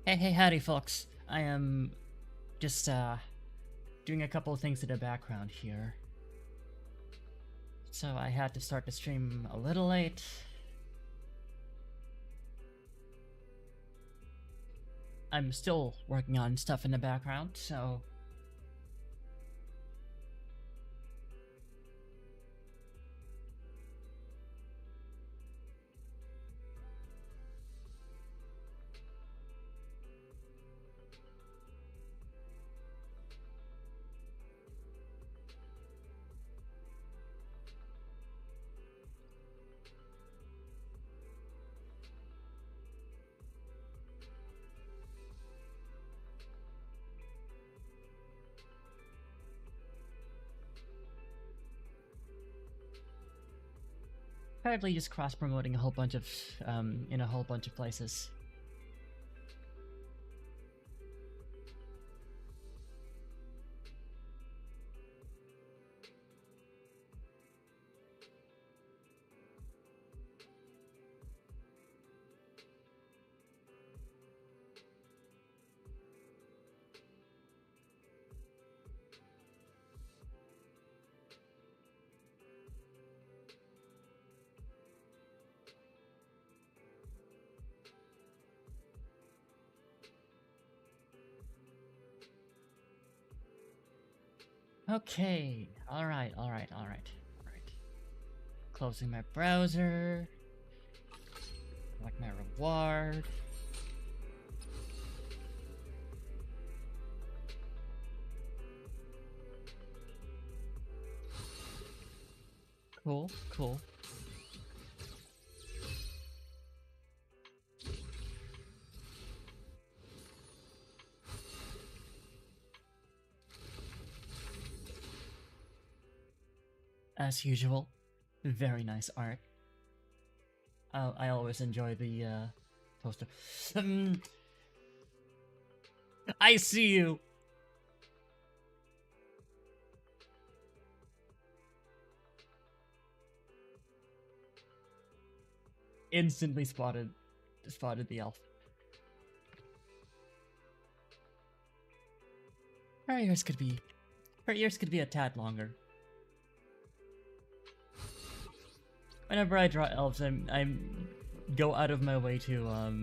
Hey, howdy, folks. I am just, doing a couple of things in the background here. So I had to start the stream a little late. I'm still working on stuff in the background, so... Apparently just cross-promoting a whole bunch of, in a whole bunch of places. Okay, alright. Closing my browser. Like my reward. Cool. As usual, very nice art. I always enjoy the poster. I see you. Instantly spotted the elf. Her ears could be a tad longer. Whenever I draw elves, I'm go out of my way to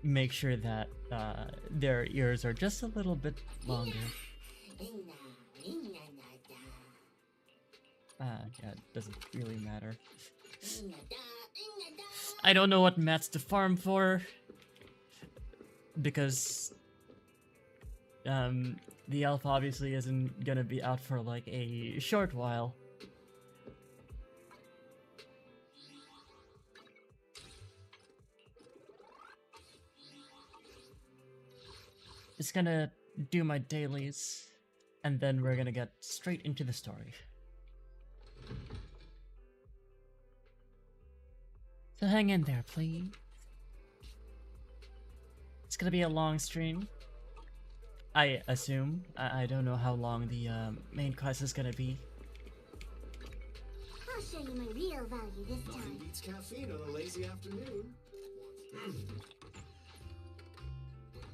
make sure that their ears are just a little bit longer. Yeah, it doesn't really matter. I don't know what mats to farm for, because the elf obviously isn't gonna be out for like a short while. Just gonna do my dailies, and then we're gonna get straight into the story. So hang in there, please. It's gonna be a long stream, I assume. I don't know how long the main quest is gonna be. I'll show you my real value this time. Nothing beats caffeine on a lazy afternoon.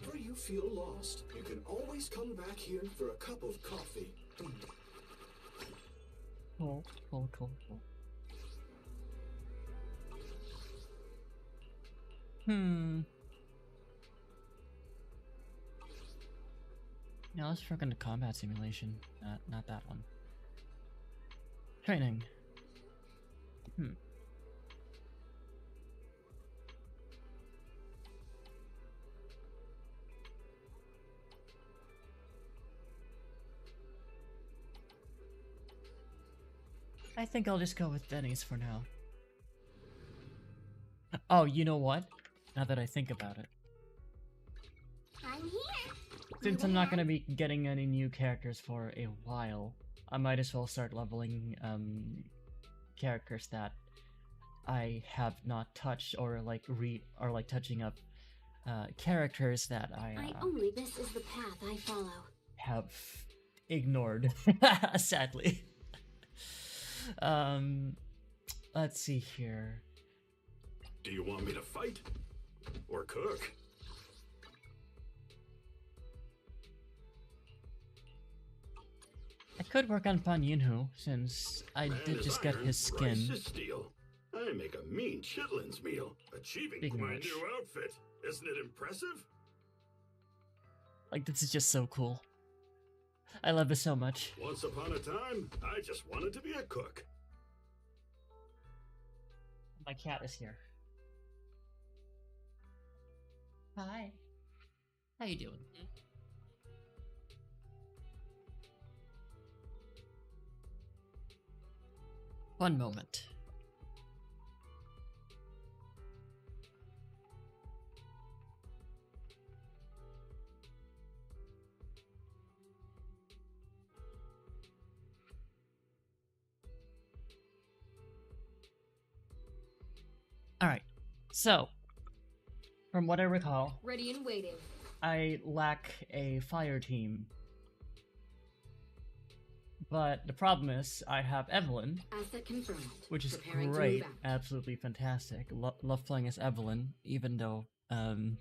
Whenever you feel lost, you can always come back here for a cup of coffee. Cool. No, let's work on the combat simulation. Not that one. Training. I think I'll just go with Denny's for now. Oh, you know what? Now that I think about it. I'm here. Since I'm not gonna be getting any new characters for a while, I might as well start leveling characters that I have not touched, or like touching up characters that only this is the path I follow. have ignored, sadly. Let's see here. Do you want me to fight? Or cook. I could work on Pan Yinhu, since I Man did is just get iron, his rice skin. is steel. I make a mean chitlins meal. Achieving Speaking of my which. new outfit. Isn't it impressive? Like, this is just so cool. I love this so much. Once upon a time, I just wanted to be a cook. My cat is here. Hi. How you doing? One moment. Alright, so, from what I recall, Ready and waiting. I lack a fire team. But the problem is, I have Evelyn, Asset confirmed. which is Preparing to great, move out. absolutely fantastic. Love playing as Evelyn, even though, I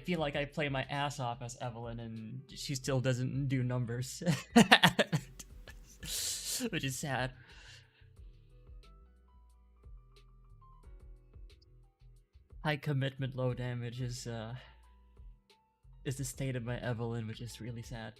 feel like I play my ass off as Evelyn and she still doesn't do numbers. Which is sad. High commitment, low damage is the state of my Evelyn, which is really sad.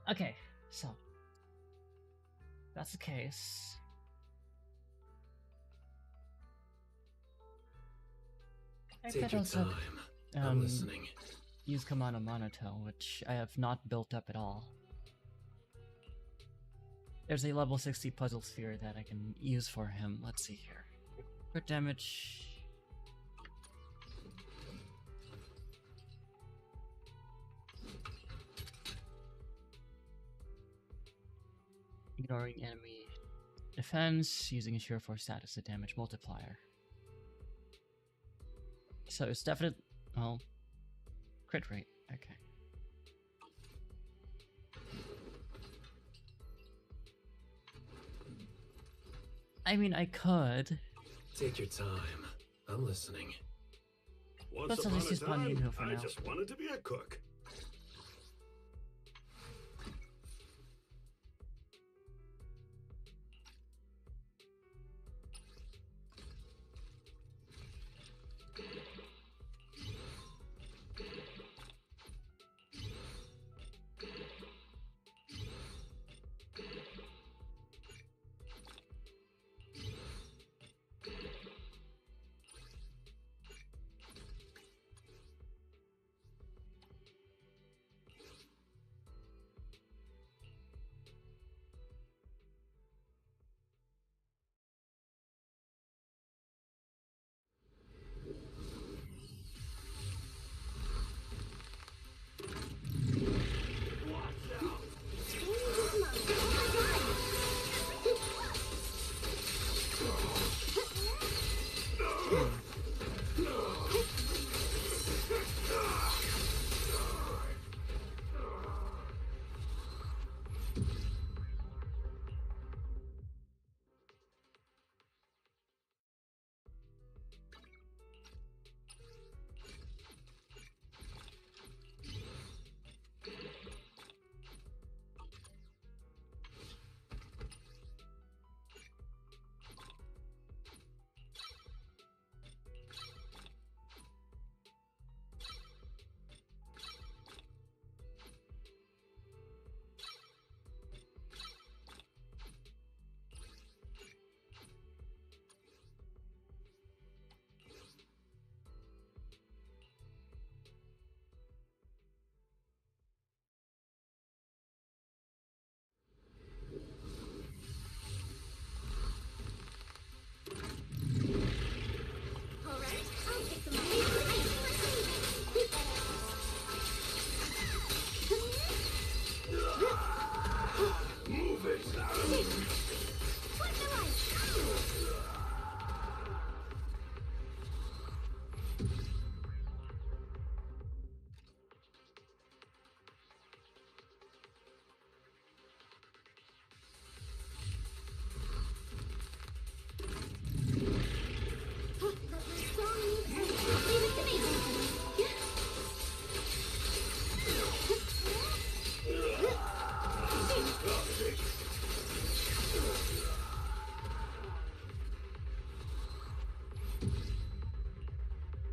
Okay, so that's the case. I Take could your also time. I'm listening. use Kamano Monoto, which I have not built up at all. There's a level 60 puzzle sphere that I can use for him. Let's see here. Crit damage. Ignoring enemy defense, using a Sure Force status, a damage multiplier. So it's definite. Well, crit rate. Okay. I mean, I could. Take your time. I'm listening. Once Let's upon just a use Pan time, Yinhu for I now. just wanted to be a cook.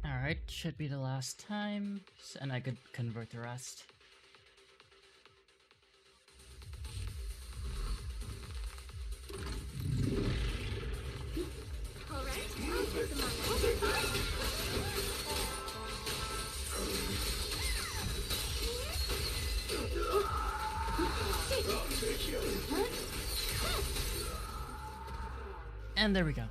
Alright, should be the last time, and I could convert the rest. And there we go.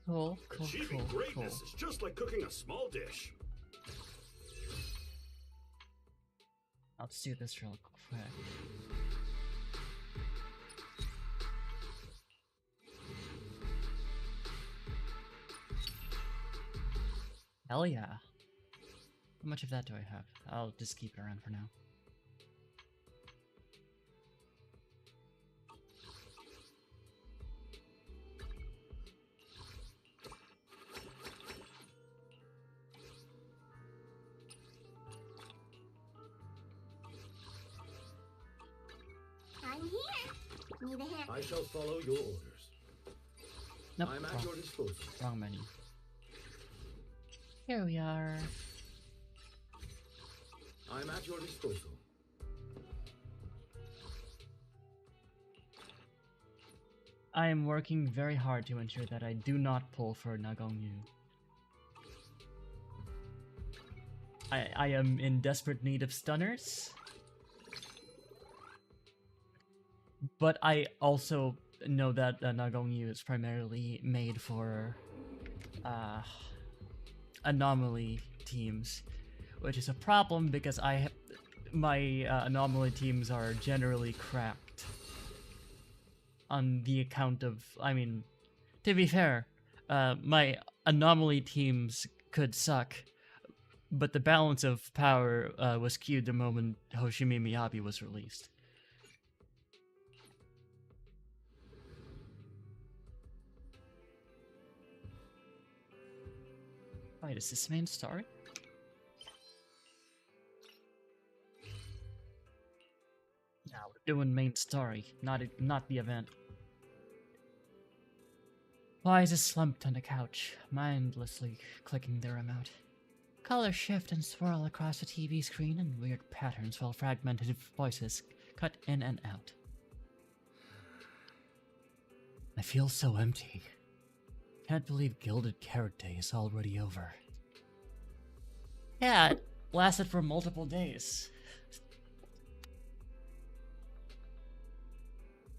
Cool, cool, Achieving cool, greatness cool. is just like cooking a small dish. Let's do this real quick. Hell yeah. How much of that do I have? I'll just keep it around for now. I'm here. Need a hand? I shall follow your orders. Nope, I'm at wrong, your disposal. wrong menu. Here we are. I'm at your disposal. I am working very hard to ensure that I do not pull for Nagongyu. I am in desperate need of stunners. But I also know that Nagongyu is primarily made for anomaly teams, which is a problem because my anomaly teams are generally cracked. On the account of, I mean, to be fair, my anomaly teams could suck, but the balance of power was skewed the moment Hoshimi Miyabi was released. Wait, is this main story? No, we're doing main story, not the event. Wise is slumped on the couch, mindlessly clicking the remote. Colors shift and swirl across the TV screen in weird patterns while fragmented voices cut in and out. I feel so empty. Can't believe Gilded Carrot Day is already over. Yeah, it lasted for multiple days.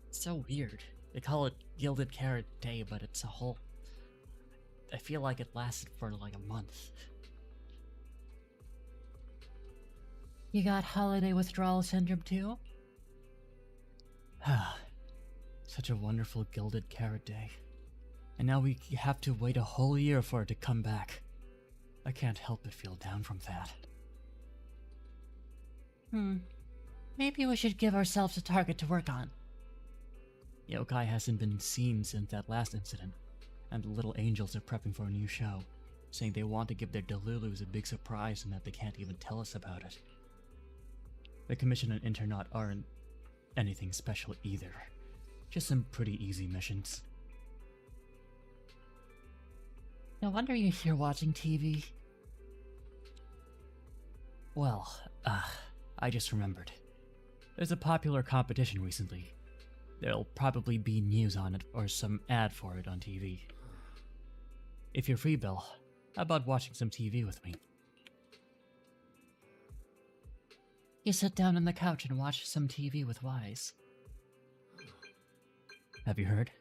It's so weird. They call it Gilded Carrot Day, but it's a whole... I feel like it lasted for like a month. You got holiday withdrawal syndrome too? Such a wonderful Gilded Carrot Day. And now we have to wait a whole year for it to come back. I can't help but feel down from that. Maybe we should give ourselves a target to work on. Yokai hasn't been seen since that last incident, and the Little Angels are prepping for a new show, saying they want to give their Delulus a big surprise and that they can't even tell us about it. The Commission and Internaut aren't anything special either, just some pretty easy missions. No wonder you're here watching TV. Well, I just remembered. There's a popular competition recently. There'll probably be news on it or some ad for it on TV. If you're free, Bill, how about watching some TV with me? You sit down on the couch and watch some TV with Wise. Have you heard?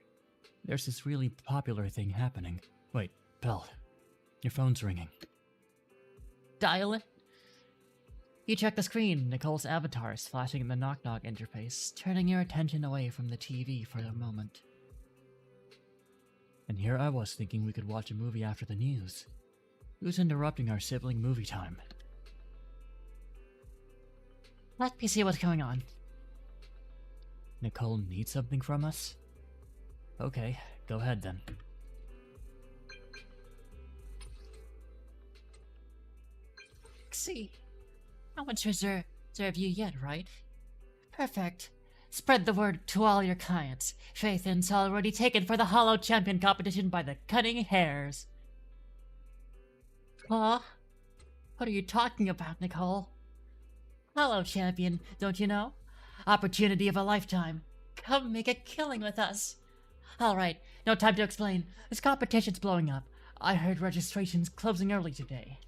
There's this really popular thing happening. Wait, Belle, your phone's ringing. Dial it. You check the screen. Nicole's avatar is flashing in the knock-knock interface, turning your attention away from the TV for a moment. And here I was thinking we could watch a movie after the news. Who's interrupting our sibling movie time? Let me see what's going on. Nicole needs something from us? Okay, go ahead then. See, no one's reserved you yet, right? Perfect. Spread the word to all your clients. Faithin's already taken for the Hollow Champion competition by the Cunning Hares. Huh? What are you talking about, Nicole? Hollow Champion, don't you know? Opportunity of a lifetime. Come make a killing with us. Alright, no time to explain. This competition's blowing up. I heard registration's closing early today.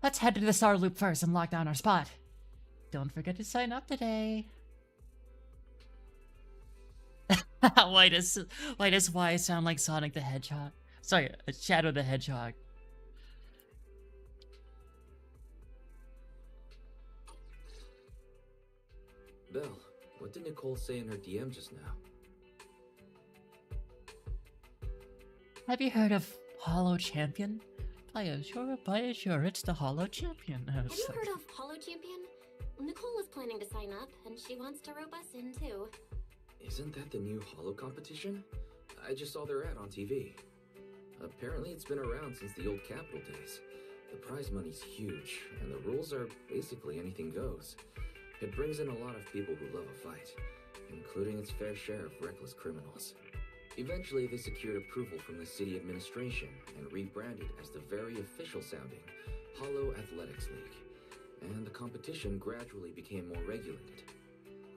Let's head to the Star Loop first and lock down our spot. Don't forget to sign up today. Why does Y sound like Sonic the Hedgehog? Sorry, Shadow the Hedgehog. Belle, what did Nicole say in her DM just now? Have you heard of Hollow Champion? By sure, it's the Hollow Champion. Have you heard of Hollow Champion? Nicole is planning to sign up, and she wants to rope us in too. Isn't that the new Hollow competition? I just saw their ad on TV. Apparently it's been around since the old Capital days. The prize money's huge, and the rules are basically anything goes. It brings in a lot of people who love a fight, including its fair share of reckless criminals. Eventually, they secured approval from the city administration and rebranded as the very official sounding Hollow Athletics League. And the competition gradually became more regulated.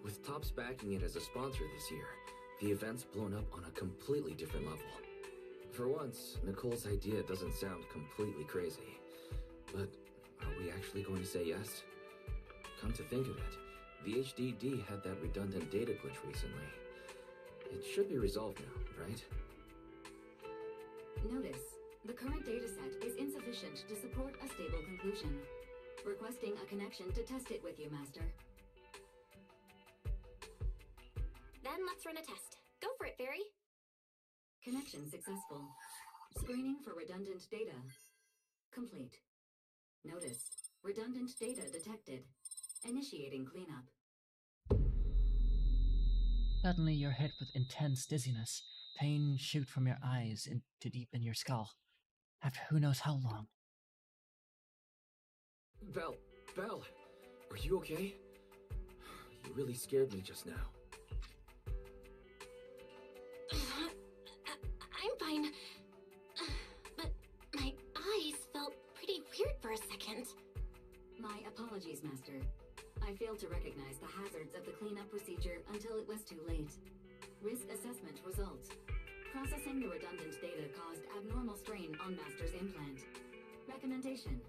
With Topps backing it as a sponsor this year, the event's blown up on a completely different level. For once, Nicole's idea doesn't sound completely crazy. But are we actually going to say yes? Come to think of it, the HDD had that redundant data glitch recently. It should be resolved now, right? Notice, the current dataset is insufficient to support a stable conclusion. Requesting a connection to test it with you, Master. Then let's run a test. Go for it, Fairy. Connection successful. Screening for redundant data. Complete. Notice, redundant data detected. Initiating cleanup. Suddenly you're hit with intense dizziness. Pain shoot from your eyes into deep in your skull. After who knows how long. Belle, are you okay? You really scared me just now. I'm fine. But my eyes felt pretty weird for a second. My apologies, Master. I failed to recognize the hazards of the cleanup procedure until it was too late. Risk assessment results. Processing the redundant data caused abnormal strain on Master's implant. Recommendation: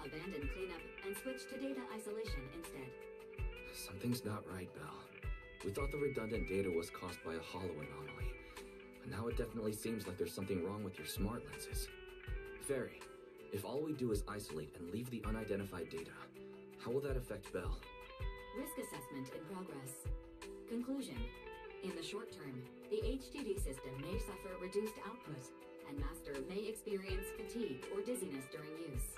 abandon cleanup and switch to data isolation instead. Something's not right, Belle. We thought the redundant data was caused by a hollow anomaly. But now it definitely seems like there's something wrong with your smart lenses. Fairy, if all we do is isolate and leave the unidentified data, how will that affect Belle? Risk assessment in progress. Conclusion: in the short term, the HDD system may suffer reduced output, and Master may experience fatigue or dizziness during use.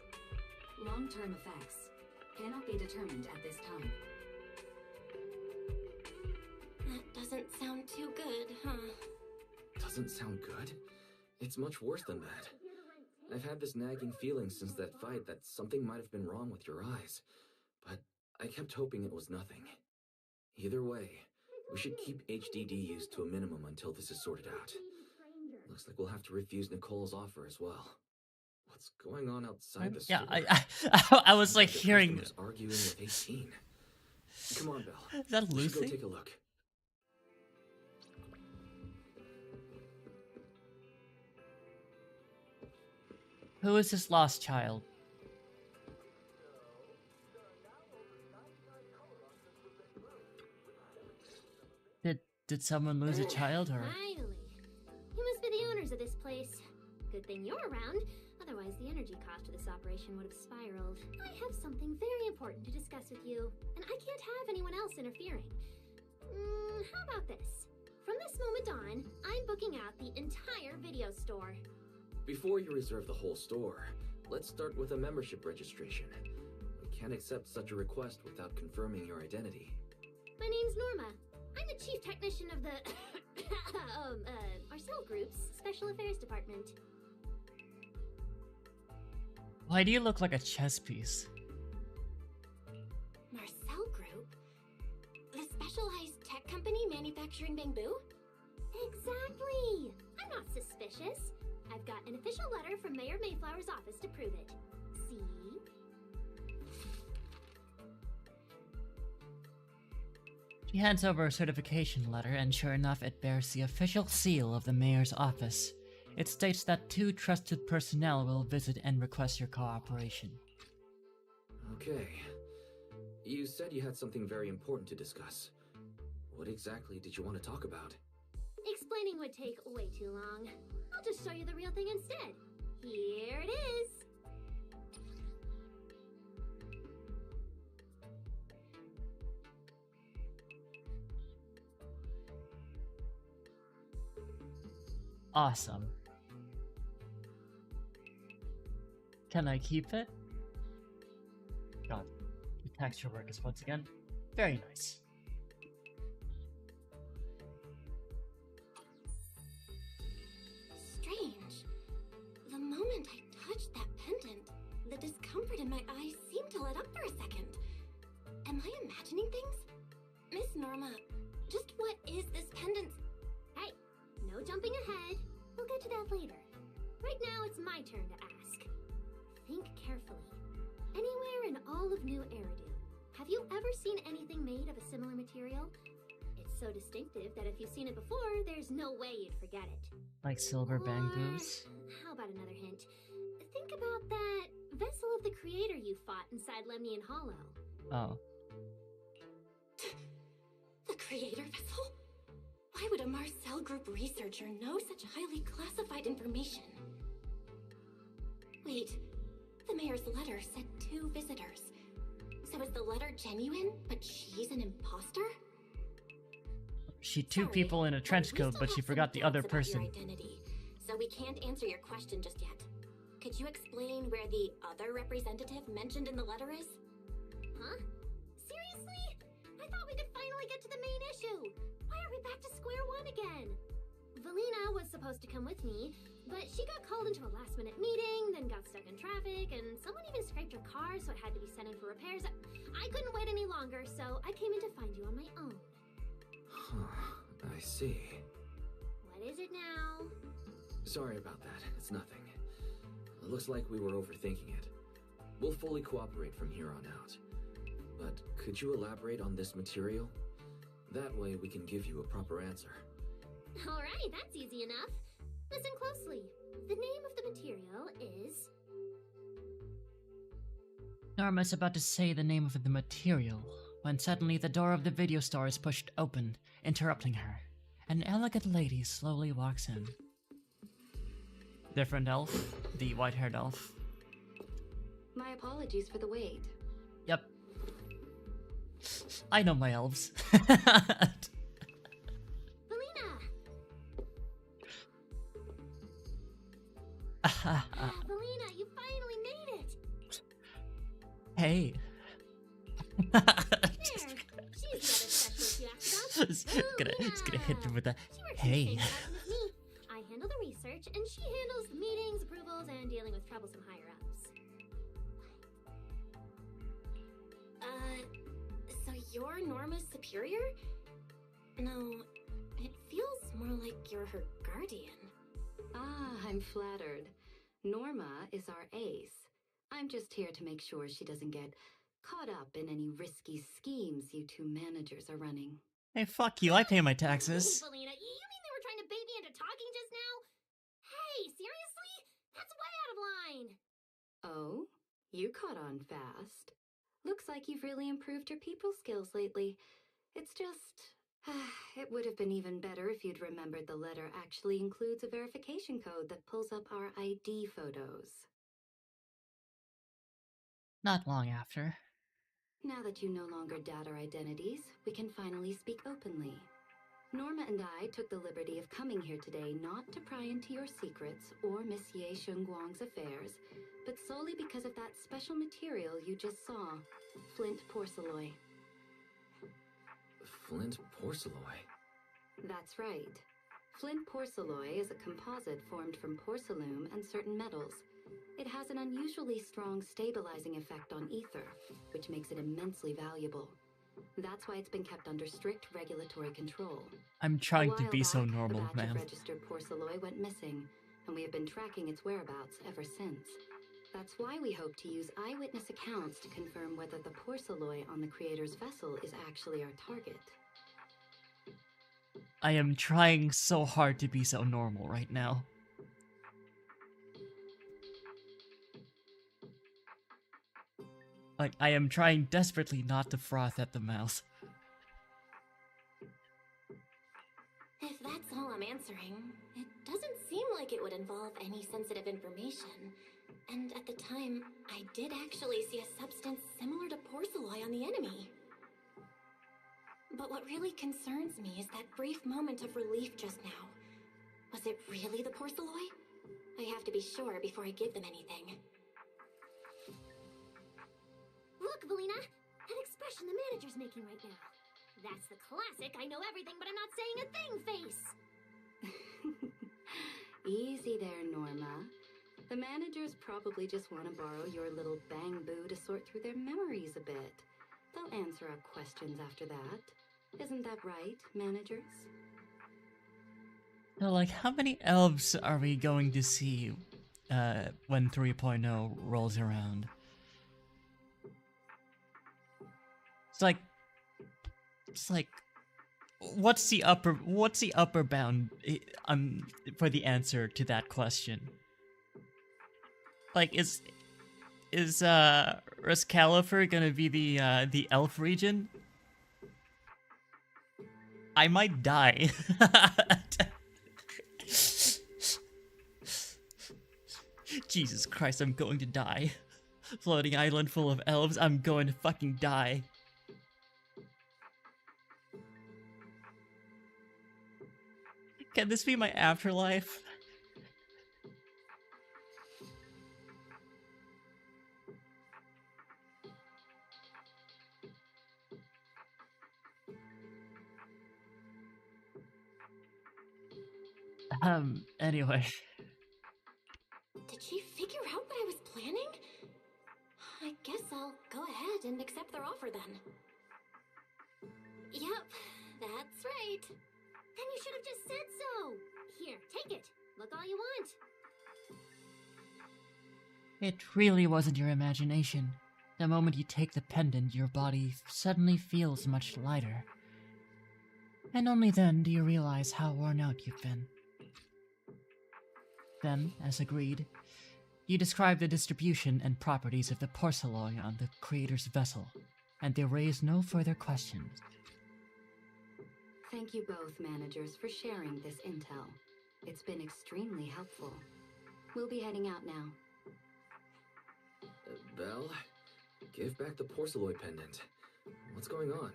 Long-term effects cannot be determined at this time. That doesn't sound too good, huh? Doesn't sound good? It's much worse than that. I've had this nagging feeling since that fight that something might have been wrong with your eyes, but I kept hoping it was nothing. Either way, we should keep HDD use to a minimum until this is sorted out. Looks like we'll have to refuse Nicole's offer as well. What's going on outside the store? I was like hearing arguing with 18. Come on, Belle. Is that We should go Lucy? take a look. Who is this lost child? Did someone lose a child or? Finally. case. Good thing you're around, otherwise the energy cost of this operation would have spiraled. I have something very important to discuss with you, and I can't have anyone else interfering. How about this? From this moment on, I'm booking out the entire video store. Before you reserve the whole store, let's start with a membership registration. We can't accept such a request without confirming your identity. My name's Norma. I'm the chief technician of the Marcel Group's Special Affairs Department. Why do you look like a chess piece? Marcel Group? The specialized tech company manufacturing bamboo? Exactly! I'm not suspicious. I've got an official letter from Mayor Mayflower's office to prove it. See? She hands over a certification letter, and sure enough, it bears the official seal of the mayor's office. It states that 2 trusted personnel will visit and request your cooperation. Okay. You said you had something very important to discuss. What exactly did you want to talk about? Explaining would take way too long. I'll just show you the real thing instead. Here it is. Awesome. Can I keep it? God, the texture work is once again very nice. Strange. The moment I touched that pendant, the discomfort in my eyes seemed to let up for a second. Am I imagining things? Miss Norma, just what is this pendant? Hey, no jumping ahead. We'll get to that later. Right now, it's my turn to ask. Think carefully. Anywhere in all of New Eridu, have you ever seen anything made of a similar material? It's so distinctive that if you've seen it before, there's no way you'd forget it. Like silver Or, bamboos? how about another hint? Think about that vessel of the creator you fought inside Lemnian Hollow. Oh. The creator vessel? Why would a Marcel Group researcher know such highly classified information? Wait, the mayor's letter said 2 visitors. So is the letter genuine, but she's an imposter? She 2 Sorry, people in a trench we coat, still but have she some forgot the doubts other about your person. identity, so we can't answer your question just yet. Could you explain where the other representative mentioned in the letter is? Huh? Seriously? I thought we could finally get to the main issue. Why are we back to square one again? Valina was supposed to come with me, but she got called into a last-minute meeting, then got stuck in traffic, and someone even scraped her car, so it had to be sent in for repairs. I couldn't wait any longer, so I came in to find you on my own. Huh, I see. What is it now? Sorry about that. It's nothing. It looks like we were overthinking it. We'll fully cooperate from here on out. But could you elaborate on this material? That way we can give you a proper answer. Alright, that's easy enough. Listen closely. The name of the material is... Norma's about to say the name of the material, when suddenly the door of the video store is pushed open, interrupting her. An elegant lady slowly walks in. Different elf? The white-haired elf? My apologies for the wait. Yep. I know my elves. Valina! Valina, you finally made it! Hey. There! She's the other special if you ask about. It's gonna hit him with that. She works Hey. in the same department as me. I handle the research, and she handles the meetings, approvals, and dealing with troublesome higher-ups. So you're Norma's superior? No, it feels more like you're her guardian. Ah, I'm flattered. Norma is our ace. I'm just here to make sure she doesn't get caught up in any risky schemes you 2 managers are running. Hey, fuck you, I pay my taxes. Valina, you mean they were trying to bait me into talking just now? Hey, seriously? That's way out of line! Oh? You caught on fast. Looks like you've really improved your people skills lately. It's just, It would have been even better if you'd remembered the letter actually includes a verification code that pulls up our ID photos. Not long after. Now that you no longer doubt our identities, we can finally speak openly. Norma and I took the liberty of coming here today not to pry into your secrets or Miss Ye Shengguang's affairs, but solely because of that special material you just saw, flint porcelain. Flint porcelain? That's right. Flint porcelain is a composite formed from porcelain and certain metals. It has an unusually strong stabilizing effect on ether, which makes it immensely valuable. That's why it's been kept under strict regulatory control. I'm A trying to while be so back, normal, a batch man. of registered porcelain went missing, and we have been tracking its whereabouts ever since. That's why we hope to use eyewitness accounts to confirm whether the porcelain on the creator's vessel is actually our target. I am trying so hard to be so normal right now. Like, I am trying desperately not to froth at the mouth. If that's all I'm answering, it doesn't seem like it would involve any sensitive information. And at the time, I did actually see a substance similar to porcelain on the enemy. But what really concerns me is that brief moment of relief just now. Was it really the porcelain? I have to be sure before I give them anything. Look, Valina! That expression the manager's making right now. That's the classic I know everything but I'm not saying a thing face! Easy there, Norma. The managers probably just want to borrow your little bang boo to sort through their memories a bit. They'll answer our questions after that. Isn't that right, managers? So, like, how many elves are we going to see when 3.0 rolls around? It's like, what's the upper bound for the answer to that question? Like, is Rescalifer gonna be the elf region? I might die. Jesus Christ, I'm going to die. Floating island full of elves, I'm going to fucking die. Can this be my afterlife? Anyway. Did she figure out what I was planning? I guess I'll go ahead and accept their offer then. Yep, that's right. Then you should have just said so! Here, take it! Look all you want! It really wasn't your imagination. The moment you take the pendant, your body suddenly feels much lighter. And only then do you realize how worn out you've been. Then, as agreed, you describe the distribution and properties of the porcelain on the creator's vessel, and they raise no further questions. Thank you both, managers, for sharing this intel. It's been extremely helpful. We'll be heading out now. Belle, give back the porcelain pendant. What's going on?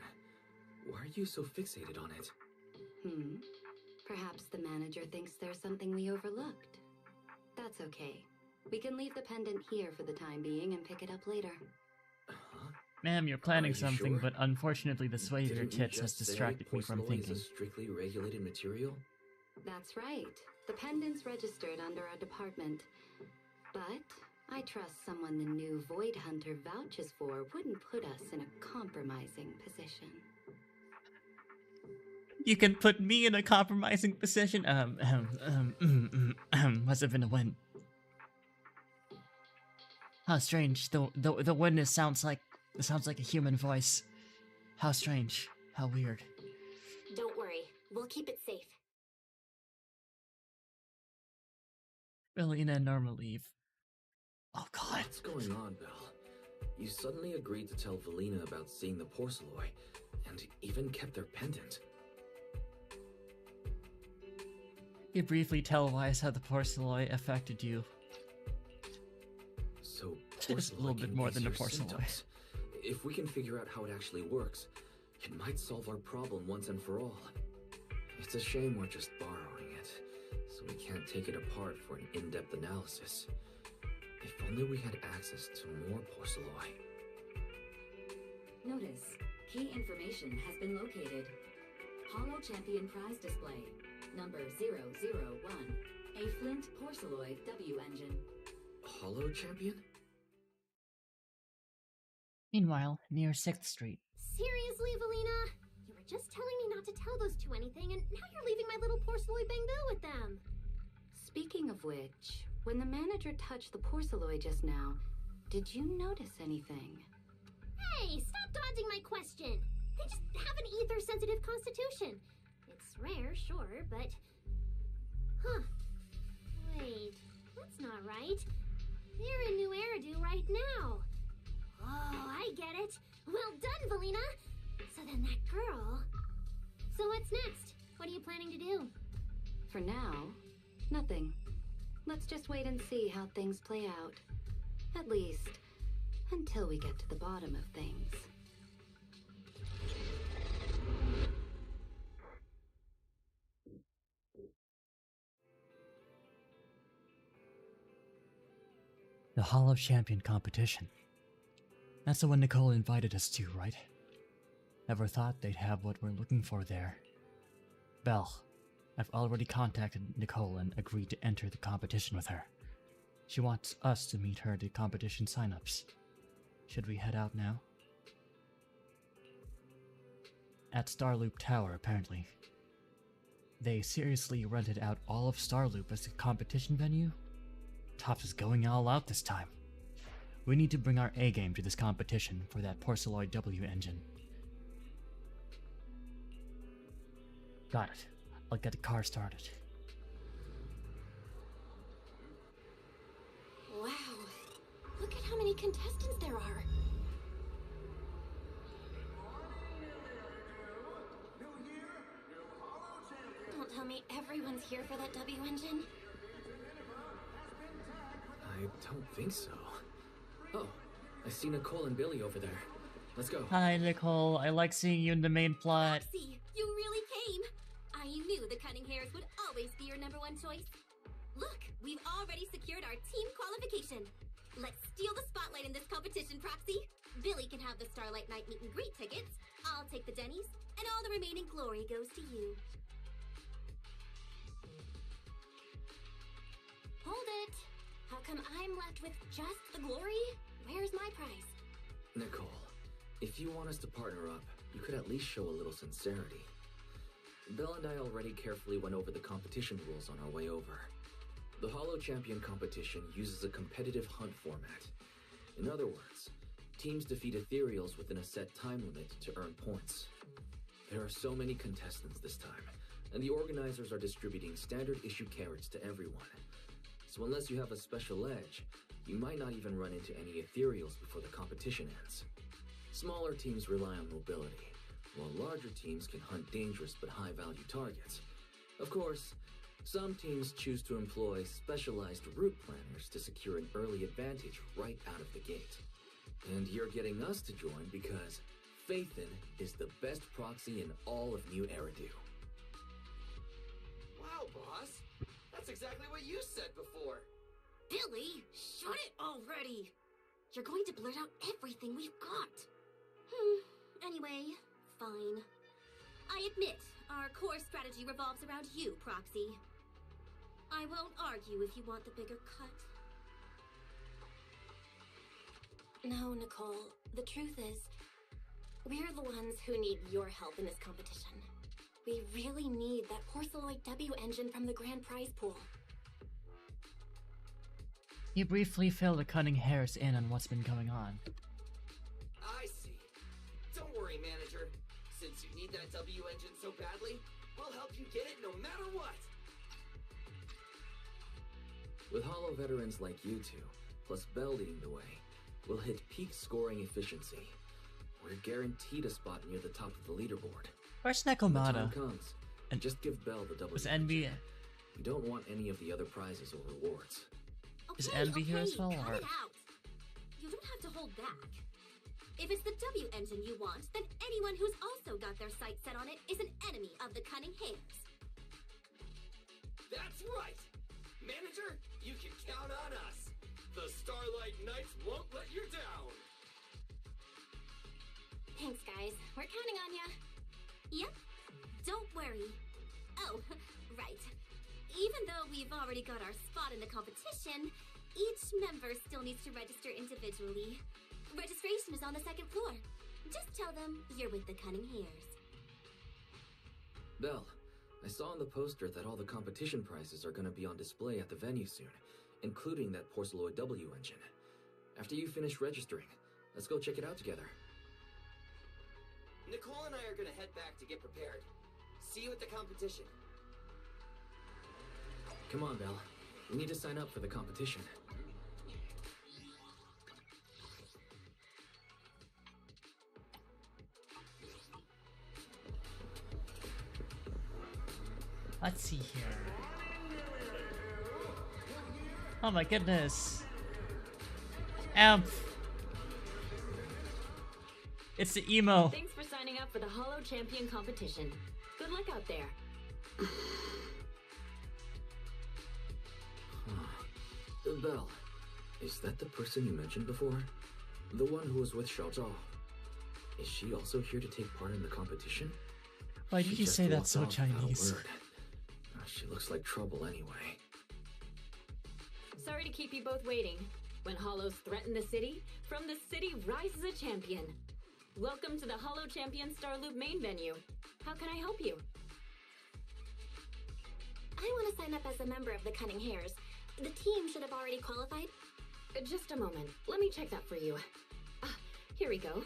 Why are you so fixated on it? Perhaps the manager thinks there's something we overlooked. That's okay. We can leave the pendant here for the time being and pick it up later. Huh? Ma'am, you're planning Are you something, sure? but unfortunately the sway of your Didn't you tits has just say distracted me from porcelain thinking. is a strictly regulated material? That's right. The pendant's registered under our department. But I trust someone the new Void Hunter vouches for wouldn't put us in a compromising position. You can put me in a compromising position? Must have been a win. How strange. The witness sounds like a human voice. How strange. How weird. Don't worry, we'll keep it safe. Relina and Norma leave. Oh god. What's going on, Belle? You suddenly agreed to tell Valina about seeing the porcelain, and even kept their pendant. You briefly tell Wise how the porcelain affected you. So, Just a little porcelain bit can more ease than a your porcelain. symptoms. If we can figure out how it actually works, it might solve our problem once and for all. It's a shame we're just borrowing it, so we can't take it apart for an in-depth analysis. If only we had access to more porcelain. Notice, key information has been located. Holo Champion prize display, number 001, a Flint Porceloid W engine. Hollow Champion? Meanwhile, near 6th Street. Seriously, Valina? You were just telling me not to tell those two anything, and now you're leaving my little porcelain bangbill with them. Speaking of which, when the manager touched the porceloid just now, did you notice anything? Hey, stop dodging my question. They just have an ether-sensitive constitution. It's rare, sure, but... Huh. Wait, that's not right. They're in New Eridu right now. Oh, I get it. Well done, Valina. So then that girl... So what's next? What are you planning to do? For now, nothing. Let's just wait and see how things play out. At least, until we get to the bottom of things. The Hall of Champion competition. That's the one Nicole invited us to, right? Never thought they'd have what we're looking for there. Belle, I've already contacted Nicole and agreed to enter the competition with her. She wants us to meet her at the competition signups. Should we head out now? At Starloop Tower, apparently. They seriously rented out all of Starloop as a competition venue? Tops is going all out this time. We need to bring our A-game to this competition for that Porceloid W engine. Got it. I'll get the car started. Wow. Look at how many contestants there are. Don't tell me everyone's here for that W engine. I don't think so. Oh, I see Nicole and Billy over there. Let's go. Hi, Nicole. I like seeing you in the main plot. See, you really came. I knew the Cunning Hairs would always be your #1 choice. Look, we've already secured our team qualification. Let's steal the spotlight in this competition, Proxy. Billy can have the Starlight Night meet and greet tickets. I'll take the Denny's, and all the remaining glory goes to you. Hold it. How come I'm left with just the glory? Where's my prize? Nicole, if you want us to partner up, you could at least show a little sincerity. Belle and I already carefully went over the competition rules on our way over. The Holo Champion competition uses a competitive hunt format. In other words, teams defeat ethereals within a set time limit to earn points. There are so many contestants this time, and the organizers are distributing standard issue carrots to everyone. So unless you have a special edge, you might not even run into any ethereals before the competition ends. Smaller teams rely on mobility, while larger teams can hunt dangerous but high-value targets. Of course, some teams choose to employ specialized route planners to secure an early advantage right out of the gate. And you're getting us to join because Faithin is the best proxy in all of New Eridu. Wow, boss. That's exactly what you said before. Billy, shut it already. You're going to blurt out everything we've got. Anyway, fine. I admit, our core strategy revolves around you, Proxy. I won't argue if you want the bigger cut. No, Nicole, the truth is, we're the ones who need your help in this competition. We really need that Porceloid W engine from the grand prize pool. You briefly fill the Cunning Hairs in on what's been going on. I see. Don't worry, manager. Since you need that W engine so badly, we'll help you get it no matter what. With Holo veterans like you two, plus Belle leading the way, we'll hit peak scoring efficiency. We're guaranteed a spot near the top of the leaderboard. Where's When the time Nekomata? comes, And just give Belle the W was engine. NBA? You don't want any of the other prizes or rewards. Is Envy here as well, cut or- it out. You don't have to hold back. If it's the W engine you want, then anyone who's also got their sights set on it is an enemy of the Cunning Hares. That's right! Manager, you can count on us! The Starlight Knights won't let you down! Thanks, guys. We're counting on ya. Yep. Don't worry. Oh, right. Even though we've already got our spot in the competition, each member still needs to register individually. Registration is on the second floor. Just tell them you're with the Cunning Hares. Belle, I saw on the poster that all the competition prizes are gonna be on display at the venue soon, including that Porceloid W engine. After you finish registering, let's go check it out together. Nicole and I are gonna head back to get prepared. See you at the competition. Come on, Belle. We need to sign up for the competition. Let's see here. Oh my goodness. Amp. It's the emo. Thanks for signing up for the Hollow Champion competition. Good luck out there. Belle, is that the person you mentioned before? The one who was with Xiao Zhao? Is she also here to take part in the competition? Why did She you just say that walked so off without a Chinese? word. She looks like trouble anyway. Sorry to keep you both waiting. When Hollows threaten the city, from the city rises a champion. Welcome to the Hollow Champion Starloop main venue. How can I help you? I want to sign up as a member of the Cunning Hares. The team should have already qualified. Just a moment. Let me check that for you. Ah, here we go.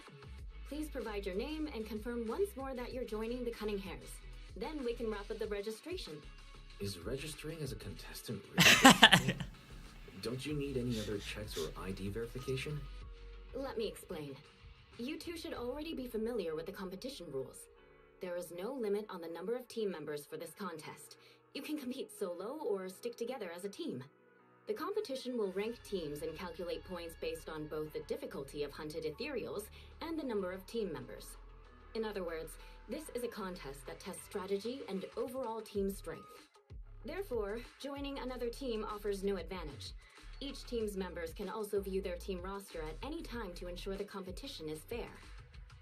Please provide your name and confirm once more that you're joining the Cunning Hares. Then we can wrap up the registration. Is registering as a contestant really difficult? Don't you need any other checks or ID verification? Let me explain. You two should already be familiar with the competition rules. There is no limit on the number of team members for this contest. You can compete solo or stick together as a team. The competition will rank teams and calculate points based on both the difficulty of hunted ethereals and the number of team members. In other words, this is a contest that tests strategy and overall team strength. Therefore, joining another team offers no advantage. Each team's members can also view their team roster at any time to ensure the competition is fair.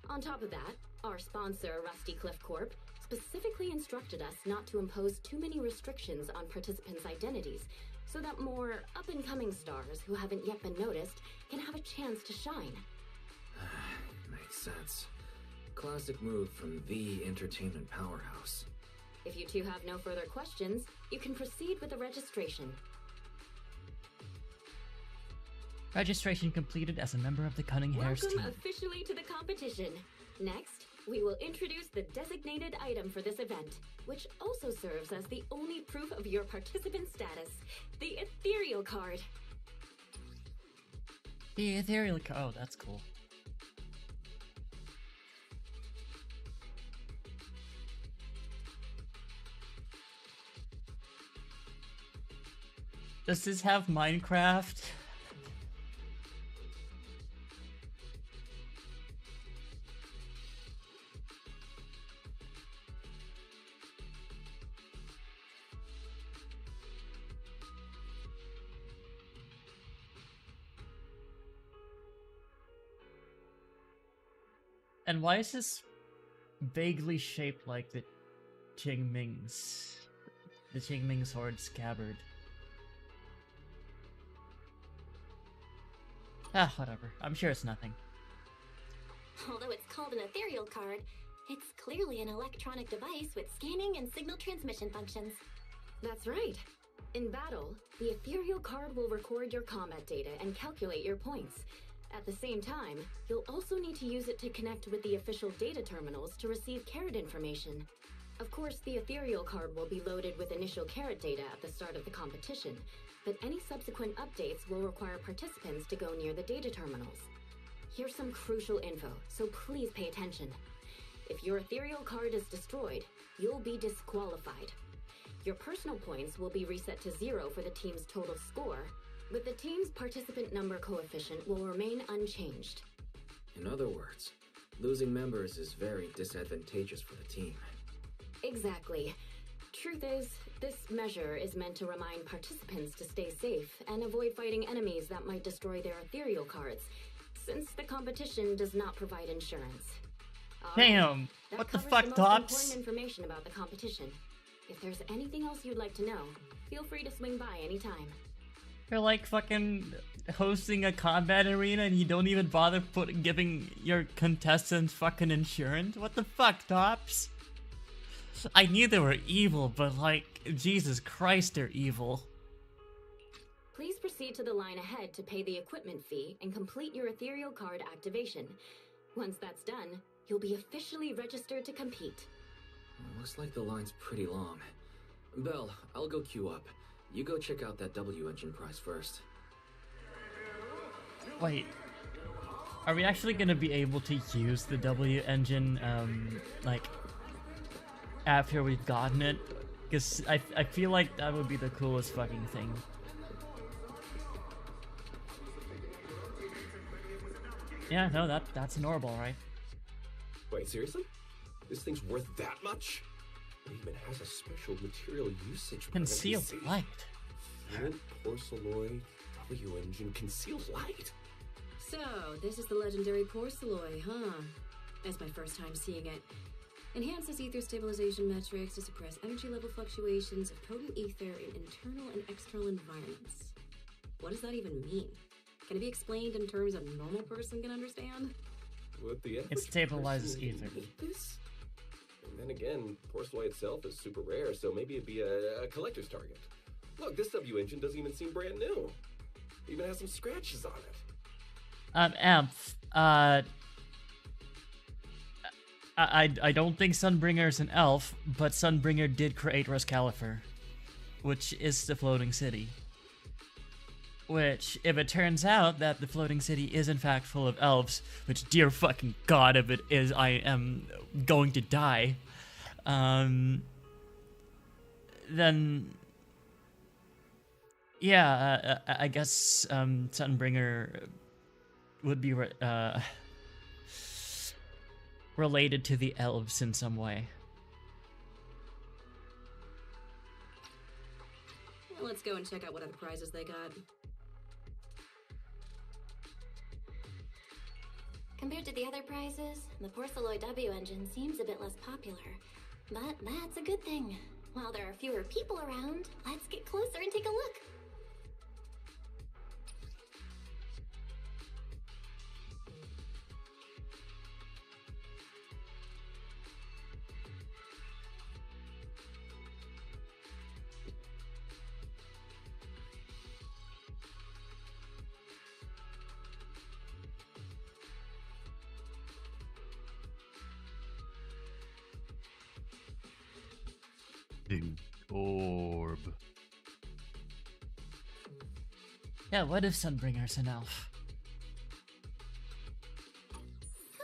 On top of that, our sponsor, Rusty Cliff Corp., specifically instructed us not to impose too many restrictions on participants' identities, so that more up-and-coming stars who haven't yet been noticed can have a chance to shine. Makes sense. Classic move from the entertainment powerhouse. If you two have no further questions, you can proceed with the registration. Registration completed as a member of the Cunning Hares Welcome team. officially to the competition. Next, we will introduce the designated item for this event, which also serves as the only proof of your participant status, the ethereal card. The ethereal oh, that's cool. Does this have Minecraft? And why is this vaguely shaped like the Qingming's sword scabbard? Ah, whatever. I'm sure it's nothing. Although it's called an ethereal card, it's clearly an electronic device with scanning and signal transmission functions. That's right. In battle, the ethereal card will record your combat data and calculate your points. At the same time, you'll also need to use it to connect with the official data terminals to receive carrot information. Of course, the ethereal card will be loaded with initial carrot data at the start of the competition, but any subsequent updates will require participants to go near the data terminals. Here's some crucial info, so please pay attention. If your ethereal card is destroyed, you'll be disqualified. Your personal points will be reset to 0 for the team's total score, but the team's participant number coefficient will remain unchanged. In other words, losing members is very disadvantageous for the team. Exactly. Truth is, this measure is meant to remind participants to stay safe and avoid fighting enemies that might destroy their ethereal cards, since the competition does not provide insurance. All right, Damn! that What the covers fuck, most Tops? important information about the competition. If there's anything else you'd like to know, feel free to swing by anytime. You're like fucking hosting a combat arena and you don't even bother giving your contestants fucking insurance? What the fuck, Tops? I knew they were evil, but like, Jesus Christ, they're evil. Please proceed to the line ahead to pay the equipment fee and complete your ethereal card activation. Once that's done, you'll be officially registered to compete. Looks like the line's pretty long. Belle, I'll go queue up. You go check out that W engine prize first. Wait. Are we actually gonna be able to use the W engine, like, after we've gotten it? Because I feel like that would be the coolest fucking thing. Yeah, no, that's normal, right? Wait, seriously? This thing's worth that much? It even has a special material usage. Concealed light. Flint, porcelloy, W engine, concealed light. So, this is the legendary porcelloy, huh? That's my first time seeing it. Enhances ether stabilization metrics to suppress energy level fluctuations of potent ether in internal and external environments. What does that even mean? Can it be explained in terms a normal person can understand? Would the It average stabilizes person ether. need this? And then again, porcelloy itself is super rare, so maybe it'd be a collector's target. Look, this W engine doesn't even seem brand new. It even has some scratches on it. Amph, I don't think Sunbringer is an elf, but Sunbringer did create Rascalifer, which is the floating city. Which, if it turns out that the floating city is in fact full of elves, which dear fucking god if it is, I am going to die, then yeah, I guess Sunbringer would be related to the elves in some way. Well, let's go and check out what other prizes they got. Compared to the other prizes, the porcelloy W engine seems a bit less popular. But that's a good thing. While there are fewer people around, let's get closer and take a look. The orb. Yeah, what if Sunbringer's an elf?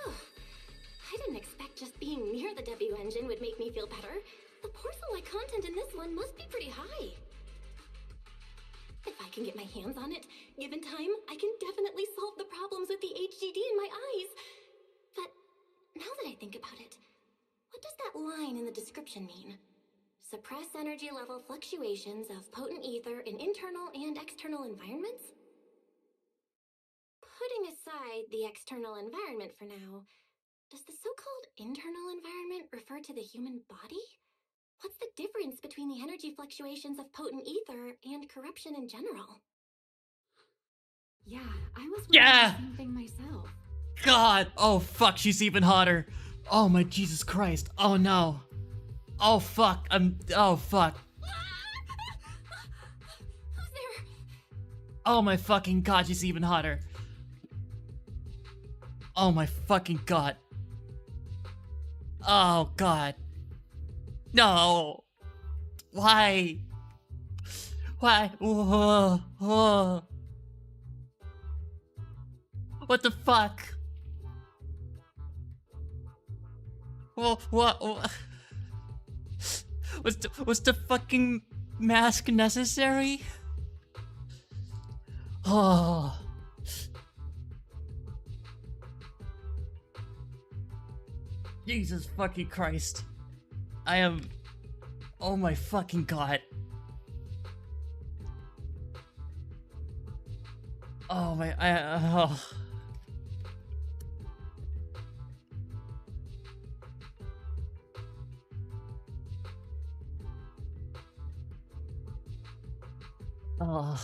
I didn't expect just being near the W engine would make me feel better. The porcelloy content in this one must be pretty high. If I can get my hands on it, given time, I can definitely solve the problems with the HDD in my eyes. But now that I think about it, what does that line in the description mean? Suppress energy level fluctuations of potent ether in internal and external environments? Putting aside the external environment for now, does the so-called internal environment refer to the human body? What's the difference between the energy fluctuations of potent ether and corruption in general? Yeah, I was wondering Yeah! the same thing myself. God! Oh fuck, she's even hotter. Oh my Jesus Christ. Oh no. Oh fuck. Oh fuck. Who's there? Oh my fucking god, she's even hotter. Oh my fucking god. Oh god. No. Why? Why? Whoa. What the fuck? What Was the fucking mask necessary? Oh. Jesus fucking Christ. I am... Oh my fucking god. Oh my... oh. Oh.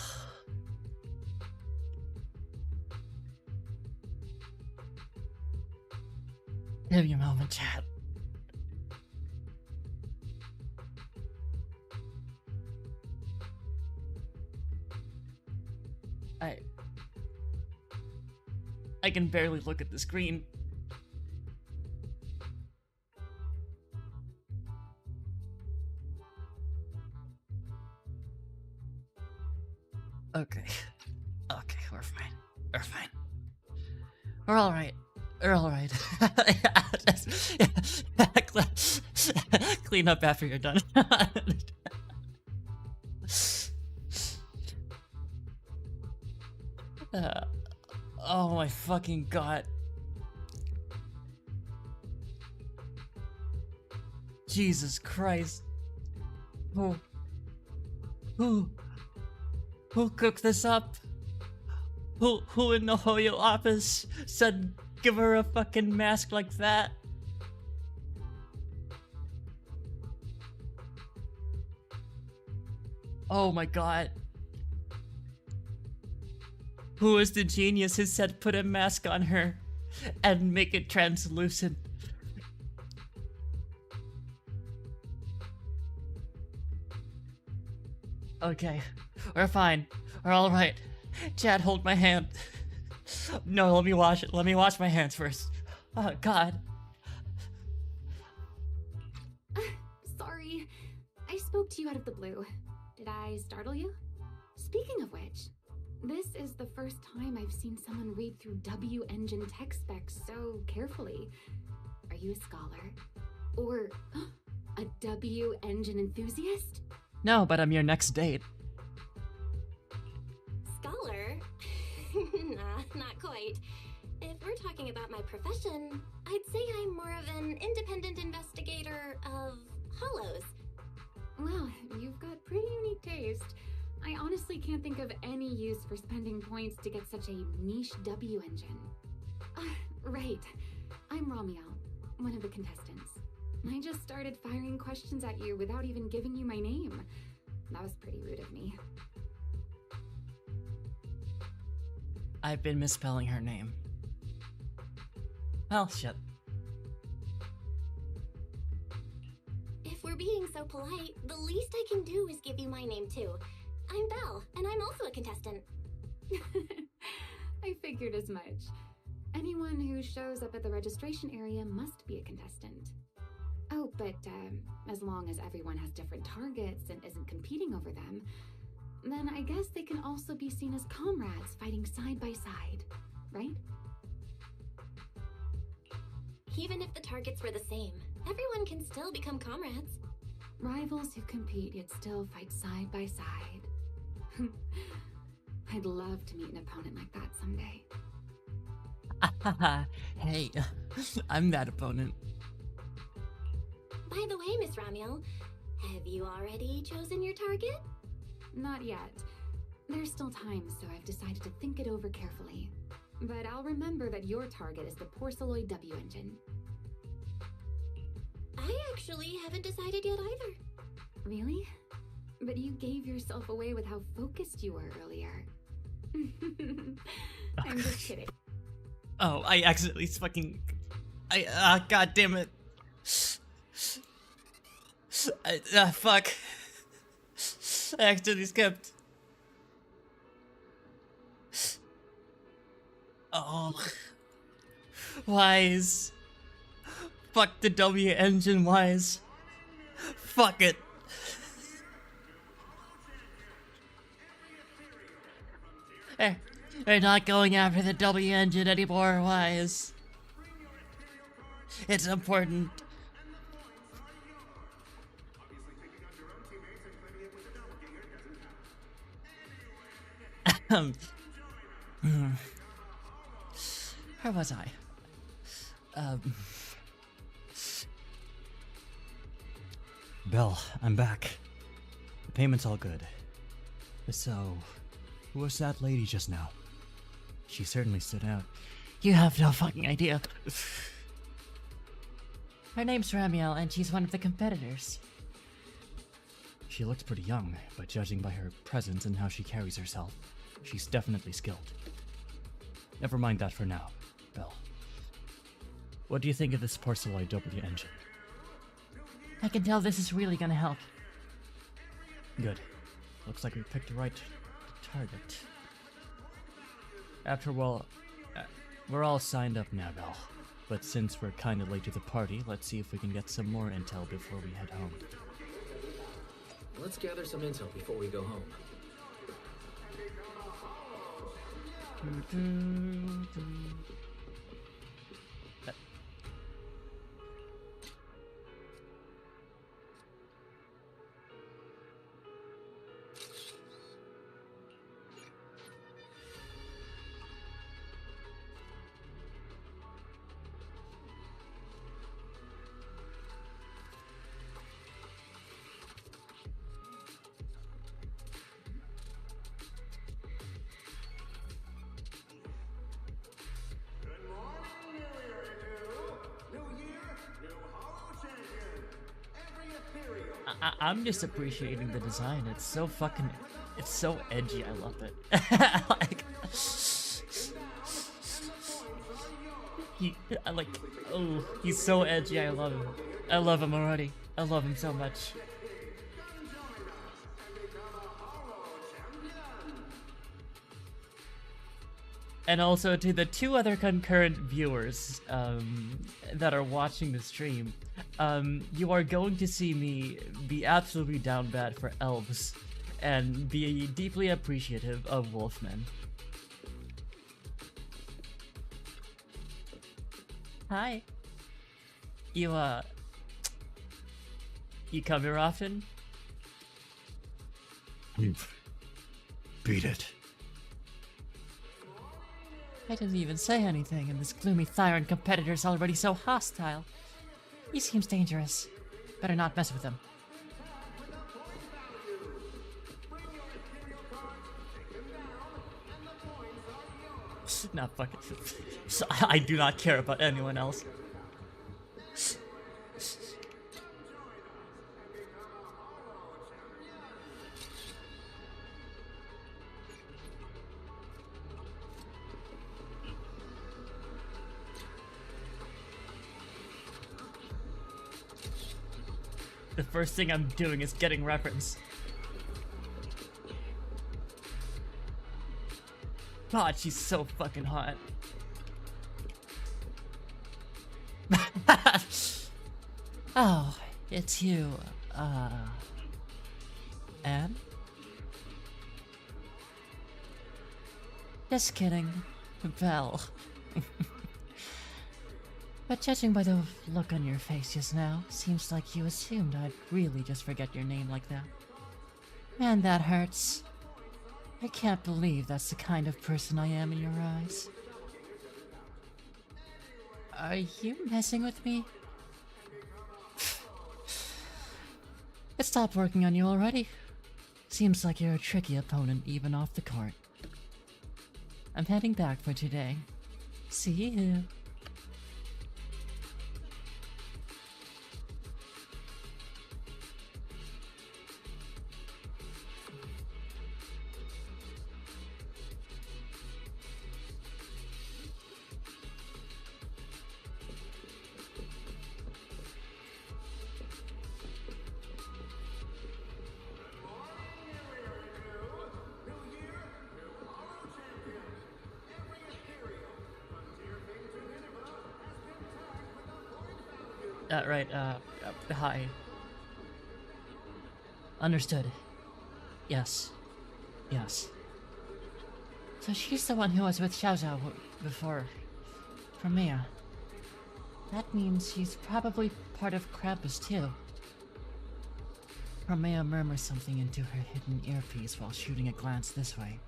Give me a moment, chat. I can barely look at the screen. Okay. Okay, we're fine. We're fine. We're alright. We're alright. Clean up after you're done. Oh my fucking god. Jesus Christ. Who cooked this up? Who in the Hoyo office said give her a fucking mask like that? Oh my god. Who is the genius who said put a mask on her and make it translucent? Okay, we're fine. We're alright. Chad, hold my hand. No, let me wash it. Let me wash my hands first. Oh, God. Sorry. I spoke to you out of the blue. Did I startle you? Speaking of which, this is the first time I've seen someone read through W engine tech specs so carefully. Are you a scholar? Or a W engine enthusiast? No, but I'm your next date. Scholar? Nah, not quite. If we're talking about my profession, I'd say I'm more of an independent investigator of hollows. Well, you've got pretty unique taste. I honestly can't think of any use for spending points to get such a niche W engine. Right. I'm Romeo, one of the contestants. I just started firing questions at you without even giving you my name. That was pretty rude of me. I've been misspelling her name. Well, shit. If we're being so polite, the least I can do is give you my name too. I'm Belle, and I'm also a contestant. I figured as much. Anyone who shows up at the registration area must be a contestant. Oh, but as long as everyone has different targets and isn't competing over them, then I guess they can also be seen as comrades fighting side by side, right? Even if the targets were the same, everyone can still become comrades. Rivals who compete yet still fight side by side. I'd love to meet an opponent like that someday. Hey, I'm that opponent. By the way, Miss Ramiel, have you already chosen your target? Not yet. There's still time, so I've decided to think it over carefully. But I'll remember that your target is the Porceloid W engine. I actually haven't decided yet either. Really? But you gave yourself away with how focused you were earlier. I'm just kidding. Oh, I accidentally fucking... God damn it. Fuck. I accidentally skipped. Oh. Wise. Fuck the W engine, Wise. Fuck it. They're not going after the W engine anymore, Wise. It's important. Where was I? Belle, I'm back. The payment's all good. So, who was that lady just now? She certainly stood out. You have no fucking idea. Her name's Ramiel, and she's one of the competitors. She looks pretty young, but judging by her presence and how she carries herself, she's definitely skilled. Never mind that for now, Belle. What do you think of this Porceloid W engine? I can tell this is really gonna help. Good. Looks like we picked the right target. After all, we're all signed up now, Belle. But since we're kinda late to the party, let's see if we can get some more intel before we head home. Let's gather some intel before we go home. I'm just appreciating the design. It's so fucking... It's so edgy. I love it. Like... Oh, he's so edgy. I love him. I love him already. I love him so much. And also to the two other concurrent viewers that are watching the stream, you are going to see me be absolutely down bad for elves and be deeply appreciative of wolfmen. Hi. You come here often? Beat it. I didn't even say anything, and this gloomy Thyron competitor's already so hostile. He seems dangerous. Better not mess with him. Nah, fuck it. I do not care about anyone else. The first thing I'm doing is getting reference. God, she's so fucking hot. Oh, it's you, Anne? Just kidding, Belle. But judging by the look on your face just now, seems like you assumed I'd really just forget your name like that. Man, that hurts. I can't believe that's the kind of person I am in your eyes. Are you messing with me? It stopped working on you already. Seems like you're a tricky opponent even off the court. I'm heading back for today. See you. Right, hi. Understood. Yes. Yes. So she's the one who was with Xiao Zhao before... from Mia. That means she's probably part of Krampus too. Romeo murmurs something into her hidden earpiece while shooting a glance this way.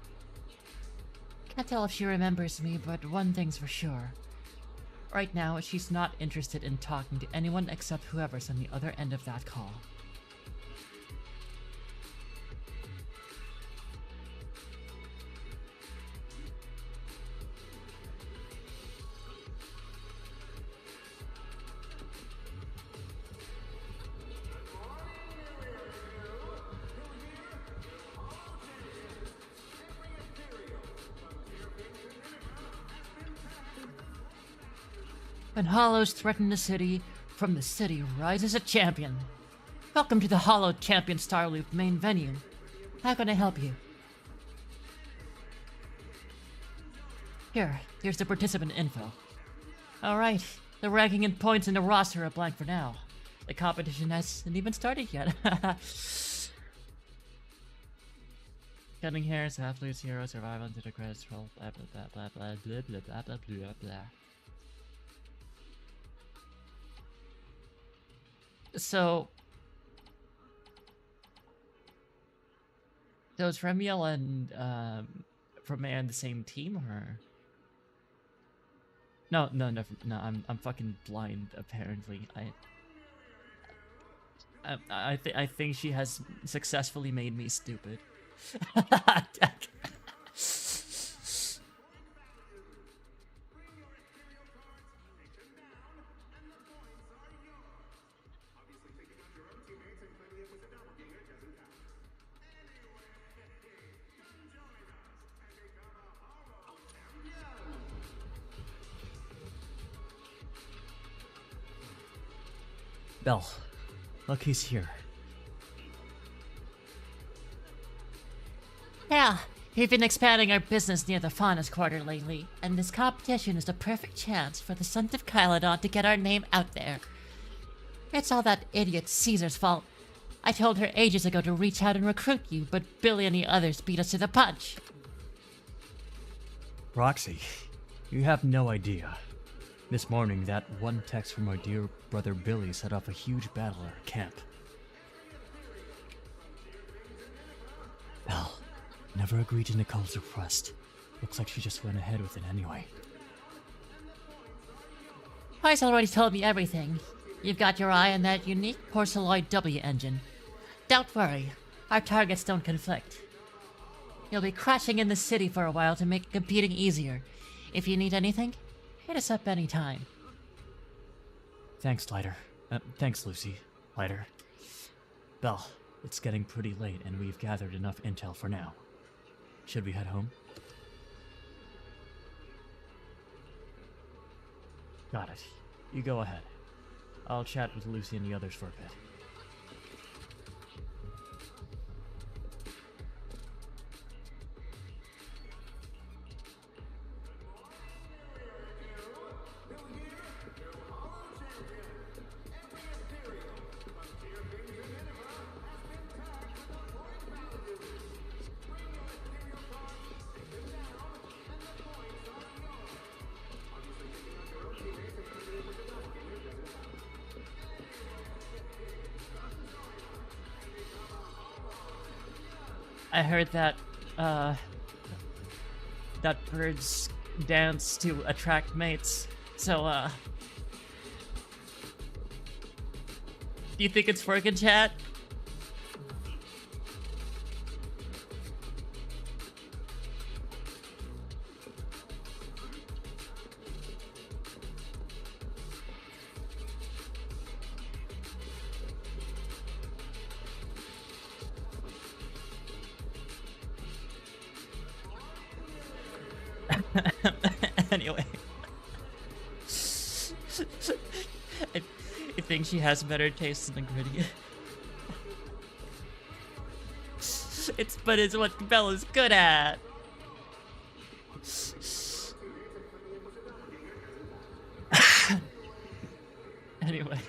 Can't tell if she remembers me, but one thing's for sure. Right now, she's not interested in talking to anyone except whoever's on the other end of that call. When Hollows threaten the city, from the city rises a champion. Welcome to the Hollow Champion Starloop main venue. How can I help you? Here's the participant info. Alright, the ranking and points in the roster are blank for now. The competition hasn't even started yet. Cutting hairs, athletes, heroes, survive onto the credits roll, blah blah blah blah blah blah blah blah blah blah blah. So is Remiel and Romeo on the same team, or no? I'm fucking blind. Apparently, I think she has successfully made me stupid. Belle, look who's here. Yeah, we've been expanding our business near the Fauna's Quarter lately, and this competition is the perfect chance for the Sons of Kylodon to get our name out there. It's all that idiot Caesar's fault. I told her ages ago to reach out and recruit you, but Billy and the others beat us to the punch. Roxy, you have no idea. This morning, that one text from our dear brother Billy set off a huge battle at our camp. Belle, never agreed to Nicole's request. Looks like she just went ahead with it anyway. Price already told me everything. You've got your eye on that unique Porceloid W engine. Don't worry, our targets don't conflict. You'll be crashing in the city for a while to make competing easier. If you need anything, hit us up anytime. Thanks, Lighter. Thanks, Lucy. Lighter. Belle, it's getting pretty late and we've gathered enough intel for now. Should we head home? Got it. You go ahead. I'll chat with Lucy and the others for a bit. I heard that, that birds dance to attract mates, so, do you think it's working, chat? Anyway. I think she has better taste than Gritty. But it's what Bella's good at. Anyway.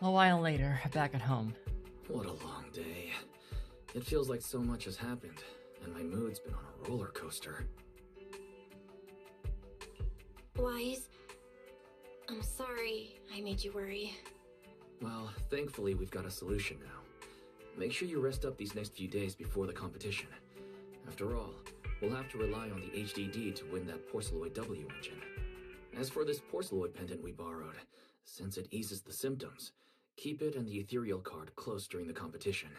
A while later, back at home. What a long day. It feels like so much has happened, and my mood's been on a roller coaster. Wise, I'm sorry I made you worry. Well, thankfully we've got a solution now. Make sure you rest up these next few days before the competition. After all, we'll have to rely on the HDD to win that Porceloid W engine. As for this Porceloid pendant we borrowed, since it eases the symptoms, keep it and the ethereal card close during the competition.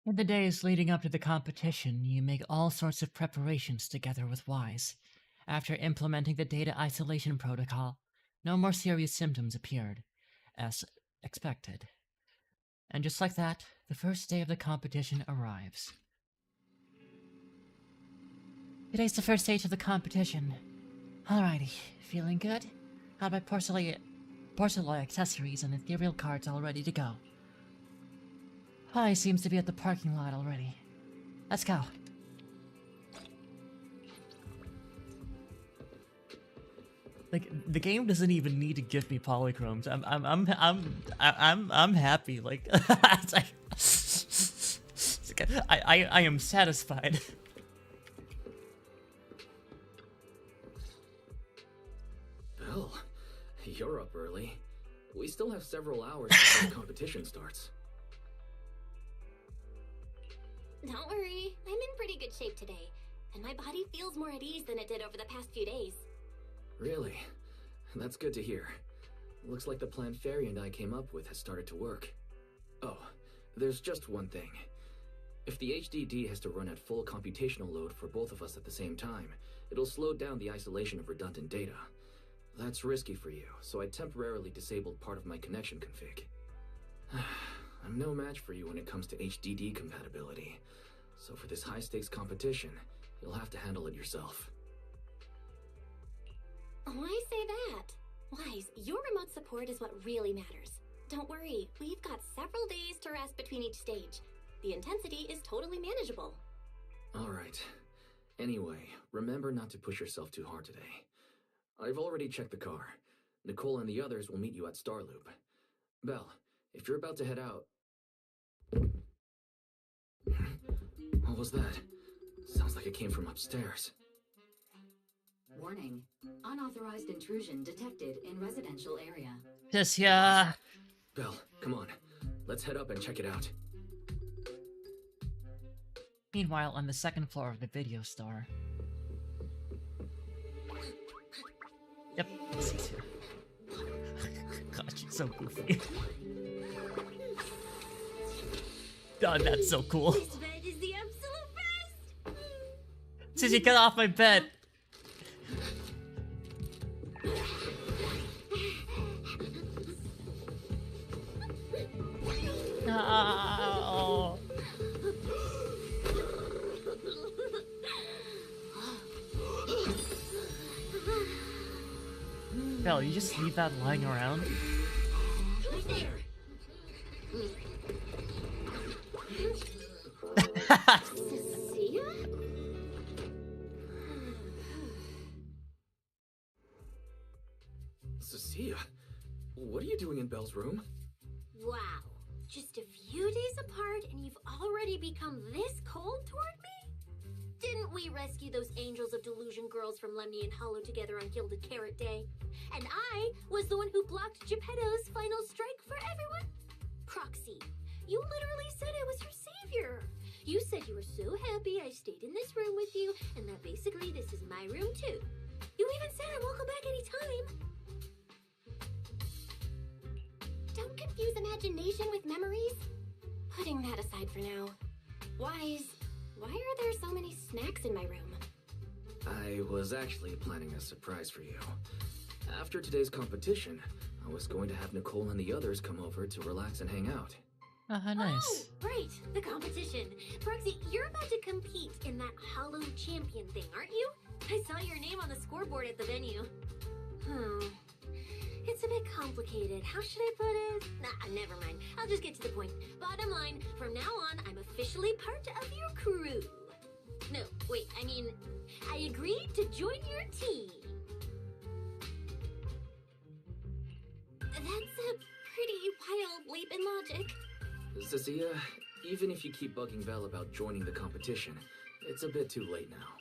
In the days leading up to the competition, you make all sorts of preparations together with Wise. After implementing the data isolation protocol, no more serious symptoms appeared, as expected. And just like that, the first day of the competition arrives. Today's the first stage of the competition. Alrighty, feeling good? Got my porcelain accessories and ethereal cards all ready to go. Pi seems to be at the parking lot already. Let's go. Like, the game doesn't even need to give me polychromes. I'm happy. Like, it's like, I am satisfied. Belle, you're up early. We still have several hours before the competition starts. Don't worry, I'm in pretty good shape today, and my body feels more at ease than it did over the past few days. Really? That's good to hear. Looks like the plan Fairy and I came up with has started to work. Oh, there's just one thing. If the HDD has to run at full computational load for both of us at the same time, it'll slow down the isolation of redundant data. That's risky for you, so I temporarily disabled part of my connection config. I'm no match for you when it comes to HDD compatibility, so for this high-stakes competition, you'll have to handle it yourself. Why say that? Wise, your remote support is what really matters. Don't worry, we've got several days to rest between each stage. The intensity is totally manageable. Alright. Anyway, remember not to push yourself too hard today. I've already checked the car. Nicole and the others will meet you at Starloop. Belle, if you're about to head out... What was that? Sounds like it came from upstairs. Warning. Unauthorized intrusion detected in residential area. Yes, yeah. Belle, come on. Let's head up and check it out. Meanwhile, on the second floor of the video store. Yep. God, she's so goofy. God, that's so cool. This bed is the absolute best! Sissy, get off my bed! No. Belle, you just leave that lying around? Cecilia? Cecilia, what are you doing in Belle's room? Wow. Just a few days apart and you've already become this cold toward me? Didn't we rescue those Angels of Delusion girls from Lemnian Hollow together on Gilded Carrot Day? And I was the one who blocked Geppetto's final strike for everyone? Proxy, you literally said I was your savior. You said you were so happy I stayed in this room with you, and that basically this is my room too. You even said I'm welcome back anytime. Don't confuse imagination with memories. Putting that aside for now. Wise, why are there so many snacks in my room? I was actually planning a surprise for you. After today's competition, I was going to have Nicole and the others come over to relax and hang out. Ah, nice. Oh, right, the competition. Proxy, you're about to compete in that Hollow Champion thing, aren't you? I saw your name on the scoreboard at the venue. It's a bit complicated. How should I put it? Nah, never mind. I'll just get to the point. Bottom line, from now on, I'm officially part of your crew. No, wait, I mean, I agreed to join your team. That's a pretty wild leap in logic. Cecilia, even if you keep bugging Belle about joining the competition, it's a bit too late now.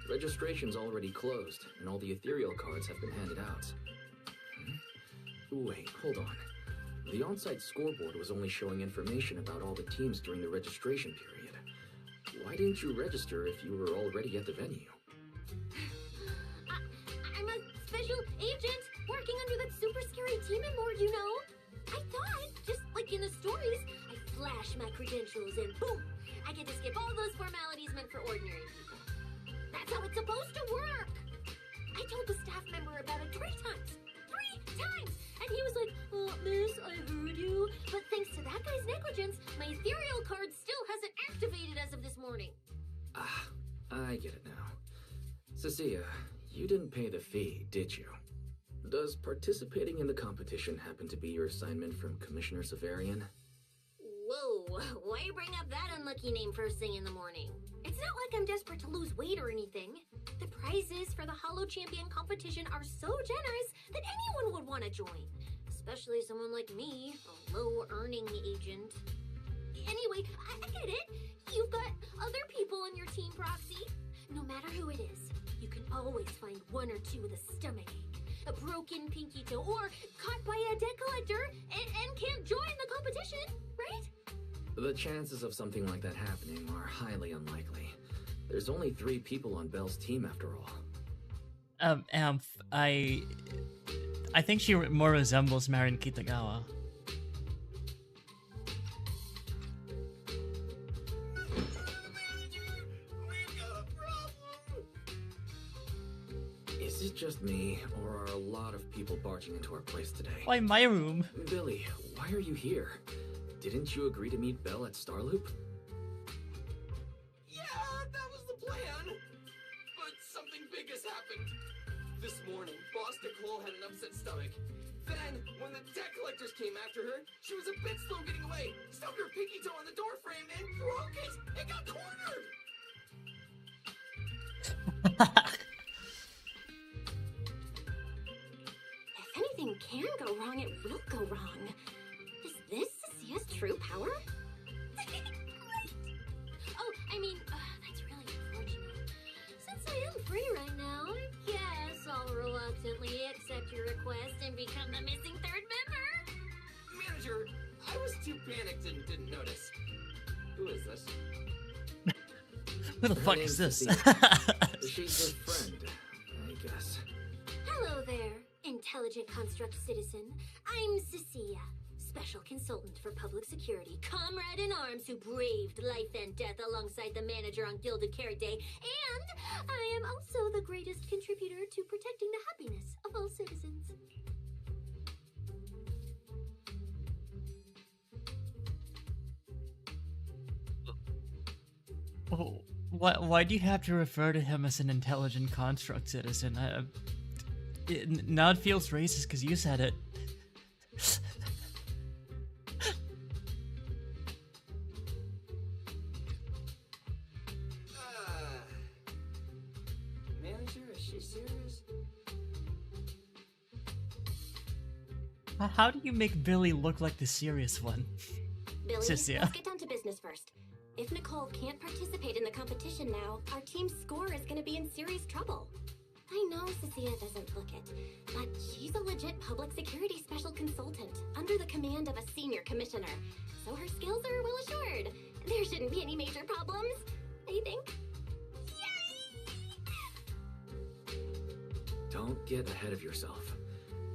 Registration's already closed, and all the ethereal cards have been handed out. Wait, hold on. The on-site scoreboard was only showing information about all the teams during the registration period. Why didn't you register if you were already at the venue? I'm a special agent working under that super scary demon lord, you know? I thought, just like in the stories, I flash my credentials and boom! I get to skip all those formalities meant for ordinary people. That's how it's supposed to work! I told the staff member about it 3 times! 3 times! And he was like, miss, I heard you. But thanks to that guy's negligence, my ethereal card still hasn't activated as of this morning. Ah, I get it now. Cecilia, you didn't pay the fee, did you? Does participating in the competition happen to be your assignment from Commissioner Severian? Whoa, why bring up that unlucky name first thing in the morning? It's not like I'm desperate to lose weight or anything. The prizes for the Hollow Champion competition are so generous that anyone would want to join. Especially someone like me, a low-earning agent. Anyway, I get it. You've got other people on your team, Proxy. No matter who it is, you can always find 1 or 2 with a stomachache, a broken pinky toe, or caught by a debt collector and can't join the competition, right? The chances of something like that happening are highly unlikely. There's only 3 people on Belle's team after all. I think she more resembles Marin Kitagawa. Is it just me, or are a lot of people barging into our place today? Why my room? Billy, why are you here? Didn't you agree to meet Belle at Starloop? Yeah, that was the plan. But something big has happened. This morning, Boss Nicole had an upset stomach. Then, when the debt collectors came after her, she was a bit slow getting away, stubbed her pinky toe on the door frame, and broke it! It got cornered! If anything can go wrong, it will go wrong. Is this Cecia's true power? Oh, I mean, that's really unfortunate. Since I am free right now, I guess I'll reluctantly accept your request and become the missing 3rd member. Manager, I was too panicked and didn't notice. Who is this? Who the fuck is this? She's a friend, I guess. Hello there, intelligent construct citizen. I'm Cecilia, special consultant for public security, comrade in arms who braved life and death alongside the manager on Gilded Carrot Day, and I am also the greatest contributor to protecting the happiness of all citizens. Oh, why do you have to refer to him as an intelligent construct citizen? Now it feels racist because you said it. Manager, is she serious? How do you make Billy look like the serious one? Billy, Cecilia. let's get down to business first. If Nicole can't participate in the competition now, our team's score is going to be in serious trouble. I know Cecilia doesn't look it, but she's a legit public security special consultant under the command of a senior commissioner, so her skills are well assured. There shouldn't be any major problems, I think. Yay! Don't get ahead of yourself.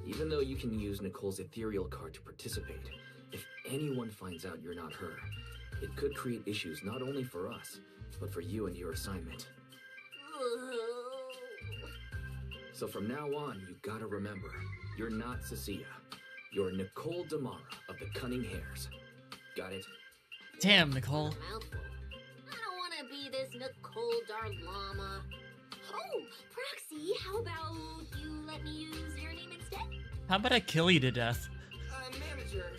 Even though you can use Nicole's ethereal card to participate, if anyone finds out you're not her, it could create issues not only for us, but for you and your assignment. So from now on, you gotta remember, you're not Cecilia. You're Nicole Damara of the Cunning Hares. Got it? Damn, Nicole. Mouthful. I don't want to be this Nicole Darlama. Oh, Proxy, how about you let me use your name instead? How about I kill you to death? Manager,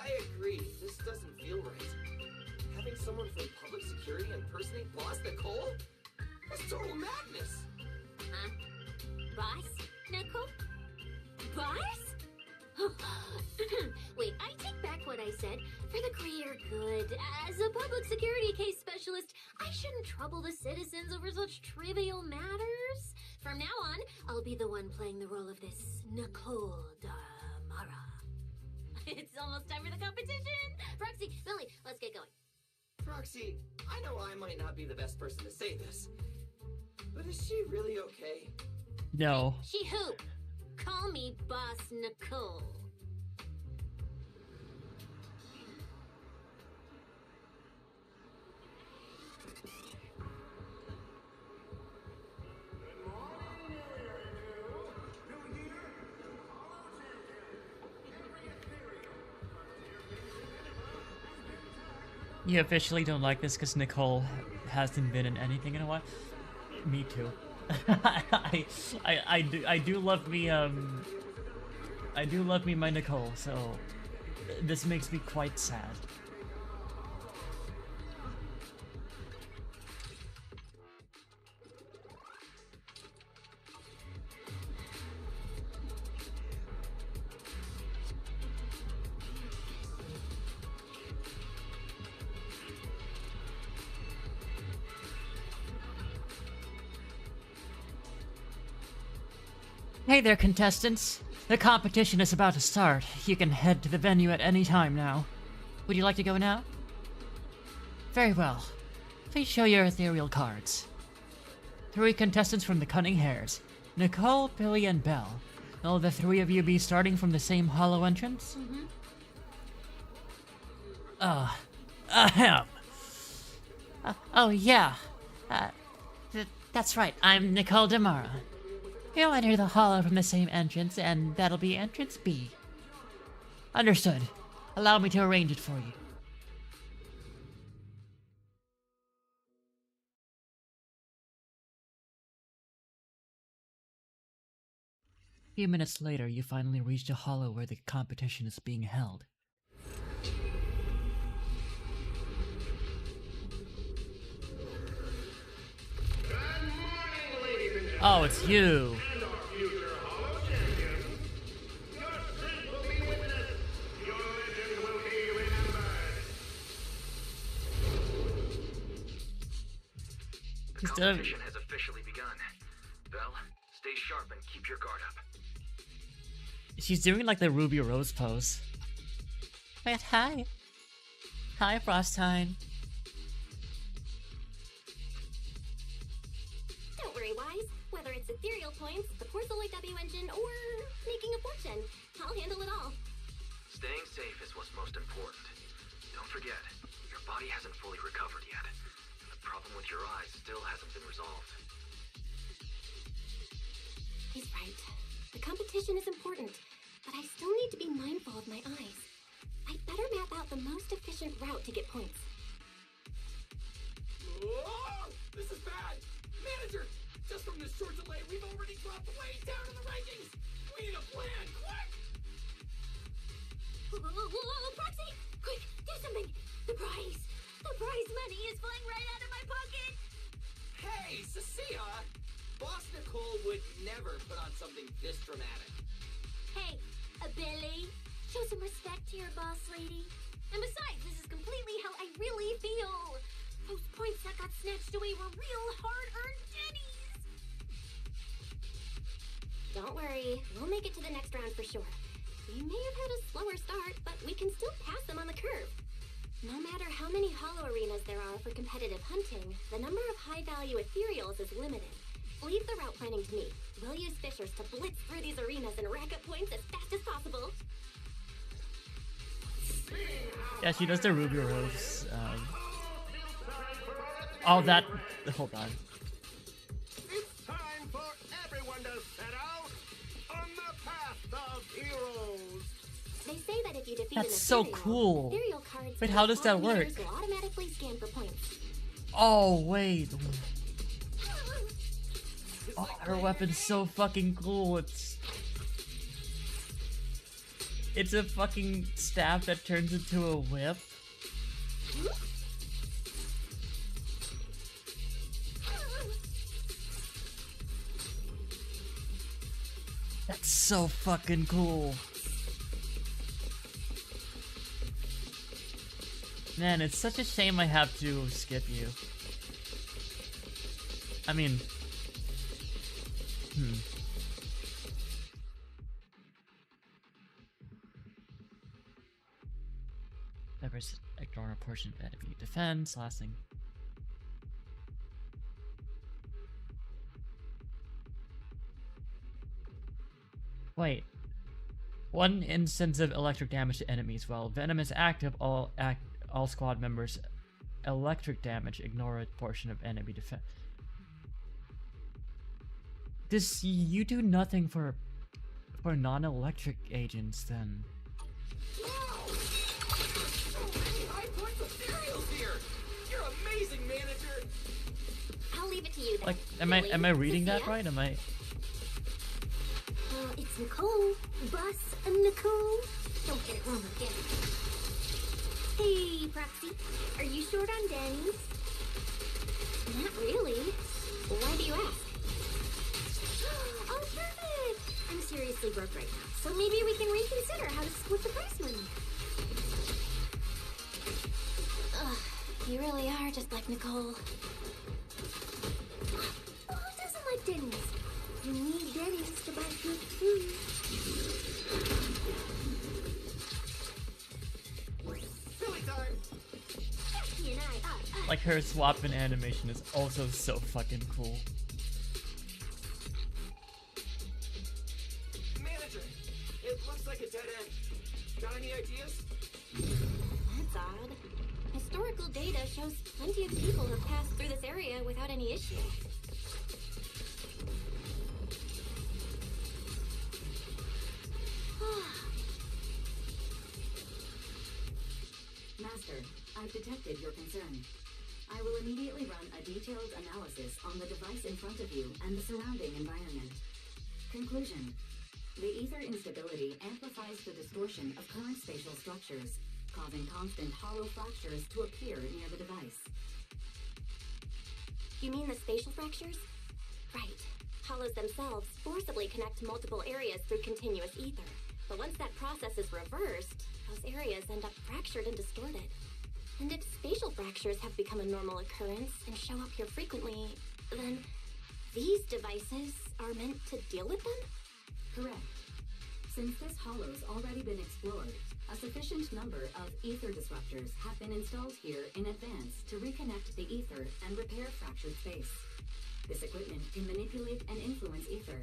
I agree. This doesn't feel right. Having someone from public security impersonate Boss Nicole? That's total madness. Huh? Boss? Nicole? Boss? Wait, I take back what I said. For the greater good, as a public security case specialist, I shouldn't trouble the citizens over such trivial matters. From now on, I'll be the one playing the role of this Nicole Darma. tomorrow. It's almost time for the competition! Proxy, Billy, let's get going. Proxy, I know I might not be the best person to say this, but is she really okay? No. She who? Call me Boss Nicole. You officially don't like this because Nicole hasn't been in anything in a while? Me too. I do love me, I do love me my Nicole, so this makes me quite sad. Hey there, contestants. The competition is about to start. You can head to the venue at any time now. Would you like to go now? Very well. Please show your ethereal cards. 3 contestants from the Cunning Hares. Nicole, Billy, and Belle. Will the 3 of you be starting from the same hollow entrance? Ahem. Oh, yeah. That's right. I'm Nicole Demara. You'll enter the hollow from the same entrance, and that'll be entrance B. Understood. Allow me to arrange it for you. A few minutes later, you finally reach a hollow where the competition is being held. Oh, it's you! The competition has officially begun. Belle, stay sharp and keep your guard up. She's doing like the Ruby Rose pose. Wait, hi. Hi, Frostine. Don't worry, Wise. Whether it's ethereal points, the Porceloid W engine, or making a fortune, I'll handle it all. Staying safe is what's most important. Don't forget, your body hasn't fully recovered yet. And the problem with your eyes still hasn't been resolved. He's right. The competition is important, but I still need to be mindful of my eyes. I'd better map out the most efficient route to get points. Whoa! This is bad! Manager! Just from this short delay, we've already dropped way down in the rankings! We need a plan, quick! Proxy! Quick, do something! The prize! The prize money is flying right out of my pocket! Hey, Cecilia! Boss Nicole would never put on something this dramatic. Hey, Billy, show some respect to your boss lady. And besides, this is completely how I really feel. Those points that got snatched away were real hard-earned pennies. Don't worry, we'll make it to the next round for sure. We may have had a slower start, but we can still pass them on the curve. No matter how many hollow arenas there are for competitive hunting, the number of high-value ethereals is limited. Leave the route planning to me. We'll use fishers to blitz through these arenas and rack up points as fast as possible. Yeah, she does the Ruby Rose. Oh, that. Hold on. It's time for everyone to set out on the path of heroes. They say that if you defeat That's an so ethereal, cool. ethereal cards Wait, with how does that top meters work? will automatically scan for points. Oh, wait. Oh, her weapon's so fucking cool. It's a fucking staff that turns into a whip. That's so fucking cool. Man, it's such a shame I have to skip you. I mean... members ignore a portion of enemy defense, lasting. Wait. One instance of electric damage to enemies. While Venom is active, all squad members electric damage ignore a portion of enemy defense. Does you do nothing for non-electric agents then? Wow! So many high points of cereals here! You're amazing, manager! I'll leave it to you then. Like, am I reading that right? Am I? It's Nicole. Bus and Nicole. Don't get it wrong again. Hey, Proxy. Are you short on Denny's? Not really. Why do you ask? Oh, perfect! I'm seriously broke right now, so maybe we can reconsider how to split the prize money. Ugh, you really are just like Nicole. Who doesn't like Denny's? You need Denny's to buy good food. Silly time! Jackie and I are... Like her swapping animation is also so fucking cool. Manager, it looks like a dead end. Got any ideas? That's odd. Historical data shows plenty of people have passed through this area without any issue. Master, I've detected your concern. I will immediately run a detailed analysis on the device in front of you and the surrounding environment. Conclusion. The ether instability amplifies the distortion of current spatial structures, causing constant hollow fractures to appear near the device. You mean the spatial fractures? Right. Hollows themselves forcibly connect to multiple areas through continuous ether. But once that process is reversed, those areas end up fractured and distorted. And if spatial fractures have become a normal occurrence and show up here frequently, then these devices are meant to deal with them? Correct. Since this hollow's already been explored, a sufficient number of ether disruptors have been installed here in advance to reconnect the ether and repair fractured space. This equipment can manipulate and influence ether,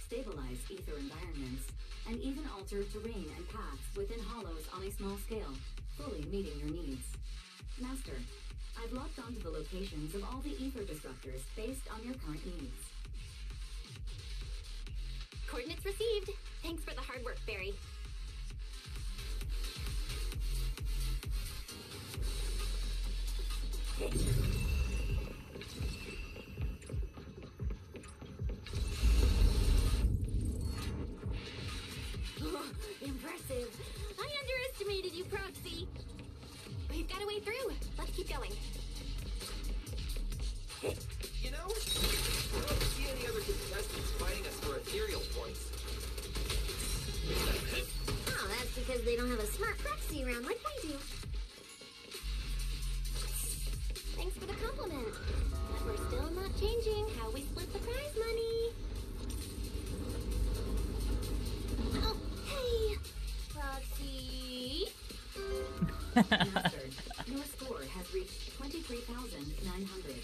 stabilize ether environments, and even alter terrain and paths within hollows on a small scale, fully meeting your needs. Master, I've locked onto the locations of all the ether disruptors based on your current needs. Coordinates received. Thanks for the hard work, Barry. Impressive. I underestimated you, Proxy. We've got a way through. Let's keep going. You know, I don't see any other contestants fighting us for ethereal points. Oh, that's because they don't have a smart Proxy around like we do. Thanks for the compliment. But we're still not changing how we split the prize money. Oh, hey, Proxy. Master, your score has reached 23,900.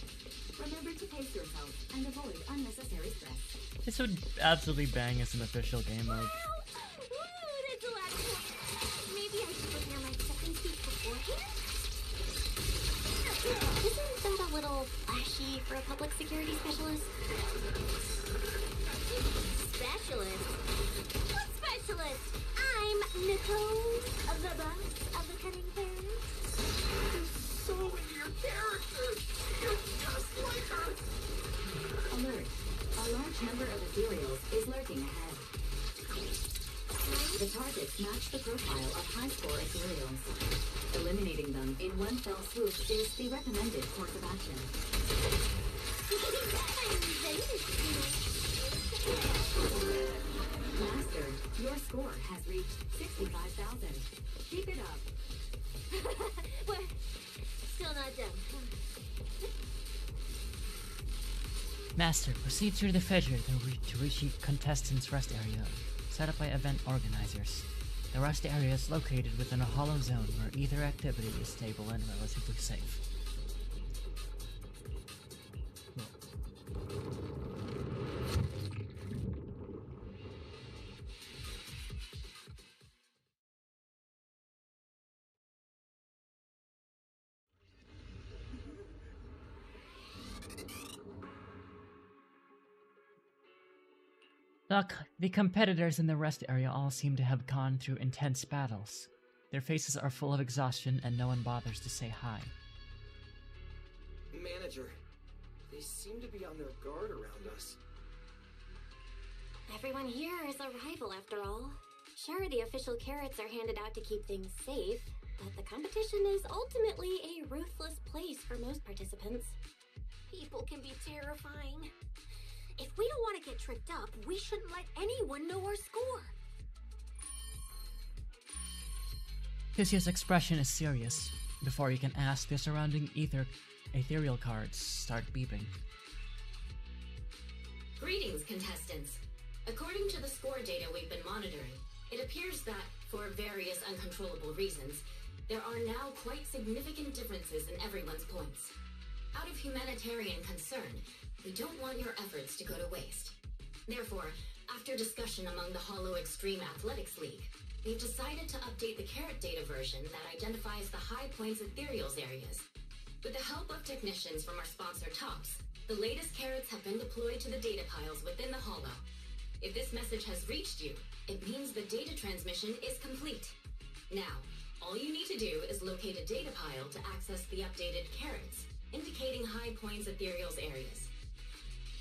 Remember to pace yourself and avoid unnecessary stress. This would absolutely bang as an official game mode. Wow! Woo, that's a lot of fun. Maybe I should prepare my second speech beforehand? Isn't that a little flashy for a public security specialist? Specialist? What specialist? I'm Nicole, the boss of the cutting parents. So into your character! You're just like her! Alert. A large number of ethereals is lurking ahead. The targets match the profile of high-score ethereals. Eliminating them in one fell swoop is the recommended course of action. Master, your score has reached 65,000. Keep it up. We're still not done. Master, proceed through the fissure to reach contestants' rest area, set up by event organizers. The rest area is located within a hollow zone where ether activity is stable and relatively safe. The competitors in the rest area all seem to have gone through intense battles. Their faces are full of exhaustion and no one bothers to say hi. Manager, they seem to be on their guard around us. Everyone here is a rival after all. Sure, the official carrots are handed out to keep things safe, but the competition is ultimately a ruthless place for most participants. People can be terrifying. If we don't want to get tricked up, we shouldn't let anyone know our score. Theseus' expression is serious. Before you can ask, the surrounding ethereal cards start beeping. Greetings, contestants. According to the score data we've been monitoring, it appears that, for various uncontrollable reasons, there are now quite significant differences in everyone's points. Out of humanitarian concern, we don't want your efforts to go to waste. Therefore, after discussion among the Hollow Extreme Athletics League, we've decided to update the carrot data version that identifies the high points ethereals areas. With the help of technicians from our sponsor Tops, the latest carrots have been deployed to the data piles within the Hollow. If this message has reached you, it means the data transmission is complete. Now, all you need to do is locate a data pile to access the updated carrots, indicating high points ethereals areas.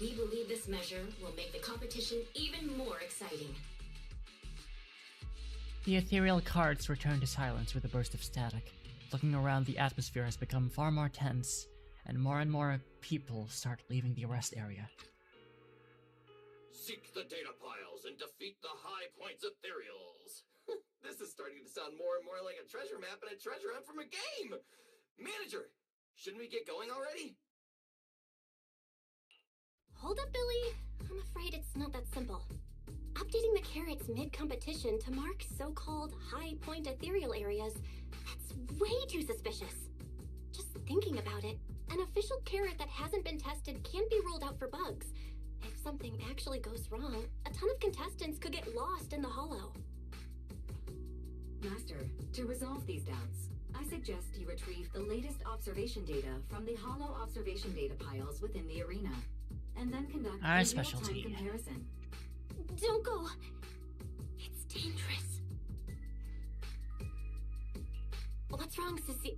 We believe this measure will make the competition even more exciting. The ethereal cards return to silence with a burst of static. Looking around, the atmosphere has become far more tense, and more people start leaving the rest area. Seek the data piles and defeat the high points ethereals. This is starting to sound more and more like a treasure map and a treasure hunt from a game. Manager, shouldn't we get going already? Hold up, Billy. I'm afraid it's not that simple. Updating the carrots mid-competition to mark so-called high-point ethereal areas, that's way too suspicious. Just thinking about it, an official carrot that hasn't been tested can't be ruled out for bugs. If something actually goes wrong, a ton of contestants could get lost in the hollow. Master, to resolve these doubts, I suggest you retrieve the latest observation data from the Hollow observation data piles within the arena, and then conduct Our a specialty. real-time comparison. Don't go! It's dangerous. What's wrong, Sissy?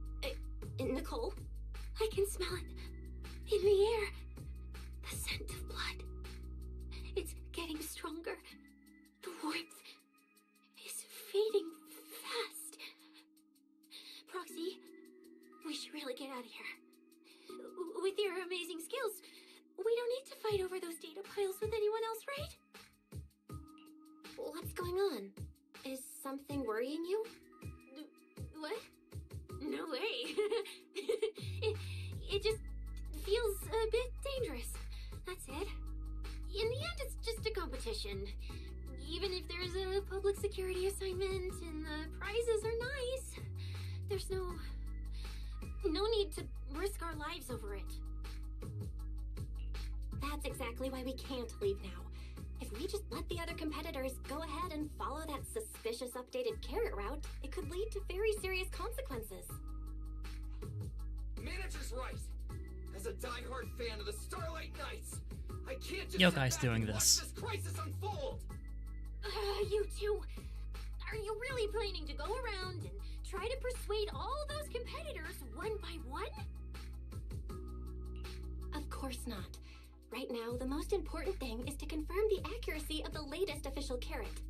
Nicole? I can smell it. In the air. The scent of blood. It's getting stronger. The warmth is fading fast. Proxy, we should really get out of here. With your amazing skills, we don't need to fight over those data piles with anyone else, right? What's going on? Is something worrying you? What? No way. it just feels a bit dangerous. That's it. In the end, it's just a competition. Even if there's a public security assignment and the prizes are nice, there's no need to risk our lives over it. That's exactly why we can't leave now. If we just let the other competitors go ahead and follow that suspicious updated carrot route, it could lead to very serious consequences. Manager's right. As a die-hard fan of the Starlight Knights, I can't just Yokai's sit back doing and this. watch this crisis unfold. You two, are you really planning to go around and try to persuade all those competitors one by one? Of course not. Right now, the most important thing is to confirm the accuracy of the latest official carrot.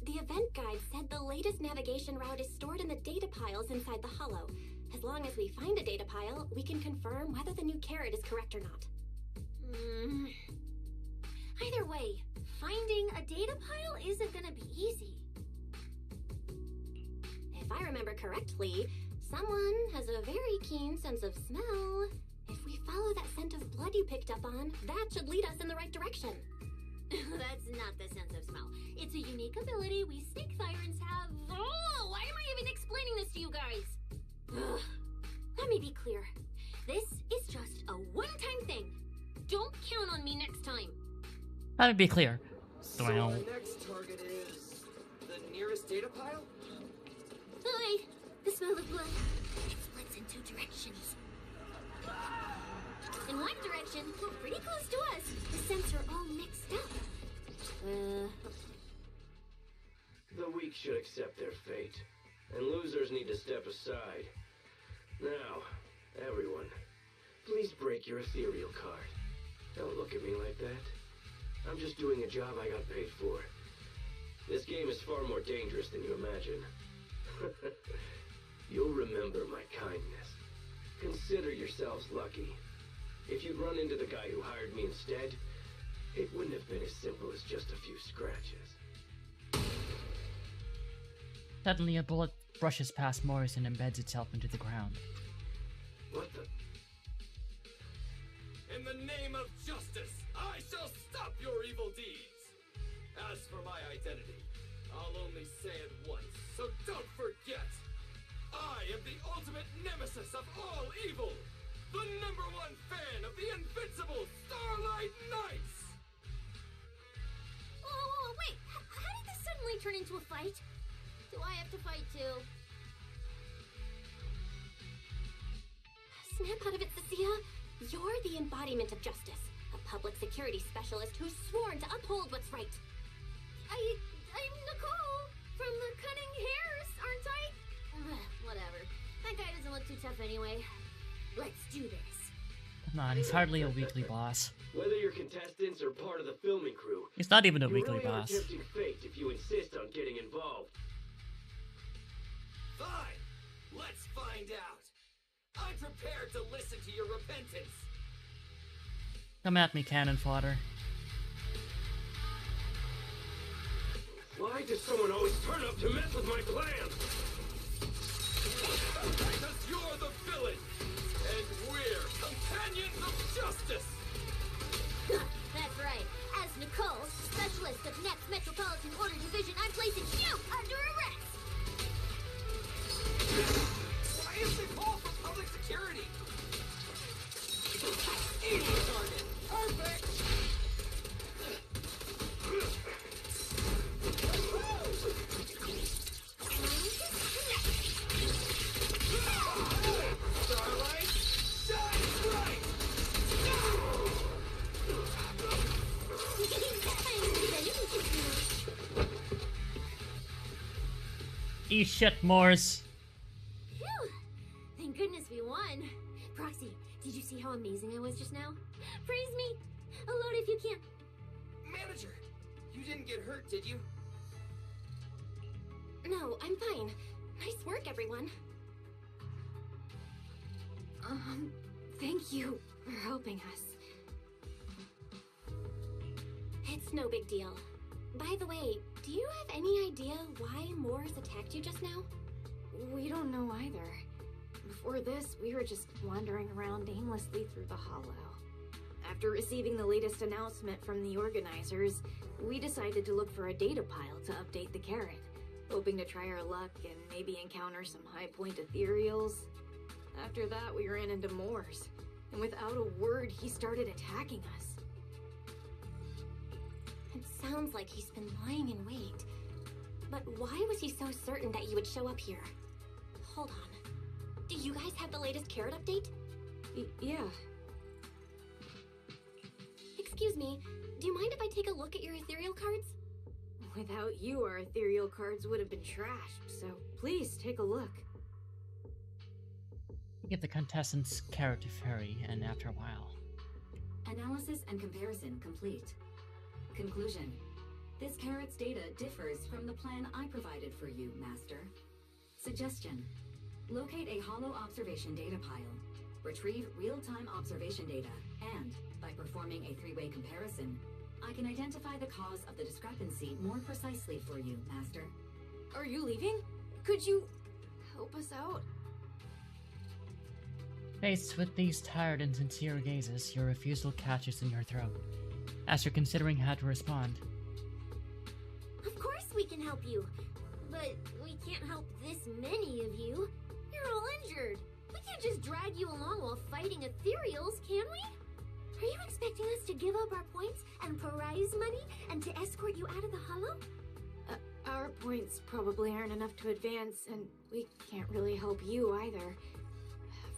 The event guide said the latest navigation route is stored in the data piles inside the hollow. As long as we find a data pile, we can confirm whether the new carrot is correct or not. Either way, finding a data pile isn't gonna be easy. If I remember correctly, someone has a very keen sense of smell. If we follow that scent of blood you picked up on, that should lead us in the right direction. That's not the sense of smell. It's a unique ability we snake sirens have. Oh, why am I even explaining this to you guys? Ugh. Let me be clear. This is just a one-time thing. Don't count on me next time. Let me be clear. So Well. our next target is the nearest data pile? Hi. The smell of blood. It splits in two directions. In one direction, well, pretty close to us, the scents are all mixed up. The weak should accept their fate, and losers need to step aside. Now, everyone, please break your ethereal card. Don't look at me like that. I'm just doing a job I got paid for. This game is far more dangerous than you imagine. You'll remember my kindness. Consider yourselves lucky. If you'd run into the guy who hired me instead, it wouldn't have been as simple as just a few scratches. Suddenly, a bullet brushes past Morris and embeds itself into the ground. What the? In the name of justice, I shall stop your evil deeds. As for my identity, I'll only say it once, so don't forget. I am the ultimate nemesis of all evil. The #1 fan of the invincible Starlight Knights! Oh, wait. How did this suddenly turn into a fight? Do I have to fight too? Snap out of it, Cecilia. You're the embodiment of justice. A public security specialist who's sworn to uphold what's right. I'm Nicole from the Cunning Hairs, aren't I? Whatever. That guy doesn't look too tough anyway. Let's do this. Come on, he's hardly a weekly boss. Whether you're contestants or part of the filming crew, He's not even a you weekly really are boss. tempting fate if you insist on getting involved. Fine, let's find out. I'm prepared to listen to your repentance. Come at me, cannon fodder. Why does someone always turn up to mess with my plans? Because you're the villain, and we're companions of justice. That's right. As Nicole, specialist of Next Metropolitan Order Division, I'm placing you under arrest. Why is Nicole for public security? Easy target. Perfect. Starlight, shine bright. Eat shit, Morris. Phew! Thank goodness we won. Proxy, did you see how amazing I was just now? Praise me! Alone if you can't. Manager, you didn't get hurt, did you? No, I'm fine. Nice work, everyone. Thank you for helping us. It's no big deal. By the way, do you have any idea why Morris attacked you just now? We don't know either. Before this, we were just wandering around aimlessly through the hollow. After receiving the latest announcement from the organizers, we decided to look for a data pile to update the carrot, hoping to try our luck and maybe encounter some high-point ethereals. After that, we ran into Morse, and without a word, he started attacking us. It sounds like he's been lying in wait. But why was he so certain that you would show up here? Hold on. Do you guys have the latest carrot update? Yeah. Excuse me, do you mind if I take a look at your ethereal cards? Without you, our ethereal cards would have been trashed, so please take a look. You give the contestants carrot to Fairy, and after a while. Analysis and comparison complete. Conclusion. This carrot's data differs from the plan I provided for you, Master. Suggestion. Locate a hollow observation data pile. Retrieve real-time observation data, and, by performing a three-way comparison, I can identify the cause of the discrepancy more precisely for you, Master. Are you leaving? Could you help us out? Faced with these tired and sincere gazes, your refusal catches in your throat. as you're considering how to respond. Of course we can help you, but we can't help this many of you. You're all injured. We can't just drag you along while fighting ethereals, can we? Are you expecting us to give up our points and prize money and to escort you out of the hollow? Our points probably aren't enough to advance, and we can't really help you either.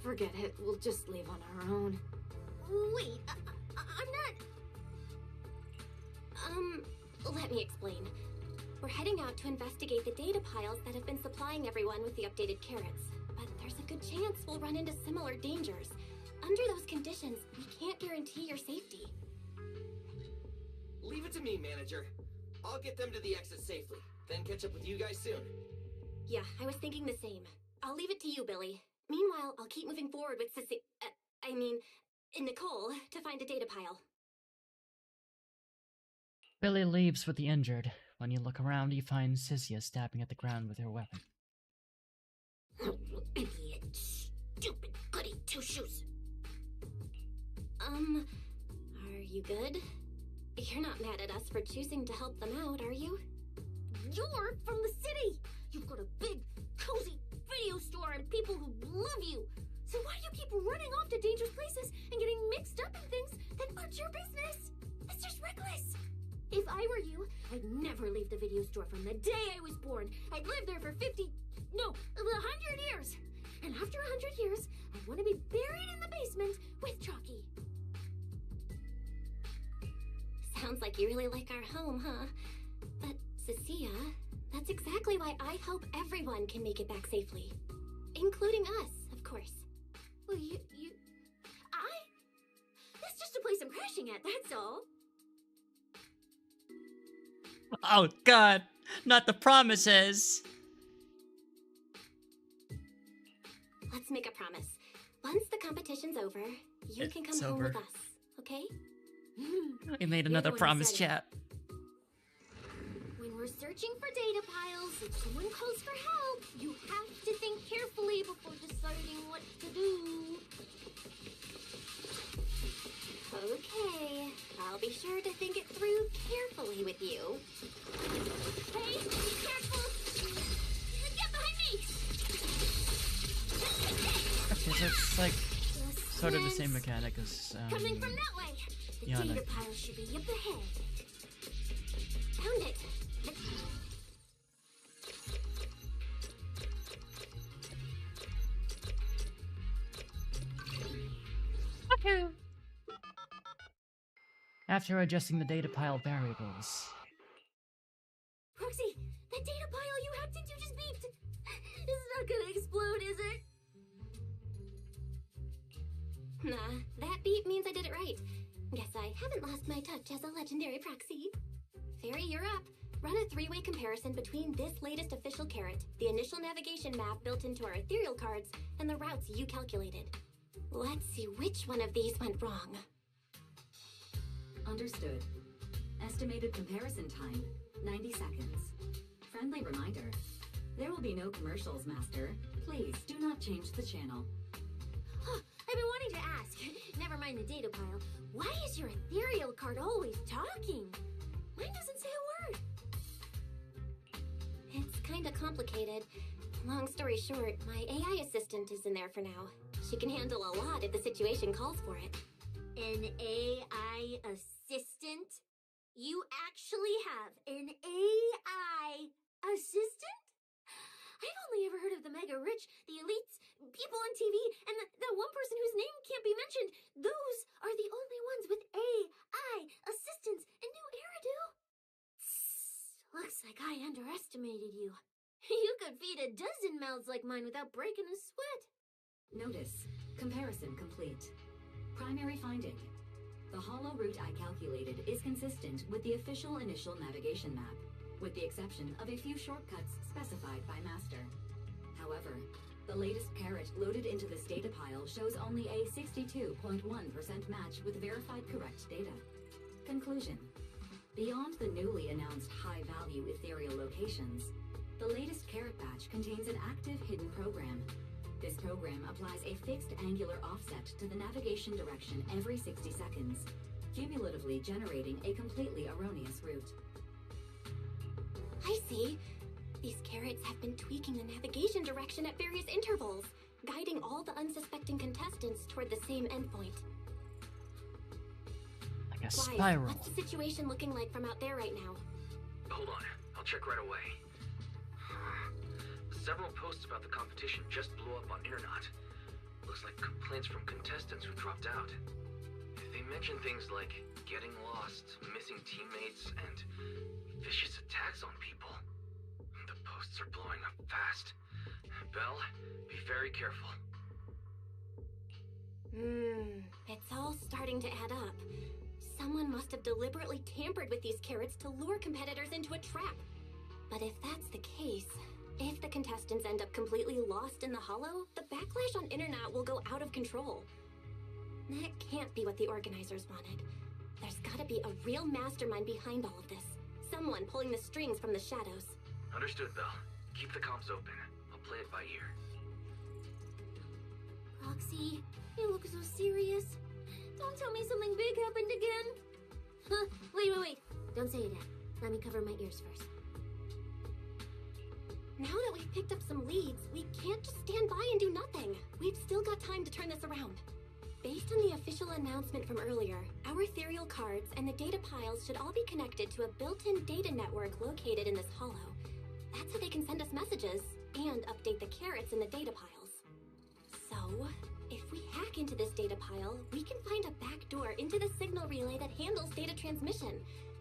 Forget it, we'll just leave on our own. Wait, I'm not... Let me explain. We're heading out to investigate the data piles that have been supplying everyone with the updated carrots. But there's a good chance we'll run into similar dangers. Under those conditions, we can't guarantee your safety. Leave it to me, manager. I'll get them to the exit safely, then catch up with you guys soon. Yeah, I was thinking the same. I'll leave it to you, Billy. Meanwhile, I'll keep moving forward with Nicole, to find a data pile. Billy leaves with the injured. When you look around, you find Cynthia stabbing at the ground with her weapon. Idiot. Stupid goody two-shoes. Are you good? You're not mad at us for choosing to help them out, are you? You're from the city! You've got a big, cozy video store and people who love you! So why do you keep running off to dangerous places and getting mixed up in things that aren't your business? It's just reckless! If I were you, I'd never leave the video store from the day I was born. I'd live there for 100 years! And after 100 years, I want to be buried in the basement with Chalky. Sounds like you really like our home, huh? But, Cecilia, that's exactly why I hope everyone can make it back safely. Including us, of course. Well, That's just a place I'm crashing at, that's all. Oh god, not the promises! Let's make a promise. Once the competition's over, you can come home with us, okay? We made another promise, chat. When we're searching for data piles, if someone calls for help, you have to think carefully before deciding what to do. Okay, I'll be sure to think it through carefully with you. Hey, be careful! Get behind me! Okay, so it's like sort of the same mechanic as Coming from that way! The yeah, data pile should be up ahead. Found it! Okay. After adjusting the data pile variables. Proxy, that data pile you hacked into just beeped! It's not gonna explode, is it? Nah, that beep means I did it right. Guess I haven't lost my touch as a legendary proxy. Fairy, you're up. Run a three-way comparison between this latest official carrot, the initial navigation map built into our ethereal cards, and the routes you calculated. Let's see which one of these went wrong. Understood. Estimated comparison time, 90 seconds. Friendly reminder, there will be no commercials, Master. Please do not change the channel. I've been wanting to ask, never mind the data pile, why is your ethereal card always talking? Mine doesn't say a word. It's kinda complicated. Long story short, my AI assistant is in there for now. She can handle a lot if the situation calls for it. An AI assistant? You actually have an AI assistant? I've only ever heard of the mega rich, the elites, people on TV, and the one person whose name can't be mentioned. Those are the only ones with AI assistants in New Eridu. Looks like I underestimated you. You could feed a dozen mouths like mine without breaking a sweat. Notice, comparison complete. Primary finding. The hollow route I calculated is consistent with the official initial navigation map, with the exception of a few shortcuts specified by Master. However, the latest carrot loaded into this data pile shows only a 62.1% match with verified correct data. Conclusion. Beyond the newly announced high-value ethereal locations, the latest carrot batch contains an active hidden program. This program applies a fixed angular offset to the navigation direction every 60 seconds. cumulatively generating a completely erroneous route. I see. These carrots have been tweaking the navigation direction at various intervals, guiding all the unsuspecting contestants toward the same endpoint. Like a Wise, spiral. what's the situation looking like from out there right now? Hold on, I'll check right away. Several posts about the competition just blew up on Internet. Looks like complaints from contestants who dropped out. They mention things like getting lost, missing teammates, and vicious attacks on people. The posts are blowing up fast. Belle, be very careful. It's all starting to add up. Someone must have deliberately tampered with these carrots to lure competitors into a trap. But if that's the case, if the contestants end up completely lost in the hollow, the backlash on Internet will go out of control. That can't be what the organizers wanted. There's gotta be a real mastermind behind all of this. Someone pulling the strings from the shadows. Understood, Belle. Keep the comms open. I'll play it by ear. Roxy, you look so serious. Don't tell me something big happened again. Huh, wait. Don't say it yet. Let me cover my ears first. Now that we've picked up some leads, we can't just stand by and do nothing. We've still got time to turn this around. Based on the official announcement from earlier, our ethereal cards and the data piles should all be connected to a built-in data network located in this hollow. That's how they can send us messages and update the carrots in the data piles. So, if we hack into this data pile, we can find a back door into the signal relay that handles data transmission.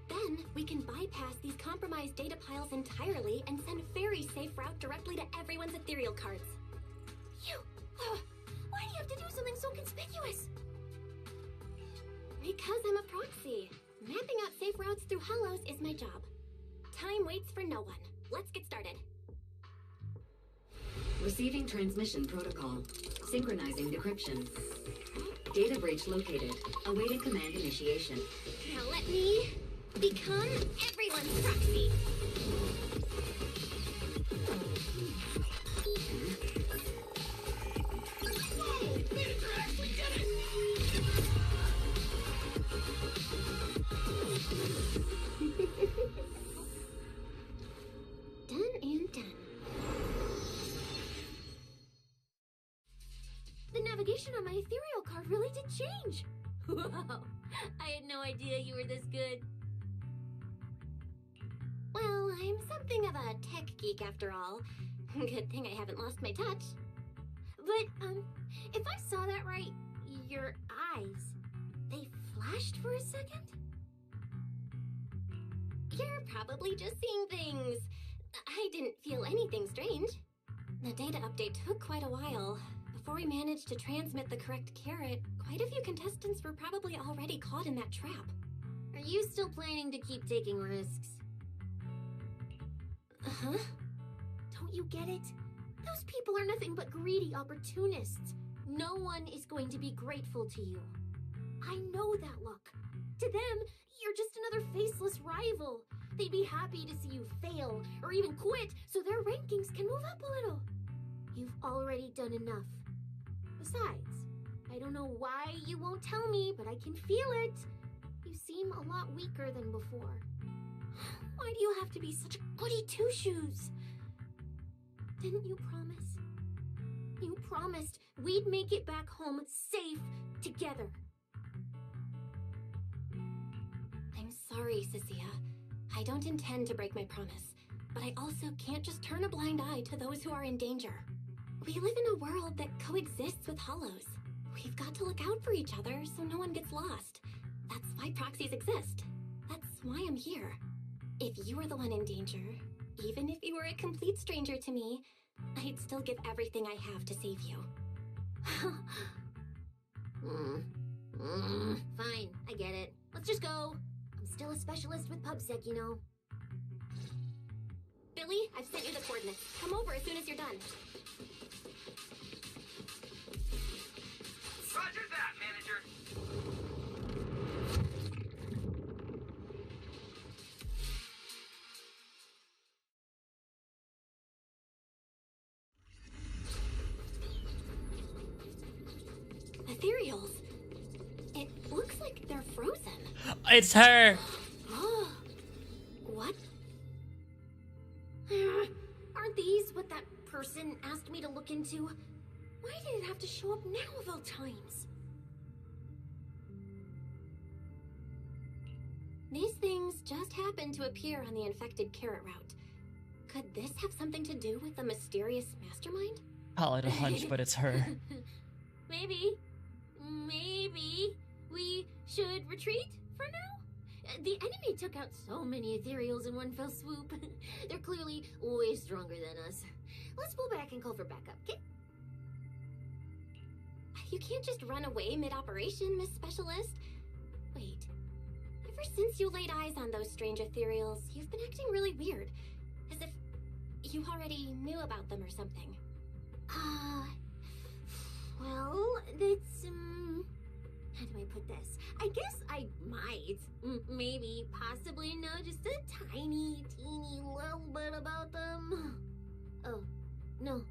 Then, we can bypass these compromised data piles entirely and send very safe route directly to everyone's ethereal cards. Why do you have to do something so conspicuous? Because I'm a proxy. Mapping out safe routes through hollows is my job. Time waits for no one. Let's get started. Receiving transmission protocol. Synchronizing decryption. Data breach located. Awaiting command initiation. Now let me become everyone's proxy. Whoa! Manager actually did it! Done and done. The navigation on my ethereal card really did change. Wow, I had no idea you were this good. Well, I'm something of a tech geek after all. Good thing I haven't lost my touch. But, if I saw that right, your eyes, they flashed for a second? You're probably just seeing things. I didn't feel anything strange. The data update took quite a while. Before we managed to transmit the correct carrot, quite a few contestants were probably already caught in that trap. Are you still planning to keep taking risks? Uh-huh. Don't you get it? Those people are nothing but greedy opportunists. No one is going to be grateful to you. I know that look. To them, you're just another faceless rival. They'd be happy to see you fail or even quit so their rankings can move up a little. You've already done enough. Besides, I don't know why you won't tell me, but I can feel it. You seem a lot weaker than before. Why do you have to be such a goody two-shoes? Didn't you promise? You promised we'd make it back home safe together. I'm sorry, Cecilia. I don't intend to break my promise, but I also can't just turn a blind eye to those who are in danger. We live in a world that coexists with hollows. We've got to look out for each other so no one gets lost. That's why proxies exist. That's why I'm here. If you were the one in danger, even if you were a complete stranger to me, I'd still give everything I have to save you. Fine, I get it. Let's just go. I'm still a specialist with PubSec, you know. Billy, I've sent you the coordinates. Come over as soon as you're done. Roger that, manager. Ethereals. It looks like they're frozen. It's her! What? Aren't these what that person asked me to look into? Why did it have to show up now of all times? These things just happened to appear on the infected carrot route. Could this have something to do with the mysterious mastermind? Call it a hunch, but it's her. Maybe we should retreat for now? The enemy took out so many ethereals in one fell swoop. They're clearly way stronger than us. Let's pull back and call for backup, okay? You can't just run away mid-operation, Miss Specialist. Wait. Ever since you laid eyes on those strange ethereals, you've been acting really weird. As if you already knew about them or something. Well, it's, how do I put this? I guess I might, maybe, possibly know just a tiny, teeny little bit about them. Oh, no.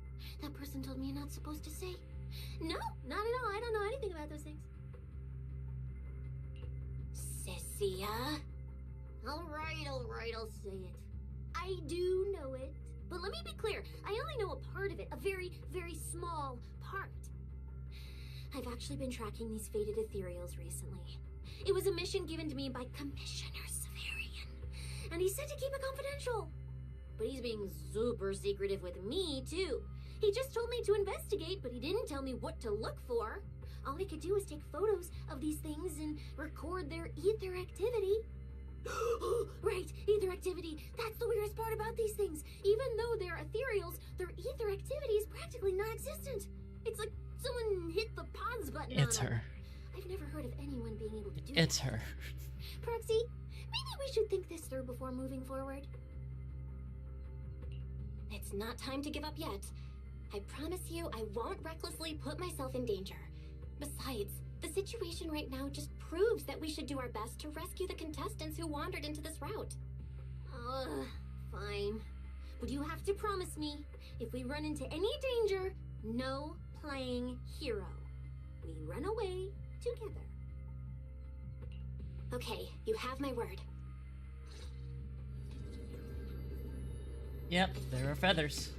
That person told me you're not supposed to say. No, not at all. I don't know anything about those things. Sissia? Alright, I'll say it. I do know it. But let me be clear, I only know a part of it, a very, very small part. I've actually been tracking these fated ethereals recently. It was a mission given to me by Commissioner Severian, and he said to keep it confidential. But he's being super secretive with me, too. He just told me to investigate, but he didn't tell me what to look for. All he could do was take photos of these things and record their ether activity. Right, ether activity. That's the weirdest part about these things. Even though they're ethereals, their ether activity is practically non-existent. It's like someone hit the pause button It's on them. her. I've never heard of anyone being able to do It's that. her. Proxy, maybe we should think this through before moving forward. It's not time to give up yet. I promise you I won't recklessly put myself in danger. Besides, the situation right now just proves that we should do our best to rescue the contestants who wandered into this route. Fine. But you have to promise me, if we run into any danger, no playing hero. We run away together. Okay, you have my word. Yep, there are feathers.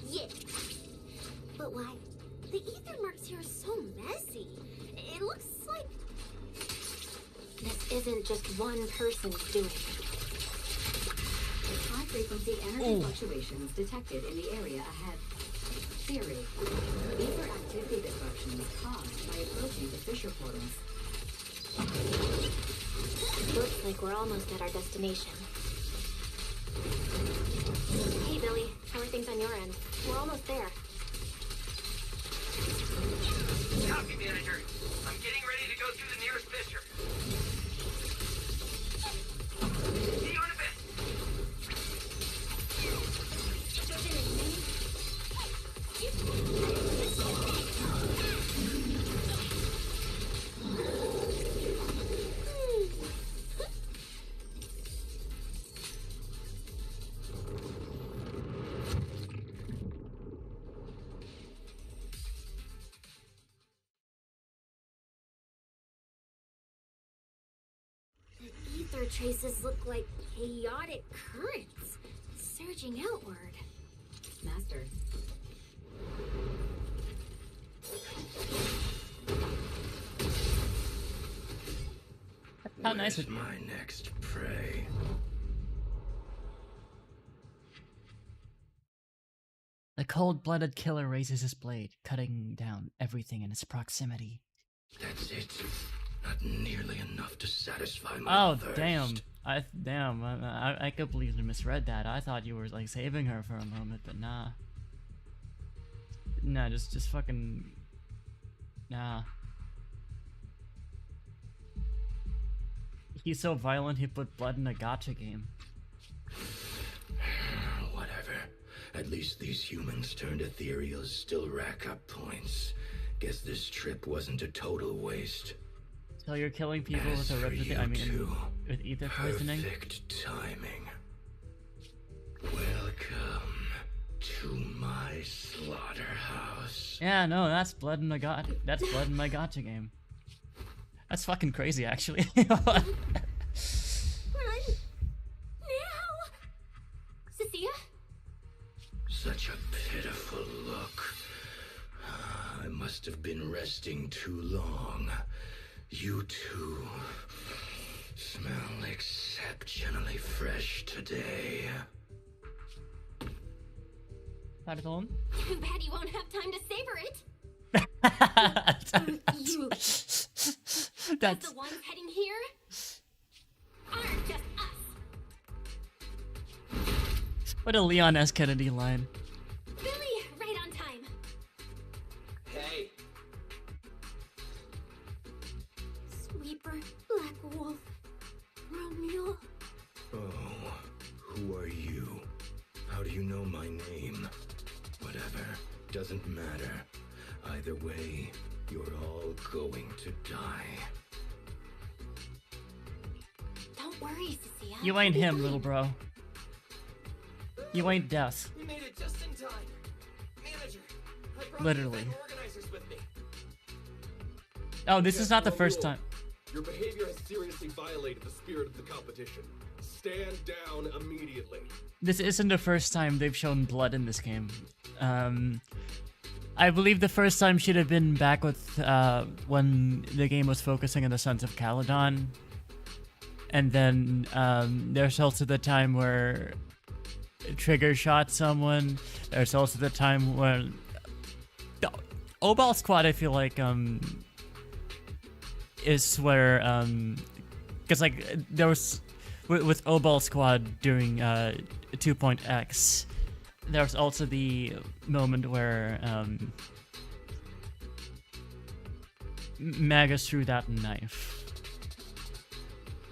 Yeah. But why? The ether marks here are so messy. It looks like... This isn't just one person's doing. High-frequency energy fluctuations detected in the area ahead. Theory. Ether activity disruptions caused by approaching the fissure portals. Looks like we're almost at our destination. Hey, Billy. How are things on your end? We're almost there. Copy, manager. I'm getting ready to go through the nearest fissure. See you in a bit. The ether traces look like chaotic currents surging outward. Master. How nice Where's it my next prey? The cold-blooded killer raises his blade, cutting down everything in its proximity. That's it. Not nearly enough to satisfy my Oh, thirst. damn. I completely misread that. I thought you were, like, saving her for a moment, but nah. Nah, just fucking... Nah. He's so violent he put blood in a gacha game. Whatever. At least these humans turned ethereals still rack up points. Guess this trip wasn't a total waste. So you're killing people As with a for reputation. you I mean, two, with ether poisoning. perfect timing. Welcome to my slaughterhouse. Yeah, no, that's blood in a That's blood in my gacha game. That's fucking crazy, actually. Run! Now! Cecilia? Such a pitiful look. I must have been resting too long. You two smell exceptionally fresh today. Pardon? Too bad you won't have time to savor it. You, That's the ones heading here, aren't just us. what a Leon S. Kennedy line. Billy, right on time. Hey, Sweeper, Black Wolf, Romeo. Oh, who are you? How do you know my name? Whatever, doesn't matter. Either way, you're all going to die. Don't worry, Cecilia. You ain't him, little bro. You ain't death. we made it just in time. Manager, I brought Literally. the event organizers with me. Oh, this is Yes, not the no first rule. time. Your behavior has seriously violated the spirit of the competition. Stand down immediately. This isn't the first time they've shown blood in this game. I believe the first time should have been back with when the game was focusing on the Sons of Caledon. And then there's also the time where Trigger shot someone. There's also the time when the Obal Squad, I feel like, is where because like there was with Obal Squad during 2.x, there was also the moment where Magus threw that knife.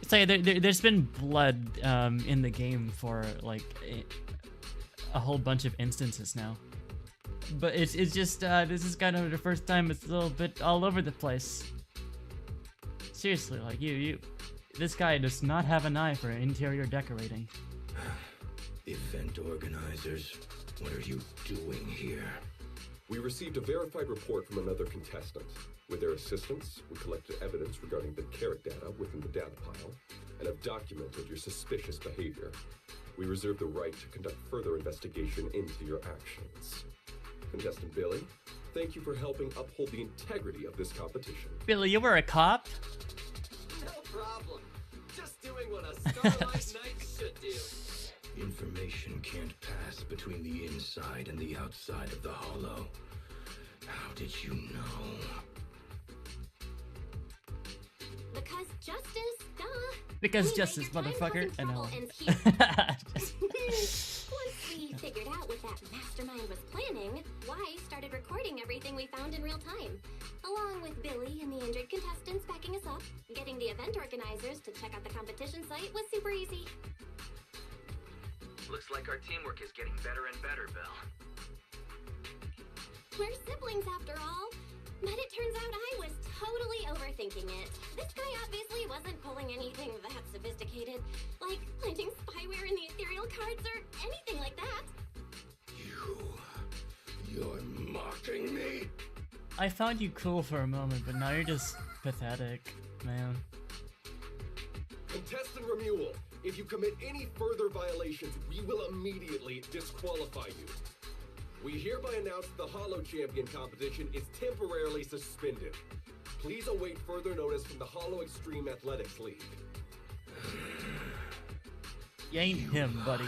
It's like there's been blood in the game for like a whole bunch of instances now, but it's just this is kind of the first time it's a little bit all over the place. Seriously, like this guy does not have an eye for interior decorating. Event organizers, what are you doing here? We received a verified report from another contestant. With their assistance, we collected evidence regarding the carrot data within the data pile and have documented your suspicious behavior. We reserve the right to conduct further investigation into your actions. Contestant Billy, thank you for helping uphold the integrity of this competition. Billy, you were a cop? No problem. Just doing what a Starlight Knight should do. Information can't pass between the inside and the outside of the hollow. How did you know? Because justice, duh. Because We justice, bet your time motherfucker. I causing know. trouble ends here. Once we figured out what that mastermind was planning, Wise started recording everything we found in real time. Along with Billy and the injured contestants backing us up, getting the event organizers to check out the competition site was super easy. Looks like our teamwork is getting better and better, Belle. We're siblings after all. But it turns out I was totally overthinking it. This guy obviously wasn't pulling anything that sophisticated, like planting spyware in the ethereal cards or anything like that. You're mocking me? I found you cool for a moment, but now you're just pathetic, man. Contestant Remuel, if you commit any further violations, we will immediately disqualify you. We hereby announce the Hollow Champion competition is temporarily suspended. Please await further notice from the Hollow Extreme Athletics League. You ain't him, buddy.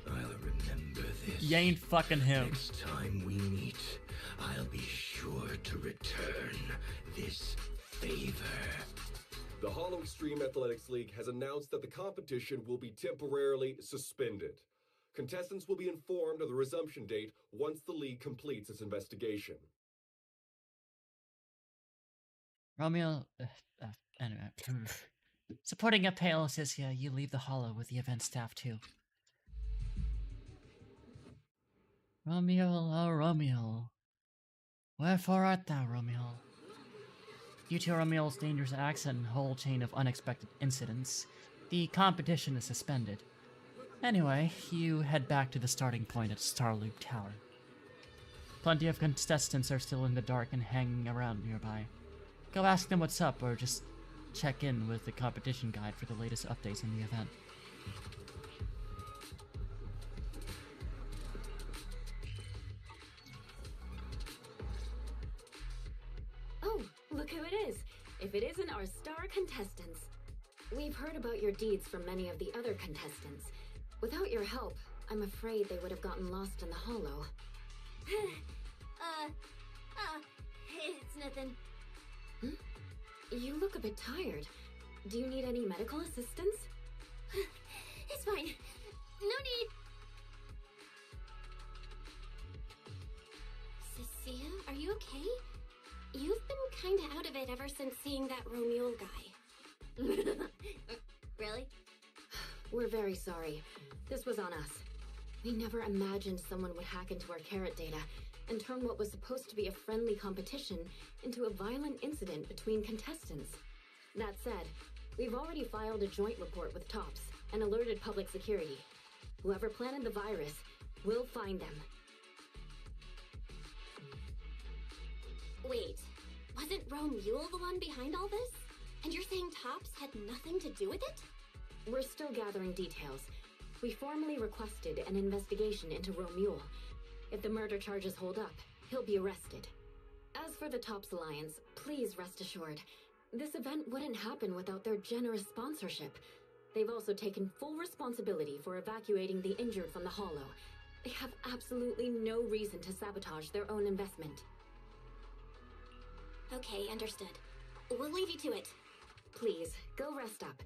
I'll remember this. You ain't fucking him. Next time we meet, I'll be sure to return this favor. The Hollow Extreme Athletics League has announced that the competition will be temporarily suspended. Contestants will be informed of the resumption date once the league completes its investigation. Romeo, anyway, Supporting a pale Cissia, you leave the hollow with the event staff too. Romeo, oh Romeo. Wherefore art thou, Romeo? Due to Romeo's dangerous acts and whole chain of unexpected incidents, the competition is suspended. Anyway, you head back to the starting point at Starloop Tower. Plenty of contestants are still in the dark and hanging around nearby. Go ask them what's up or just check in with the competition guide for the latest updates on the event. Oh, look who it is. If it isn't our star contestants. We've heard about your deeds from many of the other contestants. Without your help, I'm afraid they would have gotten lost in the hollow. It's nothing. You look a bit tired. Do you need any medical assistance? It's fine. No need. Cecilia, are you okay? You've been kinda out of it ever since seeing that Romeo guy. Really? We're very sorry. This was on us. We never imagined someone would hack into our carrot data and turn what was supposed to be a friendly competition into a violent incident between contestants. That said, we've already filed a joint report with TOPS and alerted public security. Whoever planted the virus, we'll find them. Wait, wasn't Romeo the one behind all this? And you're saying TOPS had nothing to do with it? We're still gathering details. We formally requested an investigation into Romeo. If the murder charges hold up, he'll be arrested. As for the TOPS Alliance, please rest assured, this event wouldn't happen without their generous sponsorship. They've also taken full responsibility for evacuating the injured from the hollow. They have absolutely no reason to sabotage their own investment. Okay, understood. We'll leave you to it. Please, go rest up.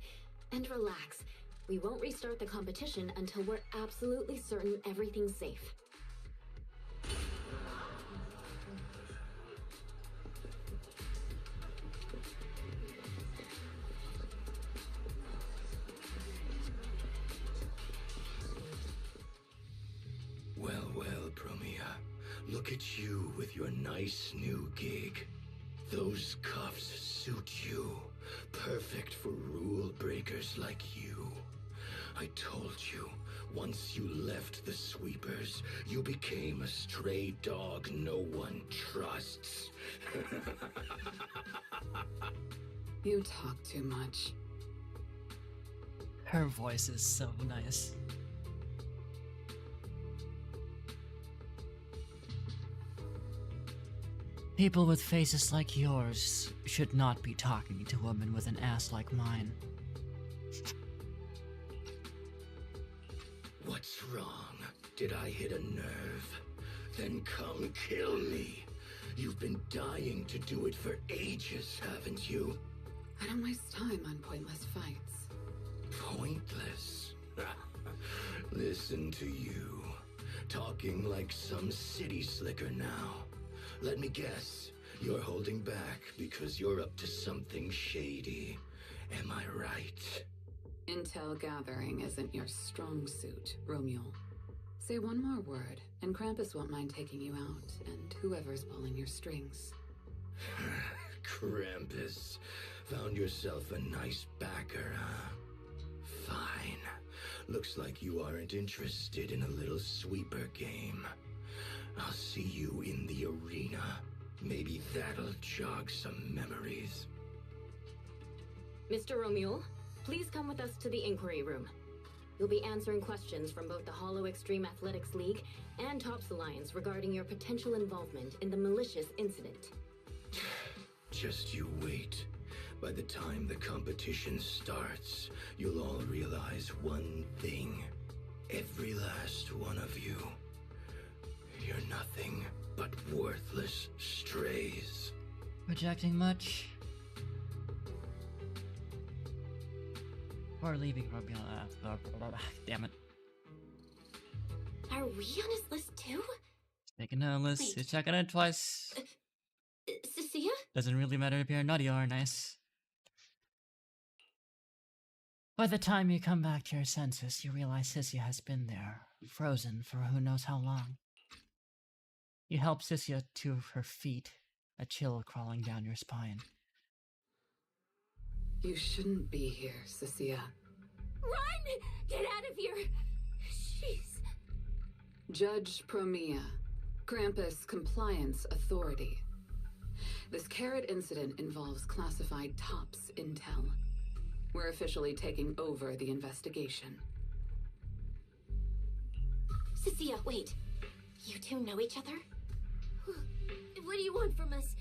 And relax. We won't restart the competition until we're absolutely certain everything's safe. Well, well, Promia. Look at you with your nice new gig. Those cuffs suit you. Perfect for rule breakers like you. I told you, once you left the sweepers, you became a stray dog no one trusts. You talk too much. Her voice is so nice. People with faces like yours should not be talking to women with an ass like mine. What's wrong? Did I hit a nerve? Then come kill me. You've been dying to do it for ages, haven't you? I don't waste time on pointless fights. Pointless? Listen to you. Talking like some city slicker now. Let me guess. You're holding back because you're up to something shady. Am I right? Intel gathering isn't your strong suit, Romeo. Say one more word, and Krampus won't mind taking you out, and whoever's pulling your strings. Krampus. Found yourself a nice backer, huh? Fine. Looks like you aren't interested in a little sweeper game. I'll see you in the arena. Maybe that'll jog some memories. Mr. Romeo, please come with us to the inquiry room. You'll be answering questions from both the Hollow Extreme Athletics League and TOPS Alliance regarding your potential involvement in the malicious incident. Just you wait. By the time the competition starts, you'll all realize one thing. Every last one of you. You're nothing but worthless strays. Projecting much? Or leaving Romeo? Damn it. Are we on his list too? Making a list. Wait. You're checking it twice. Cecilia? Doesn't really matter if you're naughty or nice. By the time you come back to your senses, you realize Sissia has been there, frozen for who knows how long. You help Sissia to her feet, a chill crawling down your spine. You shouldn't be here, Sissia. Run! Get out of here! She's... Judge Promia, Krampus Compliance Authority. This Carrot incident involves classified TOPS intel. We're officially taking over the investigation. Sissia, wait. You two know each other? What do you want from us?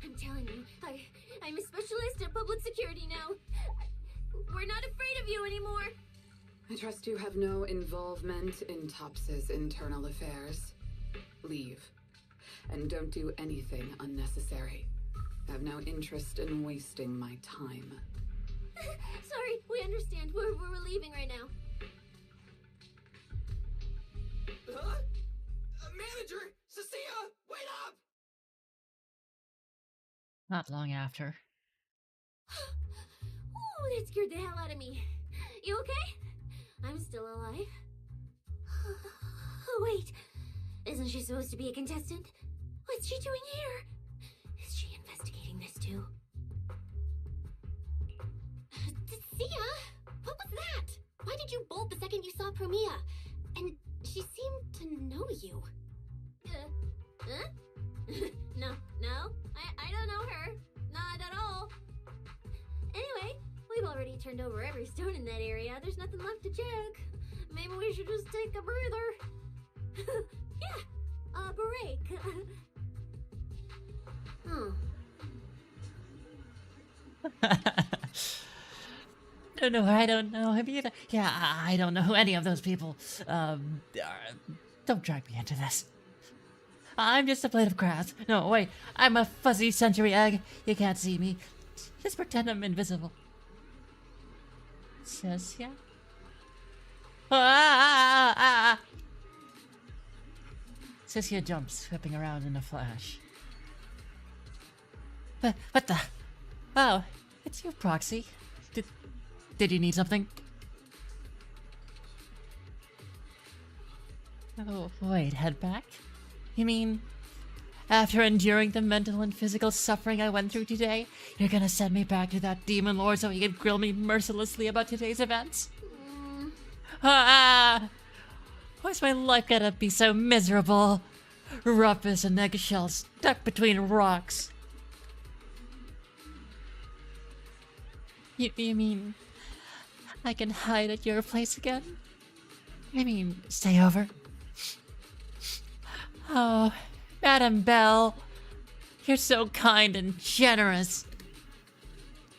I'm telling you, I'm a specialist at public security now. We're not afraid of you anymore. I trust you have no involvement in TOPS's internal affairs. Leave. And don't do anything unnecessary. I have no interest in wasting my time. Sorry, we understand. We're leaving right now. Huh? Manager! Sissia! Wait up! Not long after. Ooh, that scared the hell out of me. You okay? I'm still alive. Oh, wait. Isn't she supposed to be a contestant? What's she doing here? Is she investigating this too? Sissia? What was that? Why did you bolt the second you saw Promia? And she seemed to know you. Huh? No, I don't know her. Not at all. Anyway, we've already turned over every stone in that area. There's nothing left to check. Maybe we should just take a breather. Yeah, a break. I don't know him either. Yeah, I don't know who any of those people. Don't drag me into this. I'm just a blade of grass. No, wait, I'm a fuzzy century egg. You can't see me. Just pretend I'm invisible. Sissia? Sissia jumps, whipping around in a flash. What the? Oh, it's you, Proxy. Did you need something? Oh, wait, head back? You mean, after enduring the mental and physical suffering I went through today, you're gonna send me back to that demon lord so he can grill me mercilessly about today's events? Why's my life gonna be so miserable? Rough as an eggshell stuck between rocks. You mean I can hide at your place again? I mean, stay over? Oh, Madam Belle, you're so kind and generous.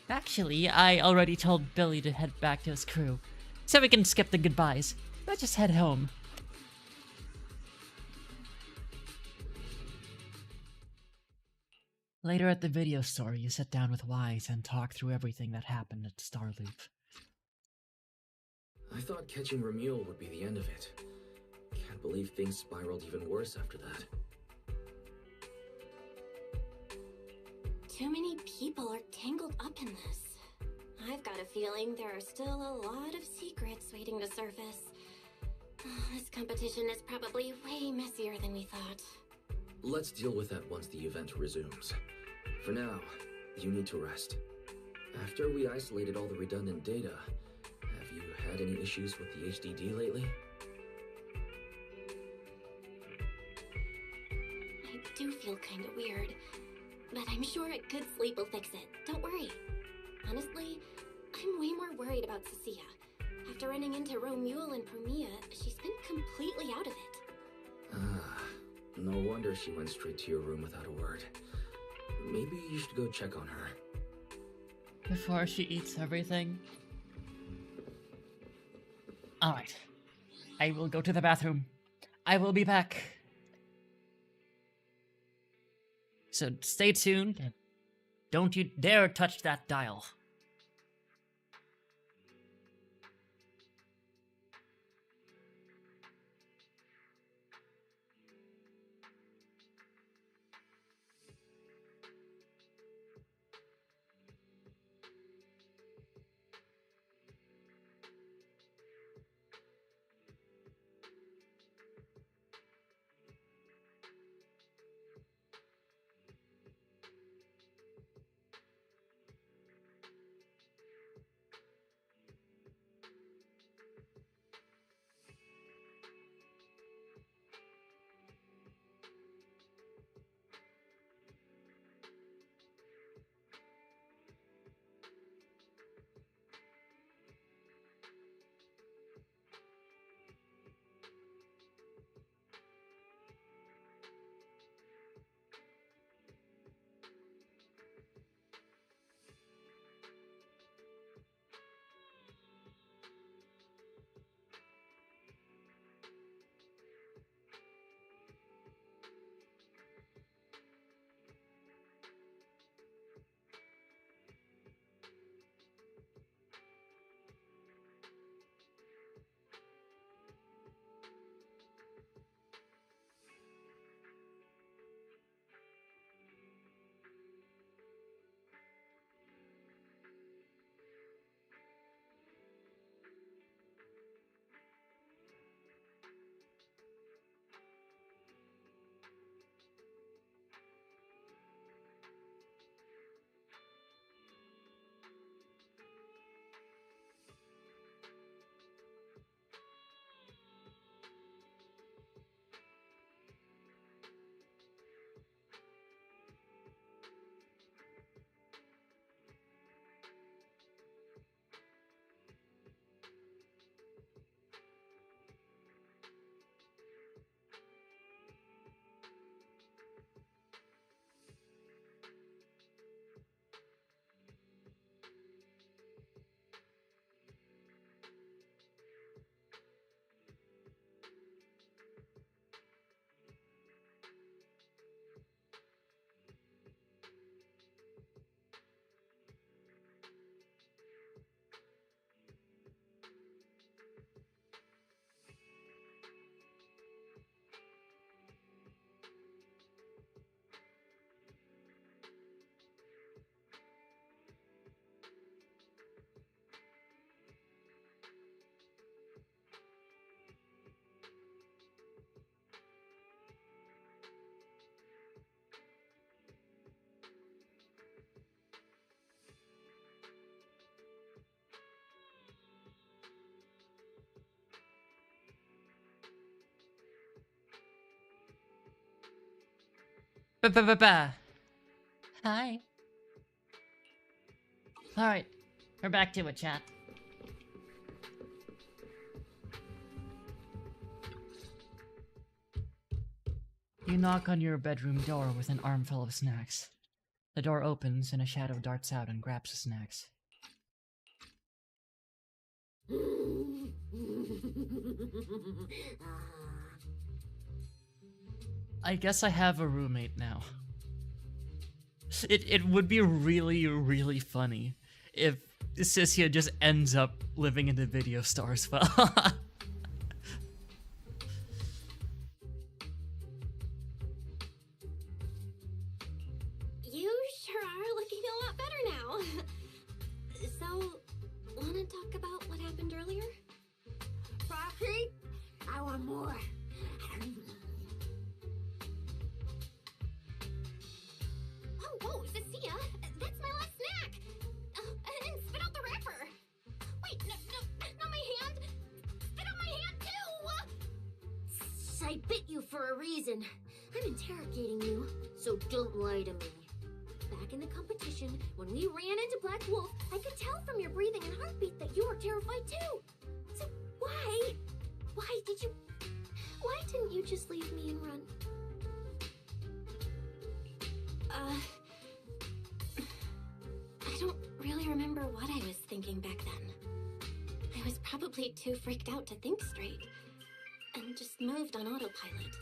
Actually, I already told Billy to head back to his crew, so we can skip the goodbyes. Let's just head home. Later at the video store, you sit down with Wise and talk through everything that happened at Starloop. I thought catching Ramule would be the end of it. Can't believe things spiraled even worse after that. Too many people are tangled up in this. I've got a feeling there are still a lot of secrets waiting to surface. This competition is probably way messier than we thought. Let's deal with that once the event resumes. For now, you need to rest. After we isolated all the redundant data, have you had any issues with the HDD lately? I do feel kind of weird, but I'm sure a good sleep will fix it. Don't worry. Honestly, I'm way more worried about Sissia. After running into Romule and Promia, she's been completely out of it. No wonder she went straight to your room without a word. Maybe you should go check on her. Before she eats everything? Alright. I will go to the bathroom. I will be back. So stay tuned and don't you dare touch that dial. Ba-ba-ba-ba. Hi. Alright, we're back to it, chat. You knock on your bedroom door with an armful of snacks. The door opens and a shadow darts out and grabs the snacks. I guess I have a roommate now. It would be really, really funny if Sissia just ends up living in the video store as well. You sure are looking a lot better now. So, wanna talk about what happened earlier? Rocky, I want more. Oh, whoa, Cecilia, that's my last snack. And spit out the wrapper. Wait, no, not my hand. Spit out my hand too. I bit you for a reason. I'm interrogating you, so don't lie to me. Back in the competition, when we ran into Black Wolf, I could tell from your breathing and heartbeat that you were terrified too. So why didn't you just leave me and run? I don't really remember what I was thinking back then. I was probably too freaked out to think straight, and just moved on autopilot.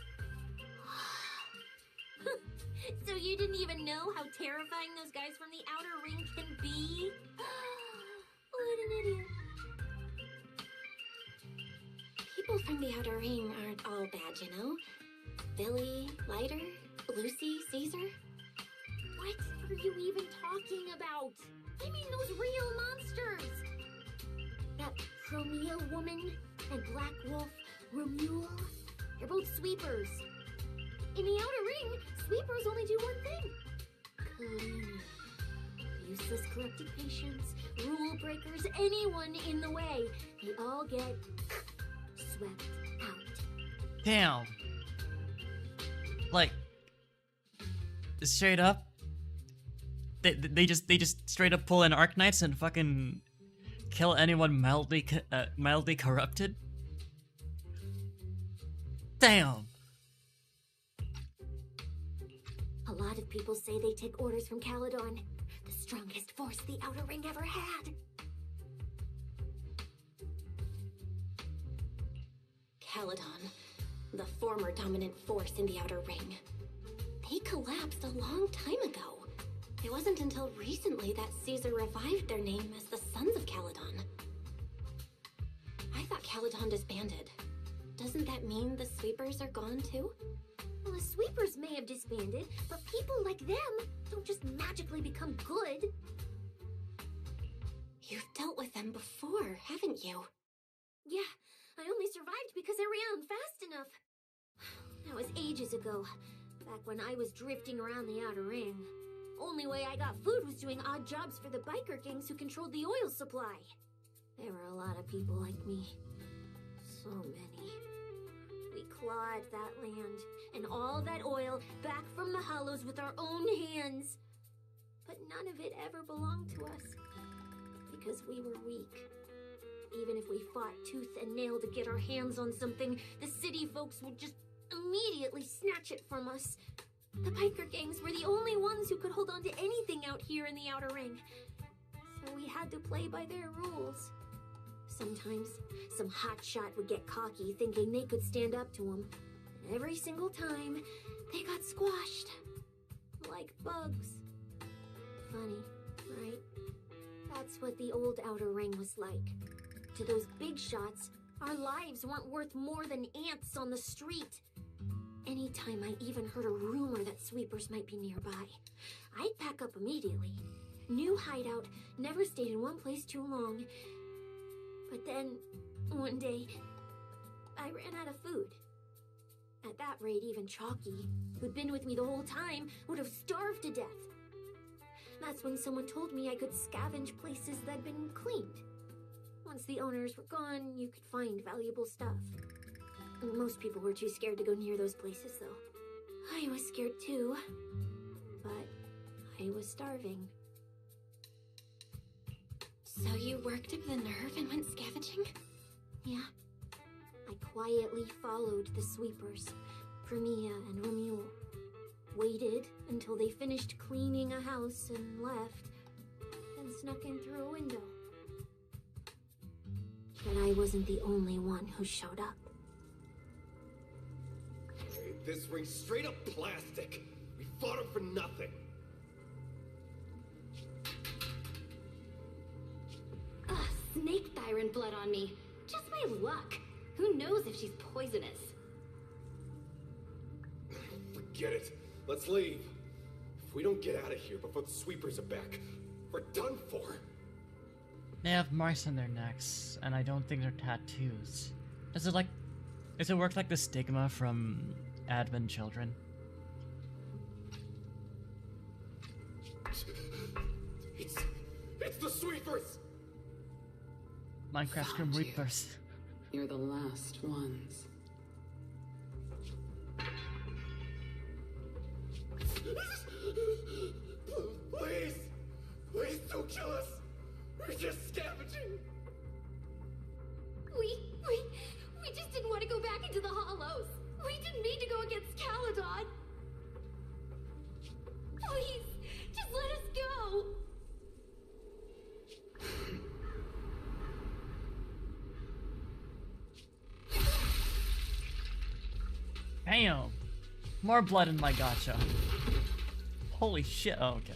So you didn't even know how terrifying those guys from the outer ring can be? What an idiot. People from the Outer Ring aren't all bad, you know? Billy, Lighter, Lucy, Caesar. What are you even talking about? I mean those real monsters! That Chromia woman and Black Wolf, Romule, they're both sweepers. In the Outer Ring, sweepers only do one thing. Clean. Useless corrupted patients, rule breakers, anyone in the way. They all get swept out. Damn. Like, straight up, they just straight up pull in Arknights and fucking kill anyone mildly corrupted. Damn. A lot of people say they take orders from Caledon, the strongest force the Outer Ring ever had. Caledon, the former dominant force in the Outer Ring. They collapsed a long time ago. It wasn't until recently that Caesar revived their name as the Sons of Caledon. I thought Caledon disbanded. Doesn't that mean the Sweepers are gone too? Well, the sweepers may have disbanded, but people like them don't just magically become good. You've dealt with them before, haven't you? Yeah, I only survived because I ran fast enough. That was ages ago, back when I was drifting around the Outer Ring. Only way I got food was doing odd jobs for the biker gangs who controlled the oil supply. There were a lot of people like me. So many. We clawed that land and all that oil back from the hollows with our own hands. But none of it ever belonged to us. Because we were weak. Even if we fought tooth and nail to get our hands on something, the city folks would just immediately snatch it from us. The biker gangs were the only ones who could hold on to anything out here in the Outer Ring. So we had to play by their rules. Sometimes, some hotshot would get cocky thinking they could stand up to them. And every single time, they got squashed. Like bugs. Funny, right? That's what the old Outer Ring was like. To those big shots, our lives weren't worth more than ants on the street. Anytime I even heard a rumor that sweepers might be nearby, I'd pack up immediately. New hideout, never stayed in one place too long. But then, one day, I ran out of food. At that rate, even Chalky, who'd been with me the whole time, would have starved to death. That's when someone told me I could scavenge places that'd been cleaned. Once the owners were gone, you could find valuable stuff. Most people were too scared to go near those places, though. I was scared too. I was starving. So you worked up the nerve and went scavenging? Yeah. I quietly followed the sweepers, Premia and Romuald. Waited until they finished cleaning a house and left, then snuck in through a window. But I wasn't the only one who showed up. This ring's straight up plastic. We fought him for nothing. Ugh, snake thyron blood on me. Just my luck. Who knows if she's poisonous? Forget it. Let's leave. If we don't get out of here before the sweepers are back, we're done for. They have marks on their necks, and I don't think they're tattoos. Does it work like the stigma from Advent Children? It's the sweepers! Minecraft Grim Reapers. You're the last ones. Please! Please don't kill us! We're just scavenging! We just didn't want to go back into the hollows. We didn't mean to go against Caledon. Please, just let us go. Damn! More blood in my gacha. Holy shit. Oh, okay.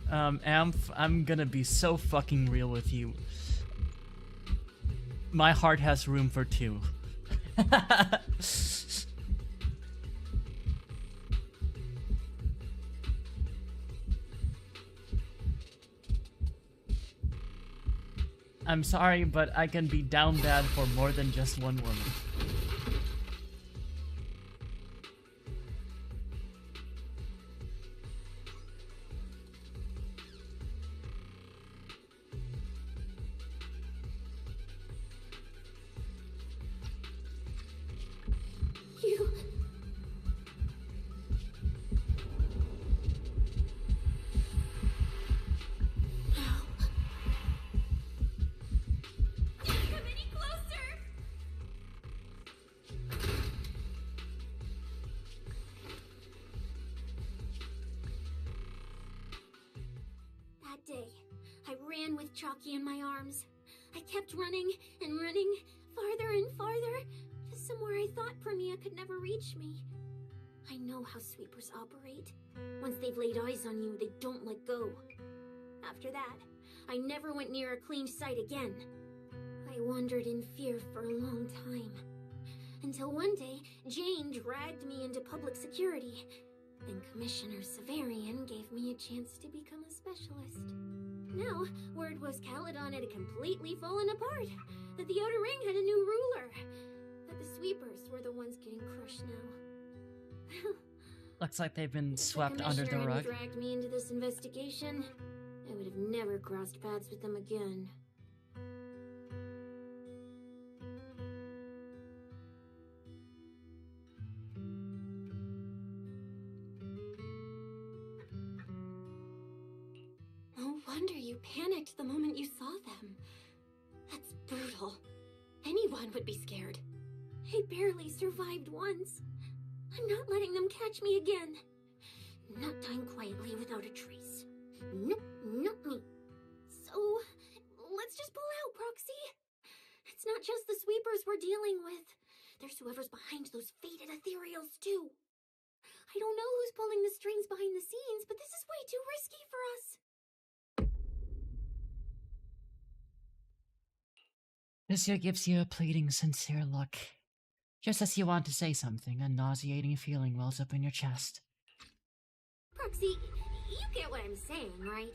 Amph, I'm gonna be so fucking real with you. My heart has room for two. I'm sorry, but I can be down bad for more than just one woman. Chalky in my arms. I kept running and running, farther and farther, to somewhere I thought Premia could never reach me. I know how sweepers operate. Once they've laid eyes on you, they don't let go. After that, I never went near a clean site again. I wandered in fear for a long time. Until one day, Jane dragged me into public security, and Commissioner Severian gave me a chance to become a specialist. Now, word was Caledon had completely fallen apart, that the Outer Ring had a new ruler, that the sweepers were the ones getting crushed now. Looks like they've been swept under the rug. If the Commissioner hadn't dragged me into this investigation, I would have never crossed paths with them again. No wonder you panicked the moment you saw them. That's brutal. Anyone would be scared. I barely survived once. I'm not letting them catch me again. Not dying quietly without a trace. Nope, not me. So, let's just pull out, Proxy. It's not just the sweepers we're dealing with. There's whoever's behind those faded ethereals, too. I don't know who's pulling the strings behind the scenes, but this is way too risky for us. This year gives you a pleading, sincere look. Just as you want to say something, a nauseating feeling wells up in your chest. Proxy, you get what I'm saying, right?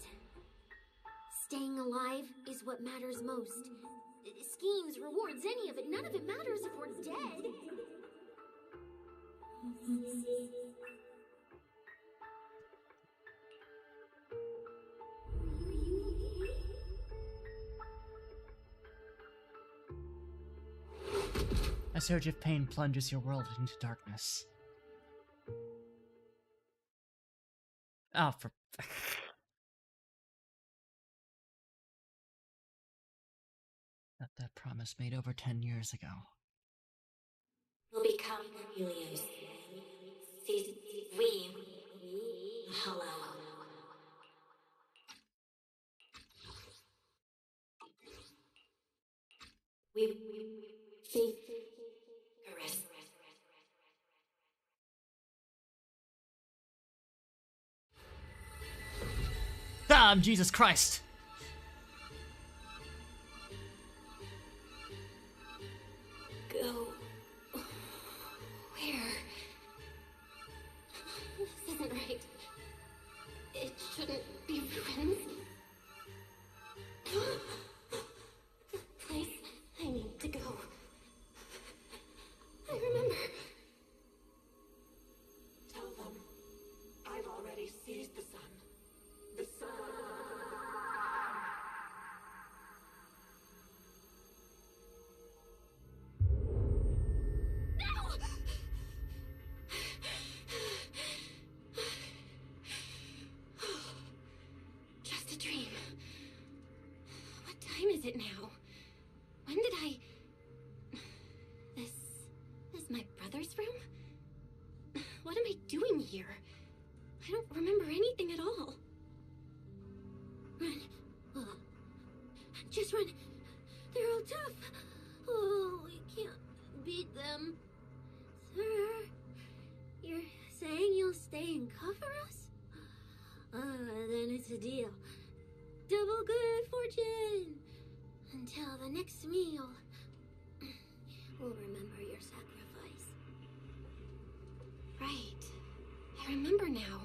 Staying alive is what matters most. Schemes, rewards, any of it, none of it matters if we're dead. A surge of pain plunges your world into darkness. Oh, for... that promise made over 10 years ago. Will become Helios. We. Hello. We. Caress. Damn, Jesus Christ! Go. Where? This isn't right. It shouldn't be ruins. The place I need to go. I remember. Tell them I've already seized the sun. The sun. Just a dream. What time is it now? When did I... This is my brother's room? What am I doing here? I don't remember anything at all. Run. Oh. Just run. They're all tough. Oh, we can't beat them. Sir, you're saying you'll stay and cover us? Then it's a deal. Double good fortune. Until the next meal. We'll remember your sacrifice. Right. I remember now.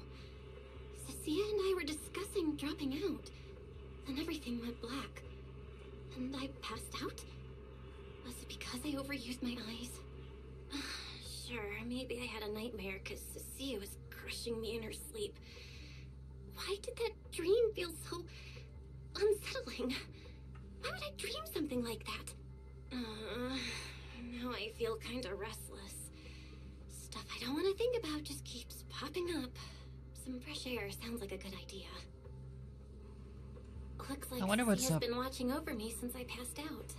Cecilia and I were discussing dropping out. Then everything went black. And I passed out? Was it because I overused my eyes? Sure, maybe I had a nightmare because Cecilia was crushing me in her sleep. Why did that dream feel so unsettling? Why would I dream something like that? Now I feel kinda restless. Stuff I don't want to think about just keeps popping up. Some fresh air sounds like a good idea. Looks like I wonder what's Cecia's up. been watching over me since I passed out.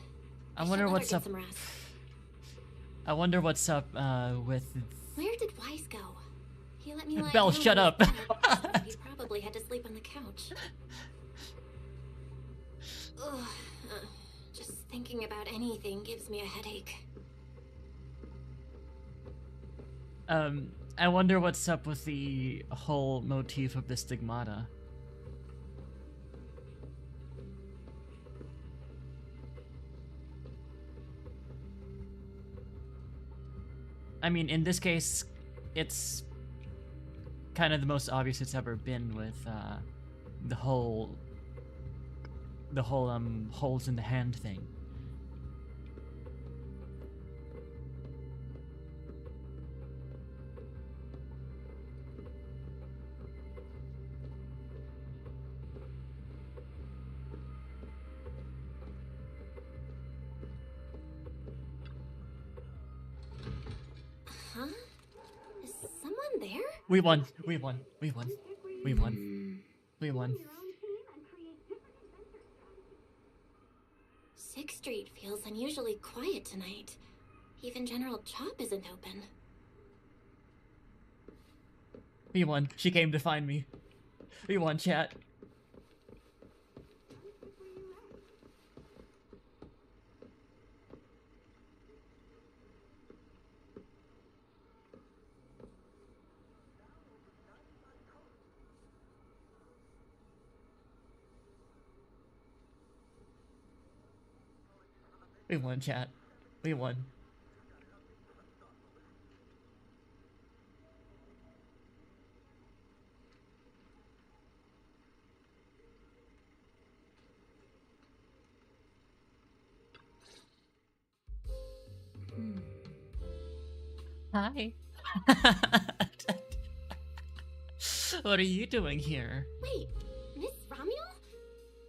I wonder should let what's her up. get some rest. I wonder what's up with. Where did Wise go? He let me lie Belle, down shut on up. his bed, so he probably had to sleep on the couch. Ugh, just thinking about anything gives me a headache. I wonder what's up with the whole motif of the stigmata. I mean, in this case, it's kind of the most obvious it's ever been with the whole holes in the hand thing. Huh? Is someone there? We won. We won. We won. We won. We won. 6th Street feels unusually quiet tonight. Even General Chop isn't open. We won. She came to find me. We won, chat. We won, chat. We won. Hi. What are you doing here? Wait, Miss Romuel?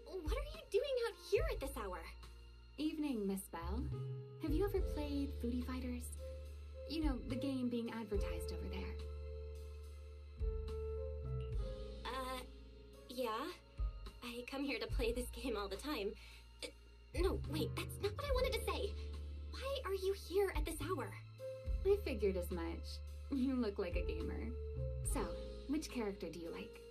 What are you doing out here at this hour? Evening, Miss Belle. Have you ever played Foodie Fighters? You know, the game being advertised over there. come here to play this game all the time. No, wait, that's not what I wanted to say. Why are you here at this hour? I figured as much. You look like a gamer. So, which character do you like?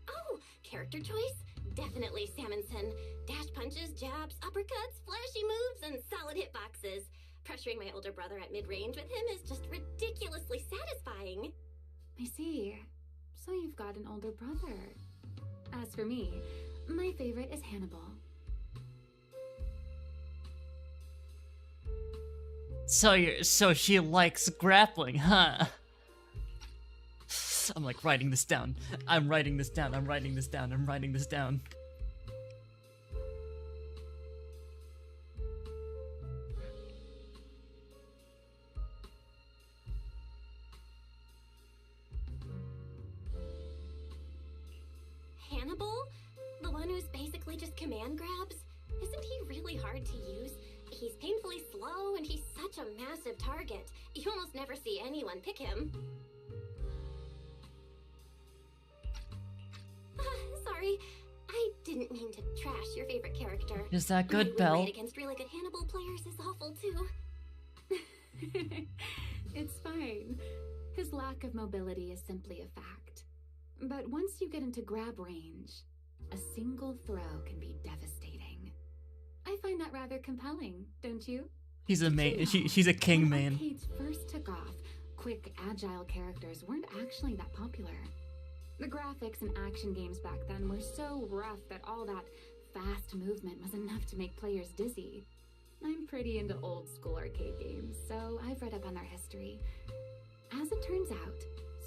Oh, character choice? Definitely Salmonson. Dash punches, jabs, uppercuts, flashy moves, and solid hitboxes. Pressuring my older brother at mid-range with him is just ridiculously satisfying. I see. So you've got an older brother. As for me, my favorite is Hannibal. So she likes grappling, huh? I'm like writing this down. I'm writing this down. I'm writing this down. I'm writing this down. Hannibal? The one who's basically just command grabs? Isn't he really hard to use? He's painfully slow and he's such a massive target. You almost never see anyone pick him. Sorry, I didn't mean to trash your favorite character. Is that good, My Belle? win rate against really good Hannibal players is awful too. It's fine. His lack of mobility is simply a fact. But once you get into grab range, a single throw can be devastating. I find that rather compelling, don't you? He's a main. She's a king when main. arcades first took off, quick, agile characters weren't actually that popular. The graphics in action games back then were so rough that all that fast movement was enough to make players dizzy. I'm pretty into old school arcade games, so I've read up on their history. As it turns out,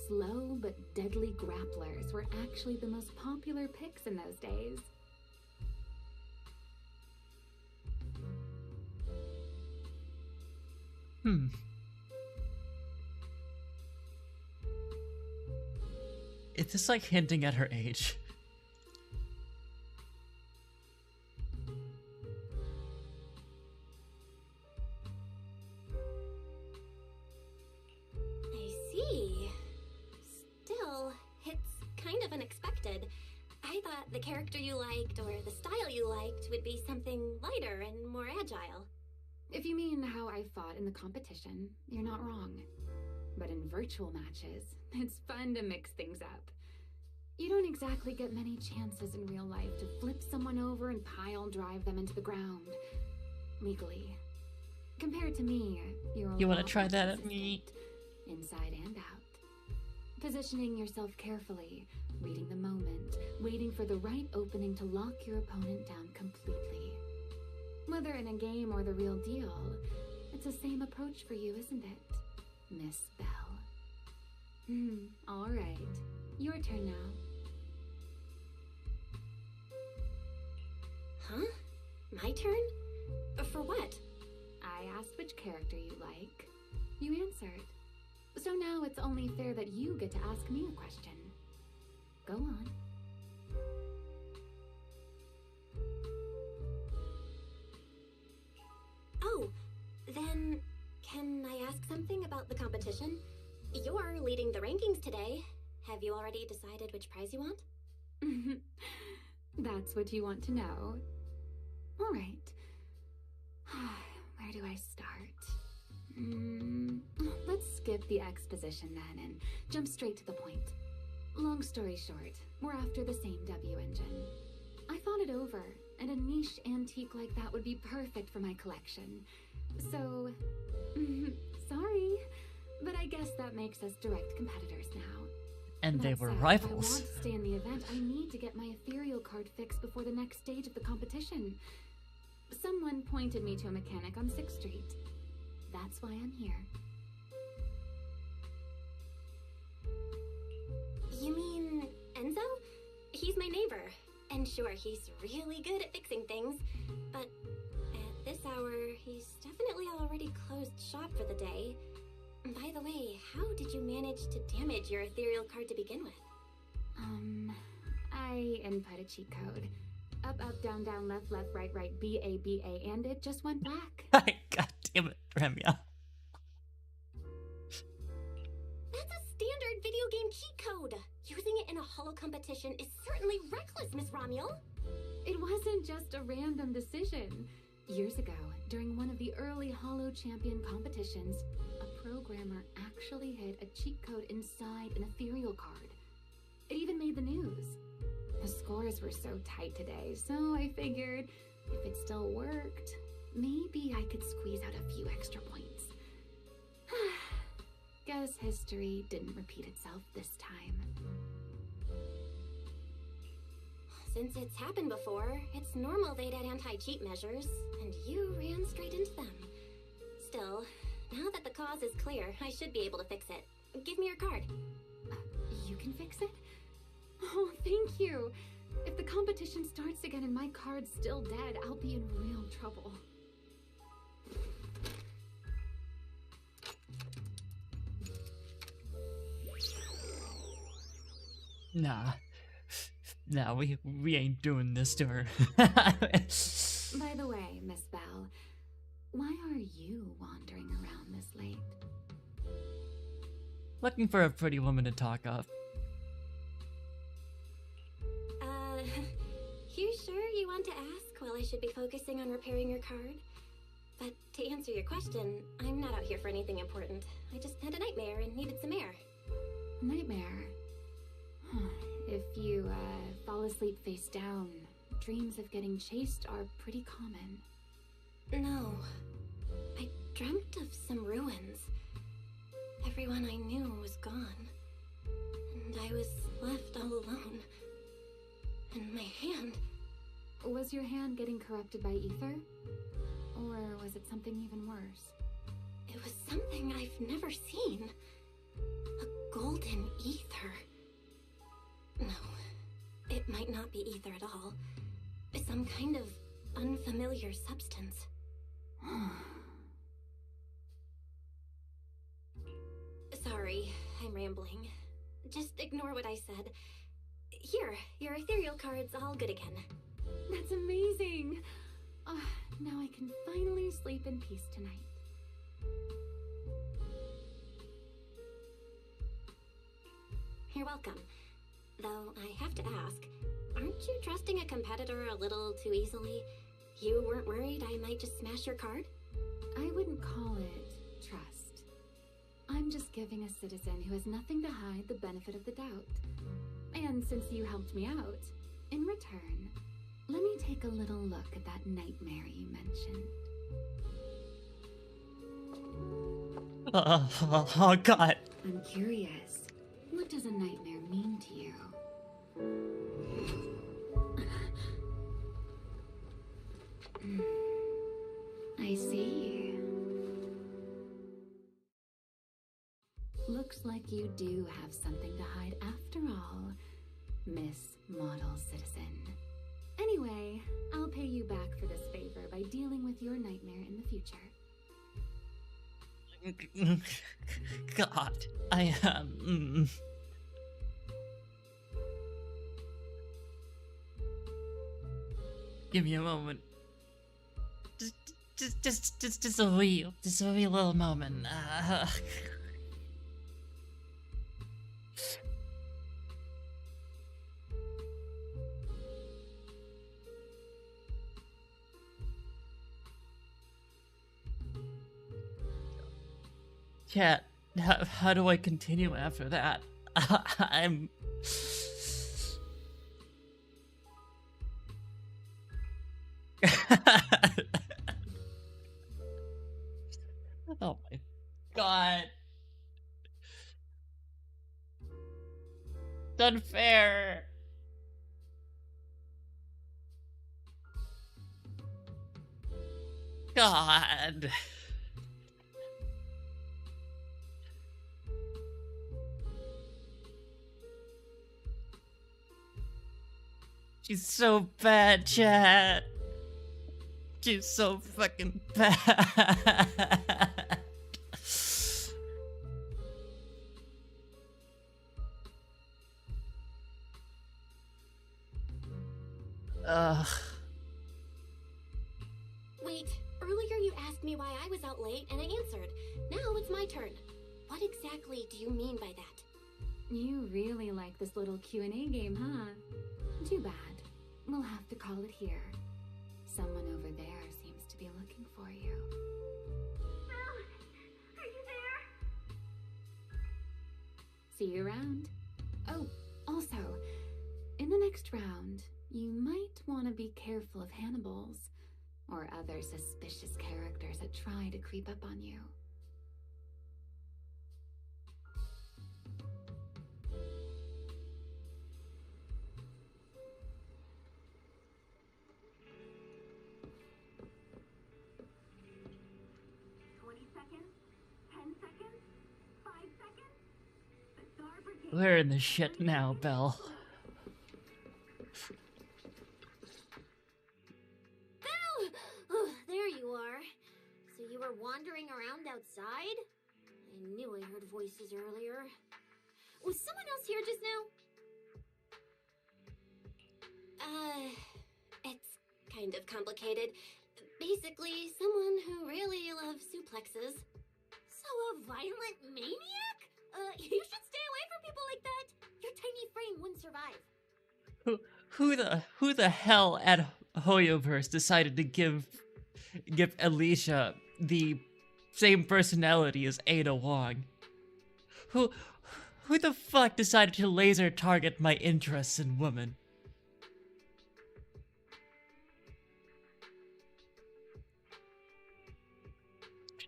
slow but deadly grapplers were actually the most popular picks in those days. Is this like hinting at her age? I see. Still, it's kind of unexpected. I thought the character you liked or the style you liked would be something lighter and more agile. If you mean how I fought in the competition, you're not wrong. But in virtual matches, it's fun to mix things up. You don't exactly get many chances in real life to flip someone over and pile drive them into the ground. Legally. Compared to me, you're You want to try that at me? Inside and out. Positioning yourself carefully, reading the moment, waiting for the right opening to lock your opponent down completely. Whether in a game or the real deal, it's the same approach for you, isn't it, Miss Belle? All right. Your turn now. Huh? My turn? For what? I asked which character you like. You answered. So now it's only fair that you get to ask me a question. Go on. Oh, then can I ask something about the competition? You're leading the rankings today. Have you already decided which prize you want? That's what you want to know. All right. Where do I start? Let's skip the exposition then and jump straight to the point. Long story short, we're after the same W engine. I thought it over, and a niche antique like that would be perfect for my collection. So, sorry, but I guess that makes us direct competitors now. And they That were said, rivals. If I want to stay in the event, I need to get my ethereal card fixed before the next stage of the competition. Someone pointed me to a mechanic on 6th Street. That's why I'm here. You mean Enzo? He's my neighbor. And sure, he's really good at fixing things. But at this hour, he's definitely already closed shop for the day. By the way, how did you manage to damage your ethereal card to begin with? I input a cheat code. up, up, down, down, left, left, right, right, B, A, B, A, and it just went black. God damn it, Remya. That's a standard video game cheat code. Using it in a holo competition is certainly reckless, Miss Romuel. It wasn't just a random decision. Years ago, during one of the early Holo Champion competitions, a programmer actually hid a cheat code inside an ethereal card. It even made the news. The scores were so tight today, so I figured if it still worked, maybe I could squeeze out a few extra points. Guess history didn't repeat itself this time. Since it's happened before, it's normal they'd add anti-cheat measures, and you ran straight into them. Still, now that the cause is clear, I should be able to fix it. Give me your card. You can fix it? Oh, thank you. If the competition starts again and my card's still dead, I'll be in real trouble. Nah. Nah, we ain't doing this to her. By the way, Miss Bell, why are you wandering around this late? Looking for a pretty woman to talk of. You sure you want to ask while I should be focusing on repairing your card? But to answer your question, I'm not out here for anything important. I just had a nightmare and needed some air. Nightmare? If you, fall asleep face down, dreams of getting chased are pretty common. No. I dreamt of some ruins. Everyone I knew was gone. And I was left all alone. And my hand... Was your hand getting corrupted by ether? Or was it something even worse? It was something I've never seen. A golden ether. No, it might not be ether at all. Some kind of unfamiliar substance. Sorry, I'm rambling. Just ignore what I said. Here, your ethereal card's all good again. That's amazing! Now I can finally sleep in peace tonight. You're welcome. Though I have to ask, aren't you trusting a competitor a little too easily? You weren't worried I might just smash your card? I wouldn't call it trust. I'm just giving a citizen who has nothing to hide the benefit of the doubt. And since you helped me out, in return, let me take a little look at that nightmare you mentioned. Oh, God. I'm curious. What does a nightmare mean to you? I see. Looks like you do have something to hide after all, Miss Model Citizen. Anyway, I'll pay you back for this favor by dealing with your nightmare in the future. God, I Give me a moment. Just a wee little moment. Cat, how do I continue after that? I'm... Oh my God. It's unfair. God. She's so bad, chat. She's so fucking bad. Ugh. Wait, earlier you asked me why I was out late, and I answered. Now it's my turn. What exactly do you mean by that? You really like this little Q&A game, huh? Too bad. We'll have to call it here. Someone over there seems to be looking for you. Belle, are you there? See you around. Oh, also, in the next round, you might want to be careful of Hannibals or other suspicious characters that try to creep up on you. We're in the shit now, Belle. Belle! Oh, there you are. So you were wandering around outside? I knew I heard voices earlier. Was someone else here just now? It's kind of complicated. Basically, someone who really loves suplexes. So a violent maniac? You should stay away from people like that. Your tiny frame wouldn't survive. Who the hell at Hoyoverse decided to give Alicia the same personality as Ada Wong? Who the fuck decided to laser target my interests in women?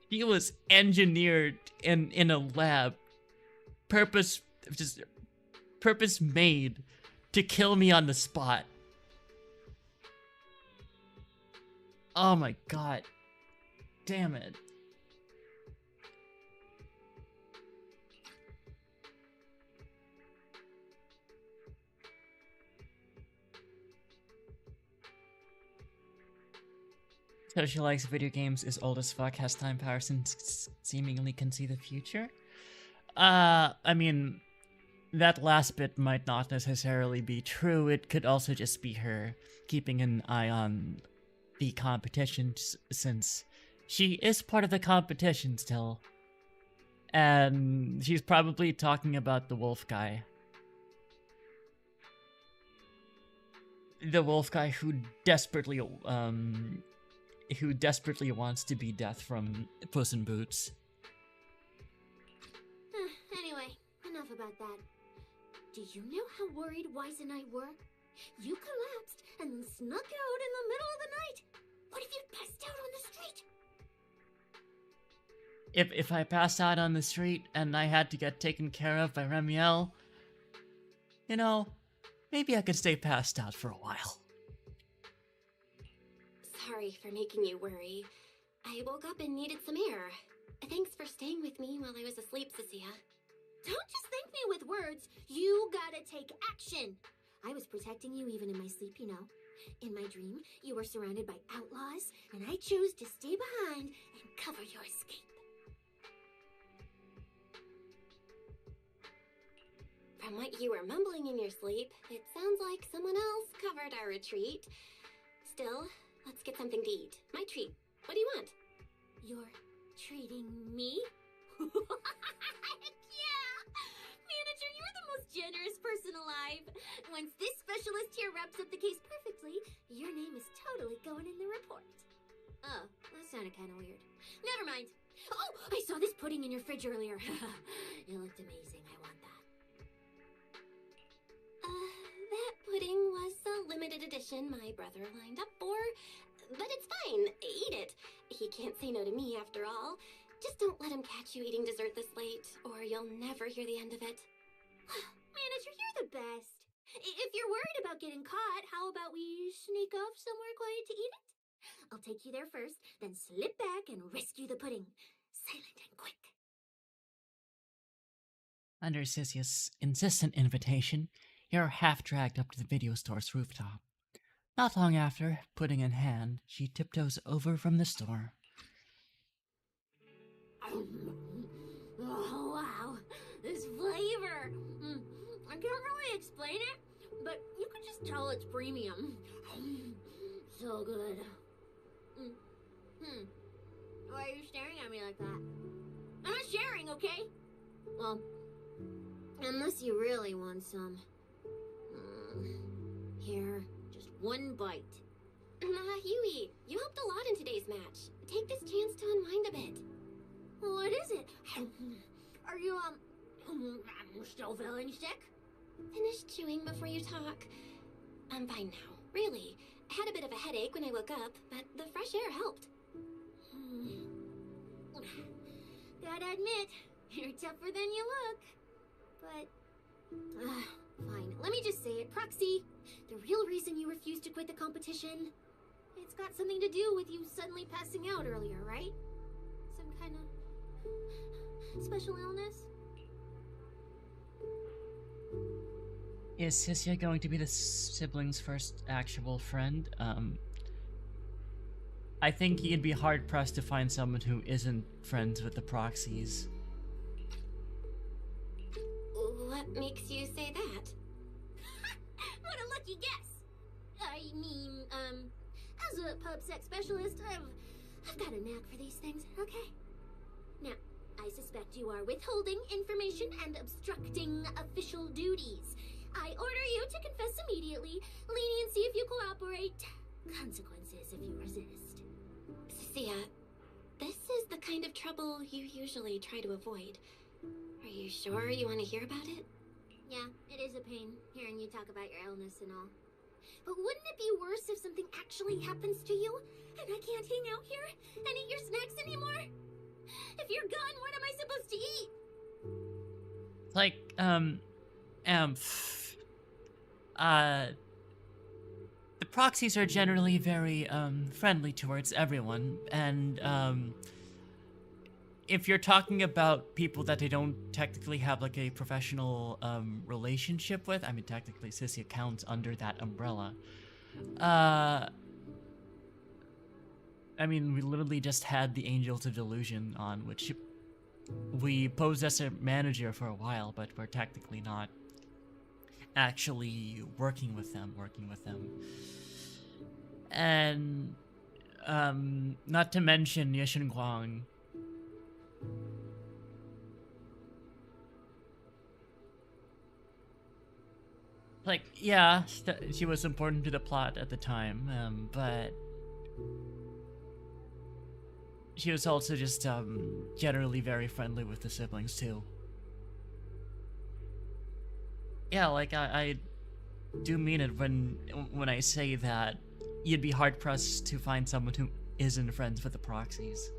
She was engineered in a lab, purpose made to kill me on the spot. Oh my god. Damn it. So she likes video games, is old as fuck, has time powers, and seemingly can see the future? I mean, that last bit might not necessarily be true. It could also just be her keeping an eye on the competition, since she is part of the competition still. And she's probably talking about the wolf guy. The wolf guy who desperately wants to be Death from Puss in Boots. Anyway, enough about that. Do you know how worried Wise and I were? You collapsed and then snuck out in the middle of the night. What if you passed out on the street? If I passed out on the street and I had to get taken care of by Remiel, you know, maybe I could stay passed out for a while. Sorry for making you worry. I woke up and needed some air. Thanks for staying with me while I was asleep, Cecilia. Don't just thank me with words. You gotta take action. I was protecting you even in my sleep, you know. In my dream, you were surrounded by outlaws, and I chose to stay behind and cover your escape. From what you were mumbling in your sleep, it sounds like someone else covered our retreat. Still, let's get something to eat. My treat. What do you want? You're treating me? Yeah! Manager, you're the most generous person alive. Once this specialist here wraps up the case perfectly, your name is totally going in the report. Oh, that sounded kind of weird. Never mind. Oh, I saw this pudding in your fridge earlier. It looked amazing. I want that. That pudding was a limited edition my brother lined up for. But it's fine. Eat it. He can't say no to me after all. Just don't let him catch you eating dessert this late, or you'll never hear the end of it. Manager, you're the best. If you're worried about getting caught, how about we sneak off somewhere quiet to eat it? I'll take you there first, then slip back and rescue the pudding. Silent and quick. Under Ciscia's insistent invitation, you're half dragged up to the video store's rooftop. Not long after, pudding in hand, she tiptoes over from the store. Oh, wow. This flavor. I can't really explain it, but you can just tell it's premium. So good. Why are you staring at me like that? I'm not sharing, okay? Well, unless you really want some. Here, just one bite. Huey, you helped a lot in today's match. Take this chance to unwind a bit. What is it? Are you, still feeling sick? Finish chewing before you talk. I'm fine now, really. I had a bit of a headache when I woke up, but the fresh air helped. Gotta admit, you're tougher than you look. But, fine. Let me just say it. Proxy, the real reason you refused to quit the competition, it's got something to do with you suddenly passing out earlier, right? Some kind of special illness? Is Sissia going to be the siblings' first actual friend? I think you'd be hard-pressed to find someone who isn't friends with the proxies. What makes you say that? What a lucky guess! I mean, as a pub sex specialist, I've got a knack for these things, okay? Now, I suspect you are withholding information and obstructing official duties. I order you to confess immediately, leniency if you cooperate, consequences if you resist. Sia, this is the kind of trouble you usually try to avoid. Are you sure you want to hear about it? Yeah, it is a pain, hearing you talk about your illness and all. But wouldn't it be worse if something actually happens to you, and I can't hang out here and eat your snacks anymore? If you're gone, what am I supposed to eat? Like, the proxies are generally very, friendly towards everyone, and, if you're talking about people that they don't technically have, like, a professional, relationship with, I mean, technically, Sissia counts under that umbrella. I mean, we literally just had the Angels of Delusion on, which we posed as a manager for a while, but we're technically not actually working with them. And, not to mention Yashin Guang. Like, yeah, she was important to the plot at the time, but she was also just, generally very friendly with the siblings, too. Yeah, like, I do mean it when I say that you'd be hard-pressed to find someone who isn't friends with the proxies.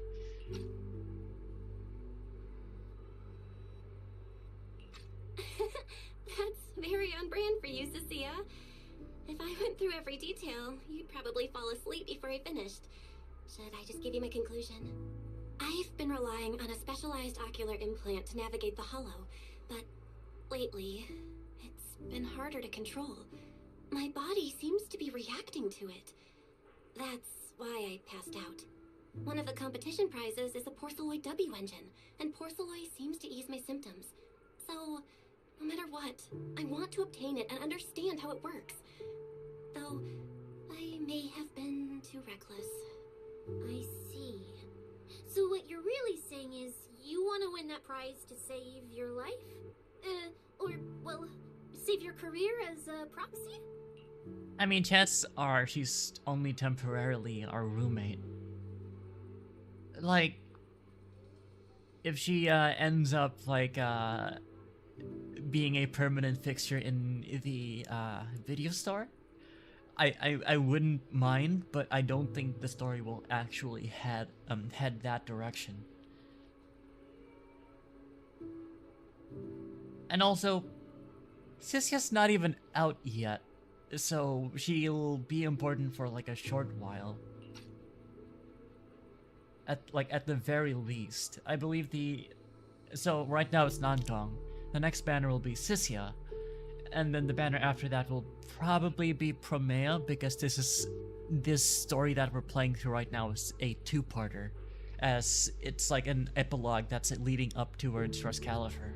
That's very on brand for you, Sissia. If I went through every detail, you'd probably fall asleep before I finished. Should I just give you my conclusion? I've been relying on a specialized ocular implant to navigate the hollow, but lately, it's been harder to control. My body seems to be reacting to it. That's why I passed out. One of the competition prizes is a Porceloid W engine, and Porceloid seems to ease my symptoms. So, no matter what, I want to obtain it and understand how it works. Though, I may have been too reckless. I see. So what you're really saying is you want to win that prize to save your life? Or, well, save your career as a proxy? I mean, chances are she's only temporarily our roommate. Like, if she ends up, like, being a permanent fixture in the video store, I wouldn't mind, but I don't think the story will actually head that direction. And also, Sissia's not even out yet, so she'll be important for like a short while. At the very least, I believe so right now it's Nantong. The next banner will be Sissia, and then the banner after that will probably be Promea, because this story that we're playing through right now is a two-parter, as it's like an epilogue that's leading up towards Rascalifer.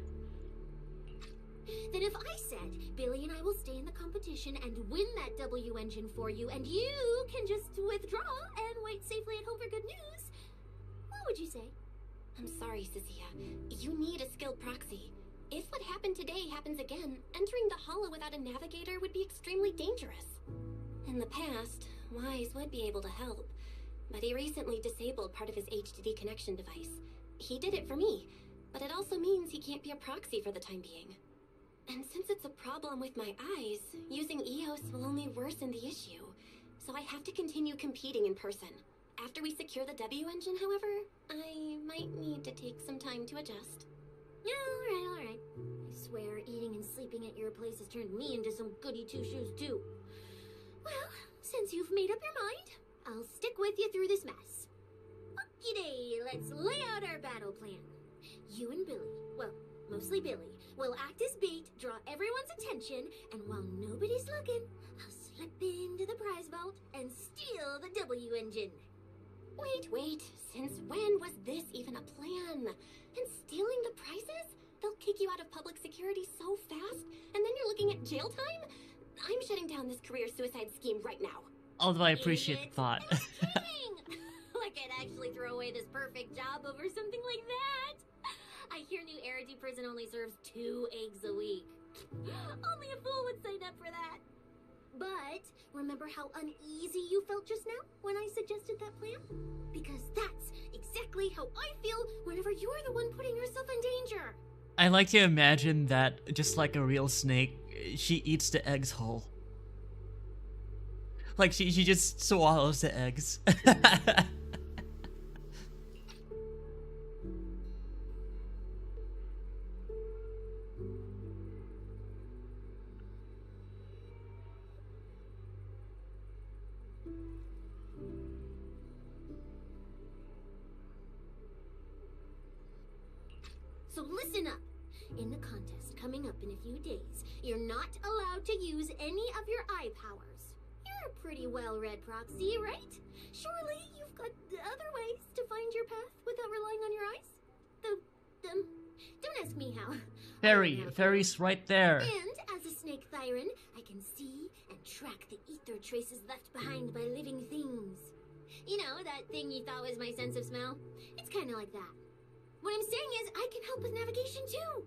Then if I said, Billy and I will stay in the competition and win that W engine for you, and you can just withdraw and wait safely at home for good news, what would you say? I'm sorry, Cecilia. You need a skilled proxy. If what happened today happens again, entering the hollow without a navigator would be extremely dangerous. In the past, Wise would be able to help, but he recently disabled part of his HDD connection device. He did it for me, but it also means he can't be a proxy for the time being. And since it's a problem with my eyes, using EOS will only worsen the issue, so I have to continue competing in person. After we secure the W engine, however, I might need to take some time to adjust. Yeah, alright. I swear, eating and sleeping at your place has turned me into some goody two-shoes too. Well, since you've made up your mind, I'll stick with you through this mess. Okie-day, let's lay out our battle plan. You and Billy, well, mostly Billy, will act as bait, draw everyone's attention, and while nobody's looking, I'll slip into the prize vault and steal the W engine. Wait, since when was this even a plan? And stealing the prizes? They'll kick you out of public security so fast, and then you're looking at jail time? I'm shutting down this career suicide scheme right now. Although I appreciate the thought. I could actually throw away this perfect job over something like that. I hear New Arity Prison only serves 2 eggs a week. Only a fool would sign up for that. But remember how uneasy you felt just now when I suggested that plan? Because that's exactly how I feel whenever you're the one putting yourself in danger. I like to imagine that, just like a real snake, she eats the eggs whole. Like, she just swallows the eggs. So listen up. In the contest coming up in a few days, you're not allowed to use any of your eye powers. You're a pretty well-read proxy, right? Surely you've got other ways to find your path without relying on your eyes? Don't ask me how. Fairy's right there. And as a snake Thyron, I can see and track the ether traces left behind by living things. You know, that thing you thought was my sense of smell? It's kind of like that. What I'm saying is, I can help with navigation too.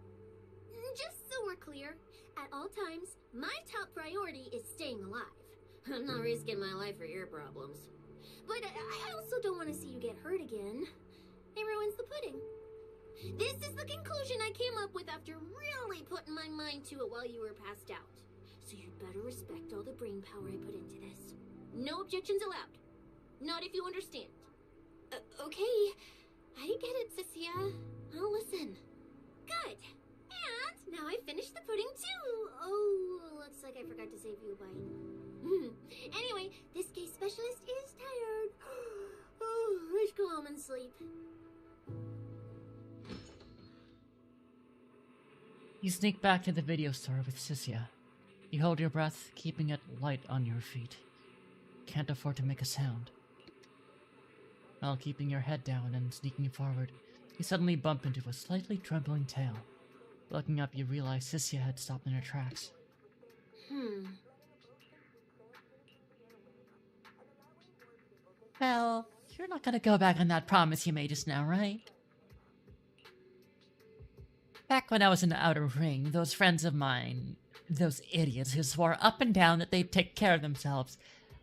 Just so we're clear, at all times, my top priority is staying alive. I'm not risking my life for your problems. But I also don't want to see you get hurt again. It ruins the pudding. This is the conclusion I came up with after really putting my mind to it while you were passed out. So you'd better respect all the brain power I put into this. No objections allowed. Not if you understand. Okay. I get it, Cecilia. I'll listen. Good. And now I've finished the pudding too. Oh, looks like I forgot to save you a bite. Anyway, this case specialist is tired. Oh, let's go home and sleep. You sneak back to the video store with Cisia. You hold your breath, keeping it light on your feet. Can't afford to make a sound. While keeping your head down and sneaking forward, you suddenly bump into a slightly trembling tail. Looking up, you realize Cisia had stopped in her tracks. Well, you're not gonna go back on that promise you made just now, right? Back when I was in the Outer Ring, those friends of mine, those idiots who swore up and down that they'd take care of themselves,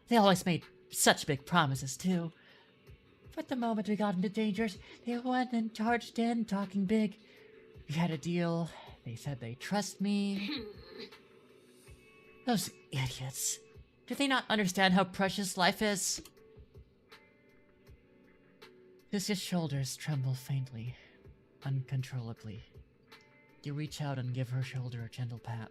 they always made such big promises too. But the moment we got into dangers, they went and charged in, talking big. We had a deal. They said they'd trust me. Those idiots. Do they not understand how precious life is? Cisia's shoulders tremble faintly, uncontrollably. You reach out and give her shoulder a gentle pat.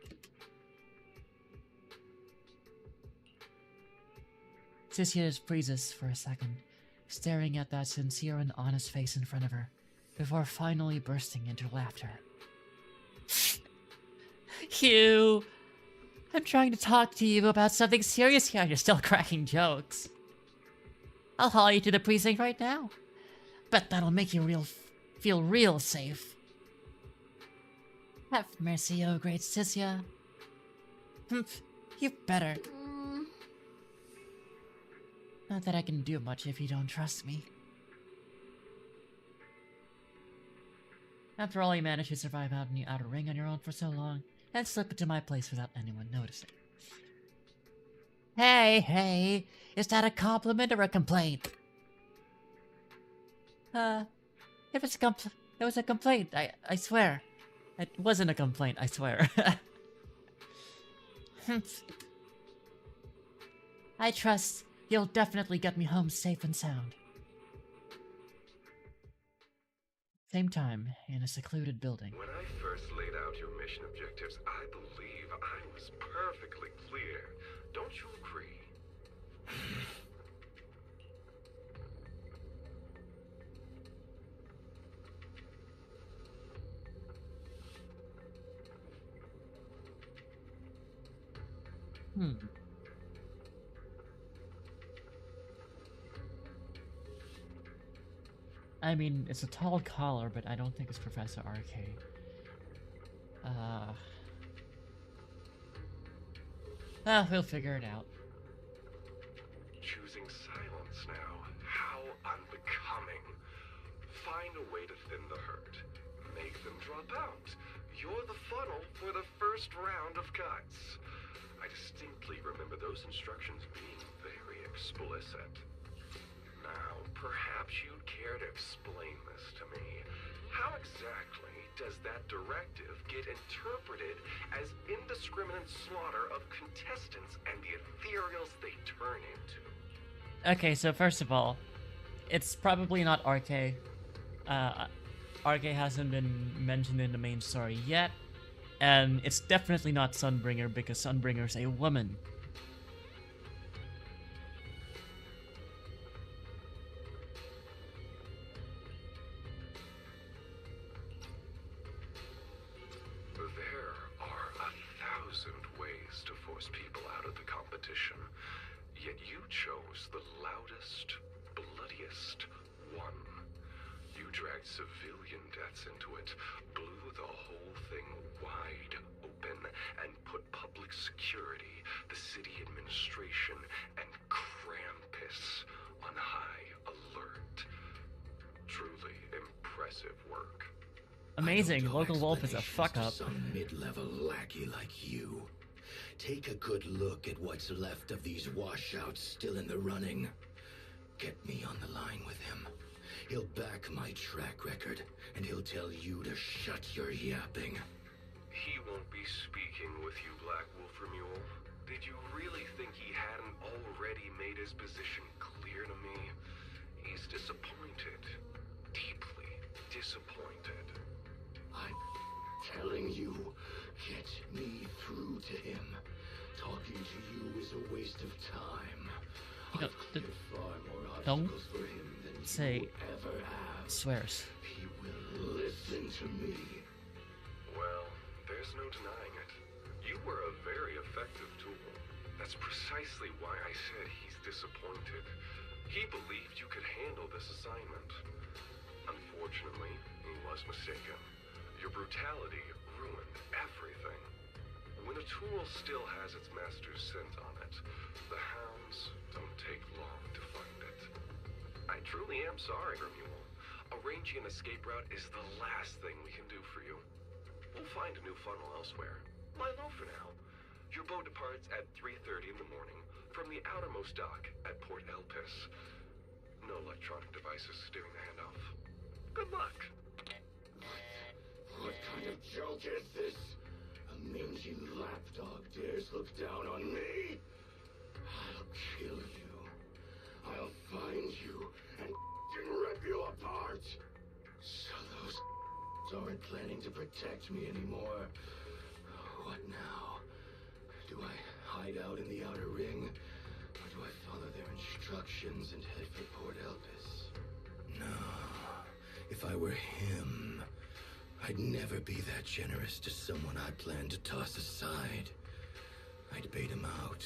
Cisia freezes for a second, staring at that sincere and honest face in front of her, before finally bursting into laughter. Hugh! I'm trying to talk to you about something serious here, you're still cracking jokes. I'll haul you to the precinct right now. Bet that'll make you feel real safe. Have mercy, oh great Sisya. Humph, you better. Not that I can do much if you don't trust me. After all, you managed to survive out in the outer ring on your own for so long, and slip into my place without anyone noticing. Hey, is that a compliment or a complaint? If it's it was a complaint, I swear. It wasn't a complaint, I swear. I trust you'll definitely get me home safe and sound. Same time, in a secluded building. When I first laid out your mission objectives, I believe I was perfectly clear. Don't you agree? I mean, it's a tall collar, but I don't think it's Professor RK. We'll figure it out. Choosing silence now. How unbecoming. Find a way to thin the herd. Make them drop out. You're the funnel for the first round of cuts. I distinctly remember those instructions being very explicit. Now, perhaps you'd care to explain this to me. How exactly does that directive get interpreted as indiscriminate slaughter of contestants and the ethereals they turn into? Okay, so first of all, it's probably not RK. RK hasn't been mentioned in the main story yet, and it's definitely not Sunbringer because Sunbringer's a woman. There are 1,000 ways to force people out of the competition, yet you chose the loudest, bloodiest one. You dragged civilian deaths into it, blew the whole thing wide open, and put public security, the city administration, and Krampus on high alert. Truly impressive work. Amazing, Local Wolf is a fuck-up. Some mid-level lackey like you. Take a good look at what's left of these washouts still in the running. Get me on the line with him. He'll back my track record, and he'll tell you to shut your yapping. He won't be speaking with you, Black Wolf Mule. Did you really think he hadn't already made his position clear to me? He's disappointed. Deeply disappointed. I'm telling you, get me through to him. Talking to you is a waste of time. I've cleared far more obstacles for him than say you ever have. Swears. He will listen to me. Well, there's no denying it. You were a very effective tool. That's precisely why I said he's disappointed. He believed you could handle this assignment. Unfortunately, he was mistaken. Your brutality ruined everything. When a tool still has its master's scent on it, the hounds don't take long to find it. I truly am sorry, Mule. Arranging an escape route is the last thing we can do for you. We'll find a new funnel elsewhere. Lie low for now. Your boat departs at 3:30 in the morning from the outermost dock at Port Elpis. No electronic devices steering the handoff. Good luck. What kind of joke is this? A mangy lapdog dares look down on me? I'll kill you. I'll find you and rip you apart. So those aren't planning to protect me anymore. What now? Do I hide out in the outer ring? Or do I follow their instructions and head for Port Elpis? No. If I were him, I'd never be that generous to someone I planned to toss aside. I'd bait him out,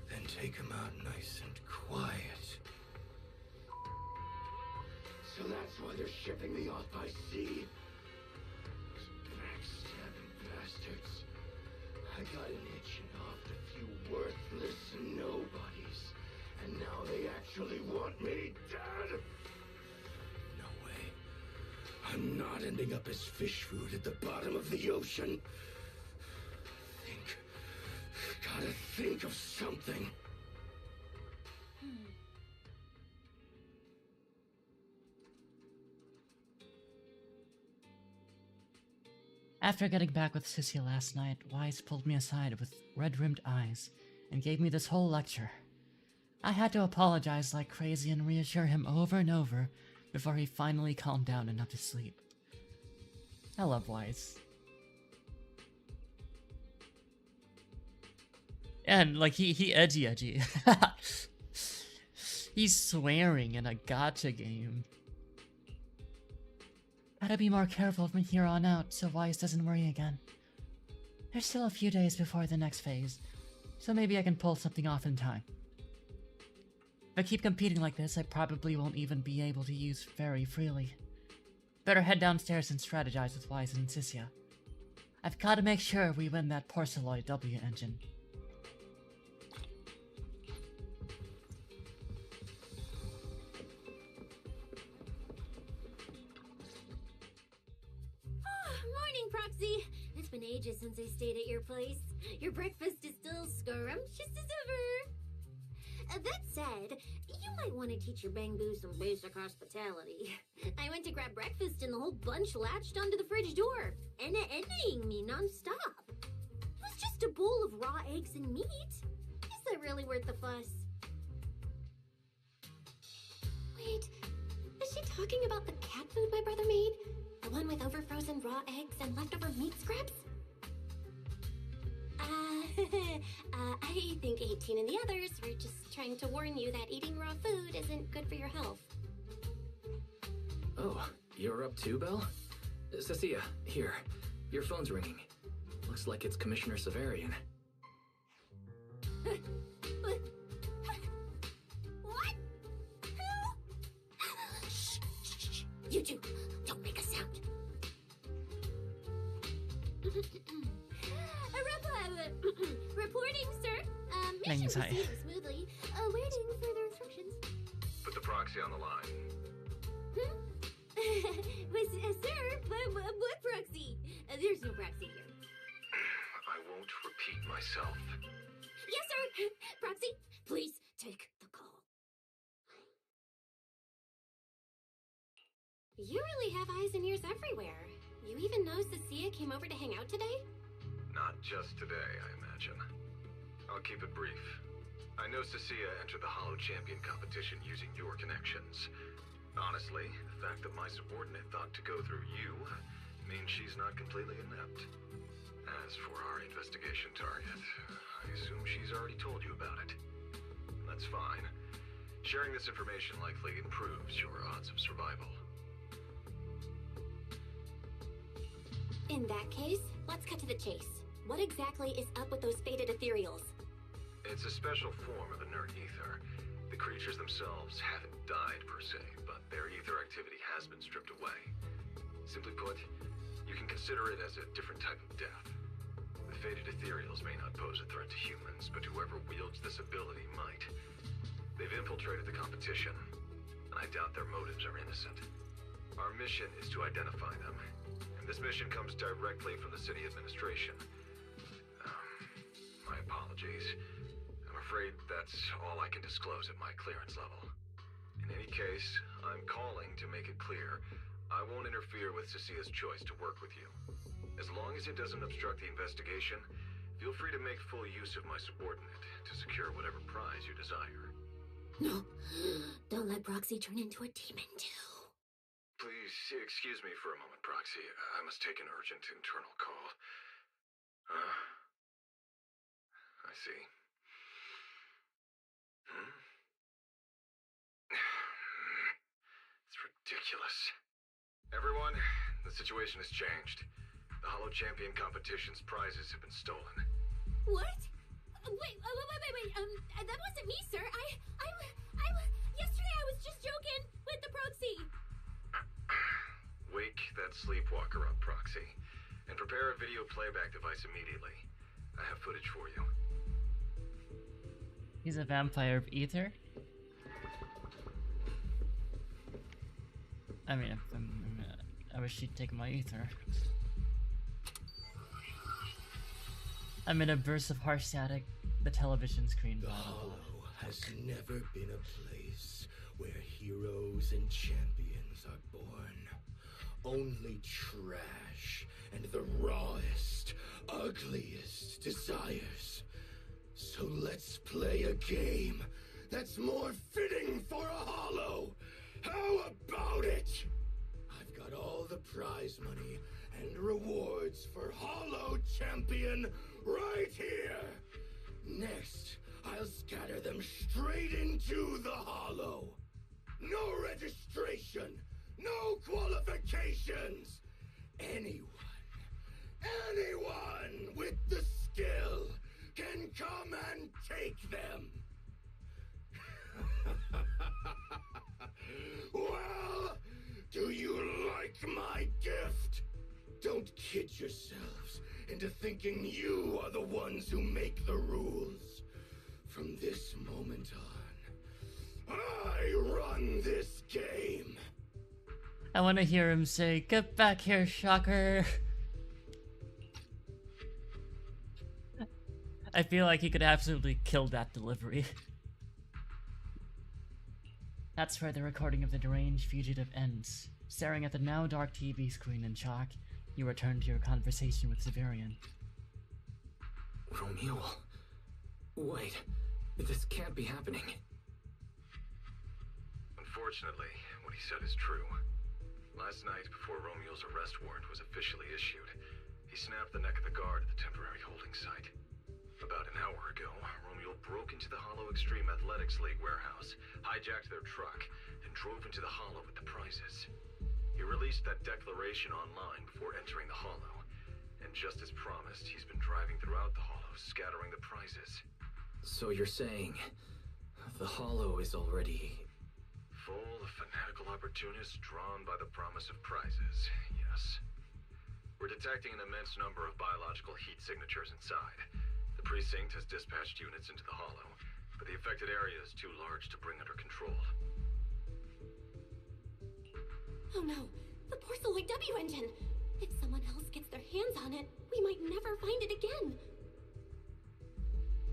then take him out nice and quiet. So that's why they're shipping me off by sea. Backstabbing not ending up as fish food at the bottom of the ocean. Gotta think of something. After getting back with Sissy last night, Wise pulled me aside with red-rimmed eyes and gave me this whole lecture. I had to apologize like crazy and reassure him over and over before he finally calmed down enough to sleep. I love Wise. And, like, he edgy. He's swearing in a gacha game. Gotta be more careful from here on out so Wise doesn't worry again. There's still a few days before the next phase, so maybe I can pull something off in time. If I keep competing like this, I probably won't even be able to use Fairy freely. Better head downstairs and strategize with Wise and Sissia. I've gotta make sure we win that Porceloid W engine. Morning, Proxy! It's been ages since I stayed at your place. Your breakfast is still scrumptious as ever. That said, you might want to teach your Bangbu some basic hospitality. I went to grab breakfast and the whole bunch latched onto the fridge door, envying me non-stop. It was just a bowl of raw eggs and meat. Is that really worth the fuss? Wait, is she talking about the cat food my brother made? The one with overfrozen raw eggs and leftover meat scraps? I think 18 and the others were just trying to warn you that eating raw food isn't good for your health. Oh, you're up too, Belle? Cecilia, here. Your phone's ringing. Looks like it's Commissioner Severian. What? Who? Shh. You two, don't make a sound. Reporting, sir. Mission proceeding smoothly. Awaiting further instructions. Put the proxy on the line. Sir, what proxy? There's no proxy here. I won't repeat myself. Yes, sir. Proxy, please take the call. You really have eyes and ears everywhere. You even know Cecilia came over to hang out today? Not just today, I imagine. I'll keep it brief. I know Cecilia entered the Hollow Champion competition using your connections. Honestly, the fact that my subordinate thought to go through you means she's not completely inept. As for our investigation target, I assume she's already told you about it. That's fine. Sharing this information likely improves your odds of survival. In that case, let's cut to the chase. What exactly is up with those faded ethereals? It's a special form of inert ether. The creatures themselves haven't died per se, but their ether activity has been stripped away. Simply put, you can consider it as a different type of death. The faded ethereals may not pose a threat to humans, but whoever wields this ability might. They've infiltrated the competition, and I doubt their motives are innocent. Our mission is to identify them, and this mission comes directly from the city administration. My apologies. I'm afraid that's all I can disclose at my clearance level. In any case, I'm calling to make it clear I won't interfere with Cecilia's choice to work with you. As long as it doesn't obstruct the investigation, feel free to make full use of my subordinate to secure whatever prize you desire. No, don't let Proxy turn into a demon too. Please excuse me for a moment, Proxy. I must take an urgent internal call. I see. It's ridiculous. Everyone, the situation has changed. The Hollow Champion competition's prizes have been stolen. What? Wait, that wasn't me, sir. Yesterday I was just joking with the proxy. Wake that sleepwalker up, Proxy, and prepare a video playback device immediately. I have footage for you. He's a vampire of ether? I mean, I wish she'd take my ether. Amid a burst of harsh static, the television screen The bottled. Hollow has never been a place where heroes and champions are born. Only trash and the rawest, ugliest desires. So let's play a game that's more fitting for a Hollow. How about it? I've got all the prize money and rewards for Hollow Champion right here. Next, I'll scatter them straight into the Hollow. No registration, no qualifications. Anyone with the skill can come and take them. Well, do you like my gift? Don't kid yourselves into thinking you are the ones who make the rules. From this moment on, I run this game. I want to hear him say, "Get back here, Shocker!" I feel like he could absolutely kill that delivery. That's where the recording of the deranged fugitive ends. Staring at the now dark TV screen in shock, you return to your conversation with Severian. Romeo? Wait, this can't be happening. Unfortunately, what he said is true. Last night, before Romeo's arrest warrant was officially issued, he snapped the neck of the guard at the temporary holding site. About an hour ago, Romeo broke into the Hollow Extreme Athletics League warehouse, hijacked their truck, and drove into the Hollow with the prizes. He released that declaration online before entering the Hollow, and just as promised, he's been driving throughout the Hollow, scattering the prizes. So you're saying the Hollow is already full of fanatical opportunists drawn by the promise of prizes, yes. We're detecting an immense number of biological heat signatures inside. The precinct has dispatched units into the Hollow, but the affected area is too large to bring under control. Oh no, the Porceloid W engine! If someone else gets their hands on it, we might never find it again.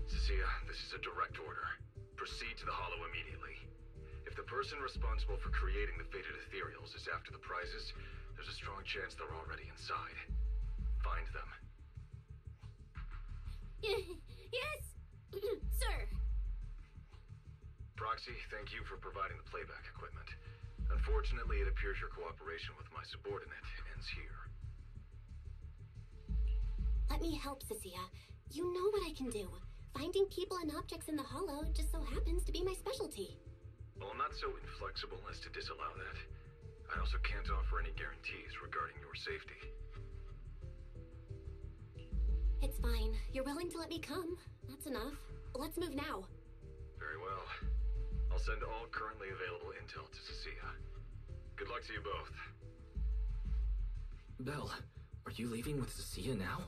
Cecilia, this is a direct order. Proceed to the Hollow immediately. If the person responsible for creating the fated ethereals is after the prizes, there's a strong chance they're already inside. Find them. Yes, sir. Proxy, thank you for providing the playback equipment. Unfortunately, it appears your cooperation with my subordinate ends here. Let me help, Cecilia. You know what I can do. Finding people and objects in the Hollow just so happens to be my specialty. Well, I'm not so inflexible as to disallow that. I also can't offer any guarantees regarding your safety. It's fine. You're willing to let me come. That's enough. Let's move now. Very well. I'll send all currently available intel to Cecilia. Good luck to you both. Belle, are you leaving with Cecilia now?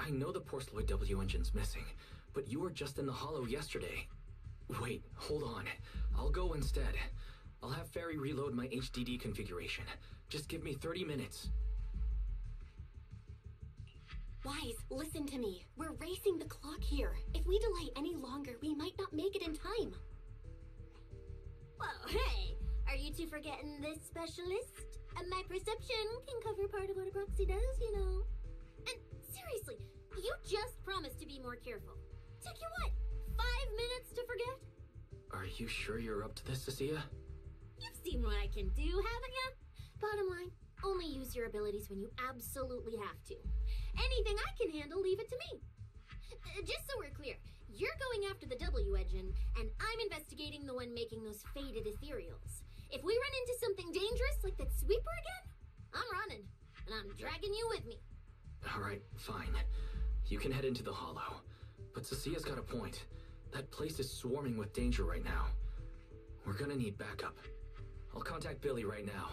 I know the Porceloid W engine's missing, but you were just in the Hollow yesterday. Wait, hold on. I'll go instead. I'll have Fairy reload my HDD configuration. Just give me 30 minutes. Wise, listen to me. We're racing the clock here. If we delay any longer, we might not make it in time. Well, hey, are you two forgetting this specialist? My perception can cover part of what a proxy does, you know. And seriously, you just promised to be more careful. Took you what, 5 minutes to forget? Are you sure you're up to this, Cecilia? You've seen what I can do, haven't ya? Bottom line, only use your abilities when you absolutely have to. Anything I can handle, leave it to me. Just so we're clear, you're going after the W engine, and I'm investigating the one making those faded ethereals. If we run into something dangerous like that sweeper again, I'm running, and I'm dragging you with me. Alright, fine. You can head into the Hollow. But Cecilia's got a point. That place is swarming with danger right now. We're gonna need backup. I'll contact Billy right now.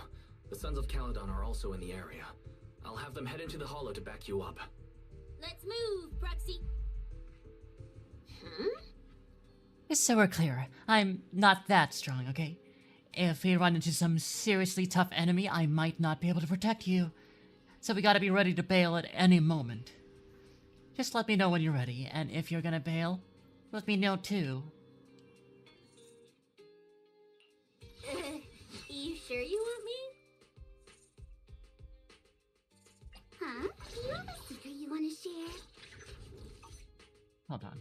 The Sons of Caledon are also in the area. I'll have them head into the Hollow to back you up. Let's move, Proxy. Just so we're clear, I'm not that strong, okay? if we run into some seriously tough enemy, I might not be able to protect you. So we gotta be ready to bail at any moment. Just let me know when you're ready, and if you're gonna bail, let me know too. You sure you want me? Huh? Do you have a secret you want to share? Hold on.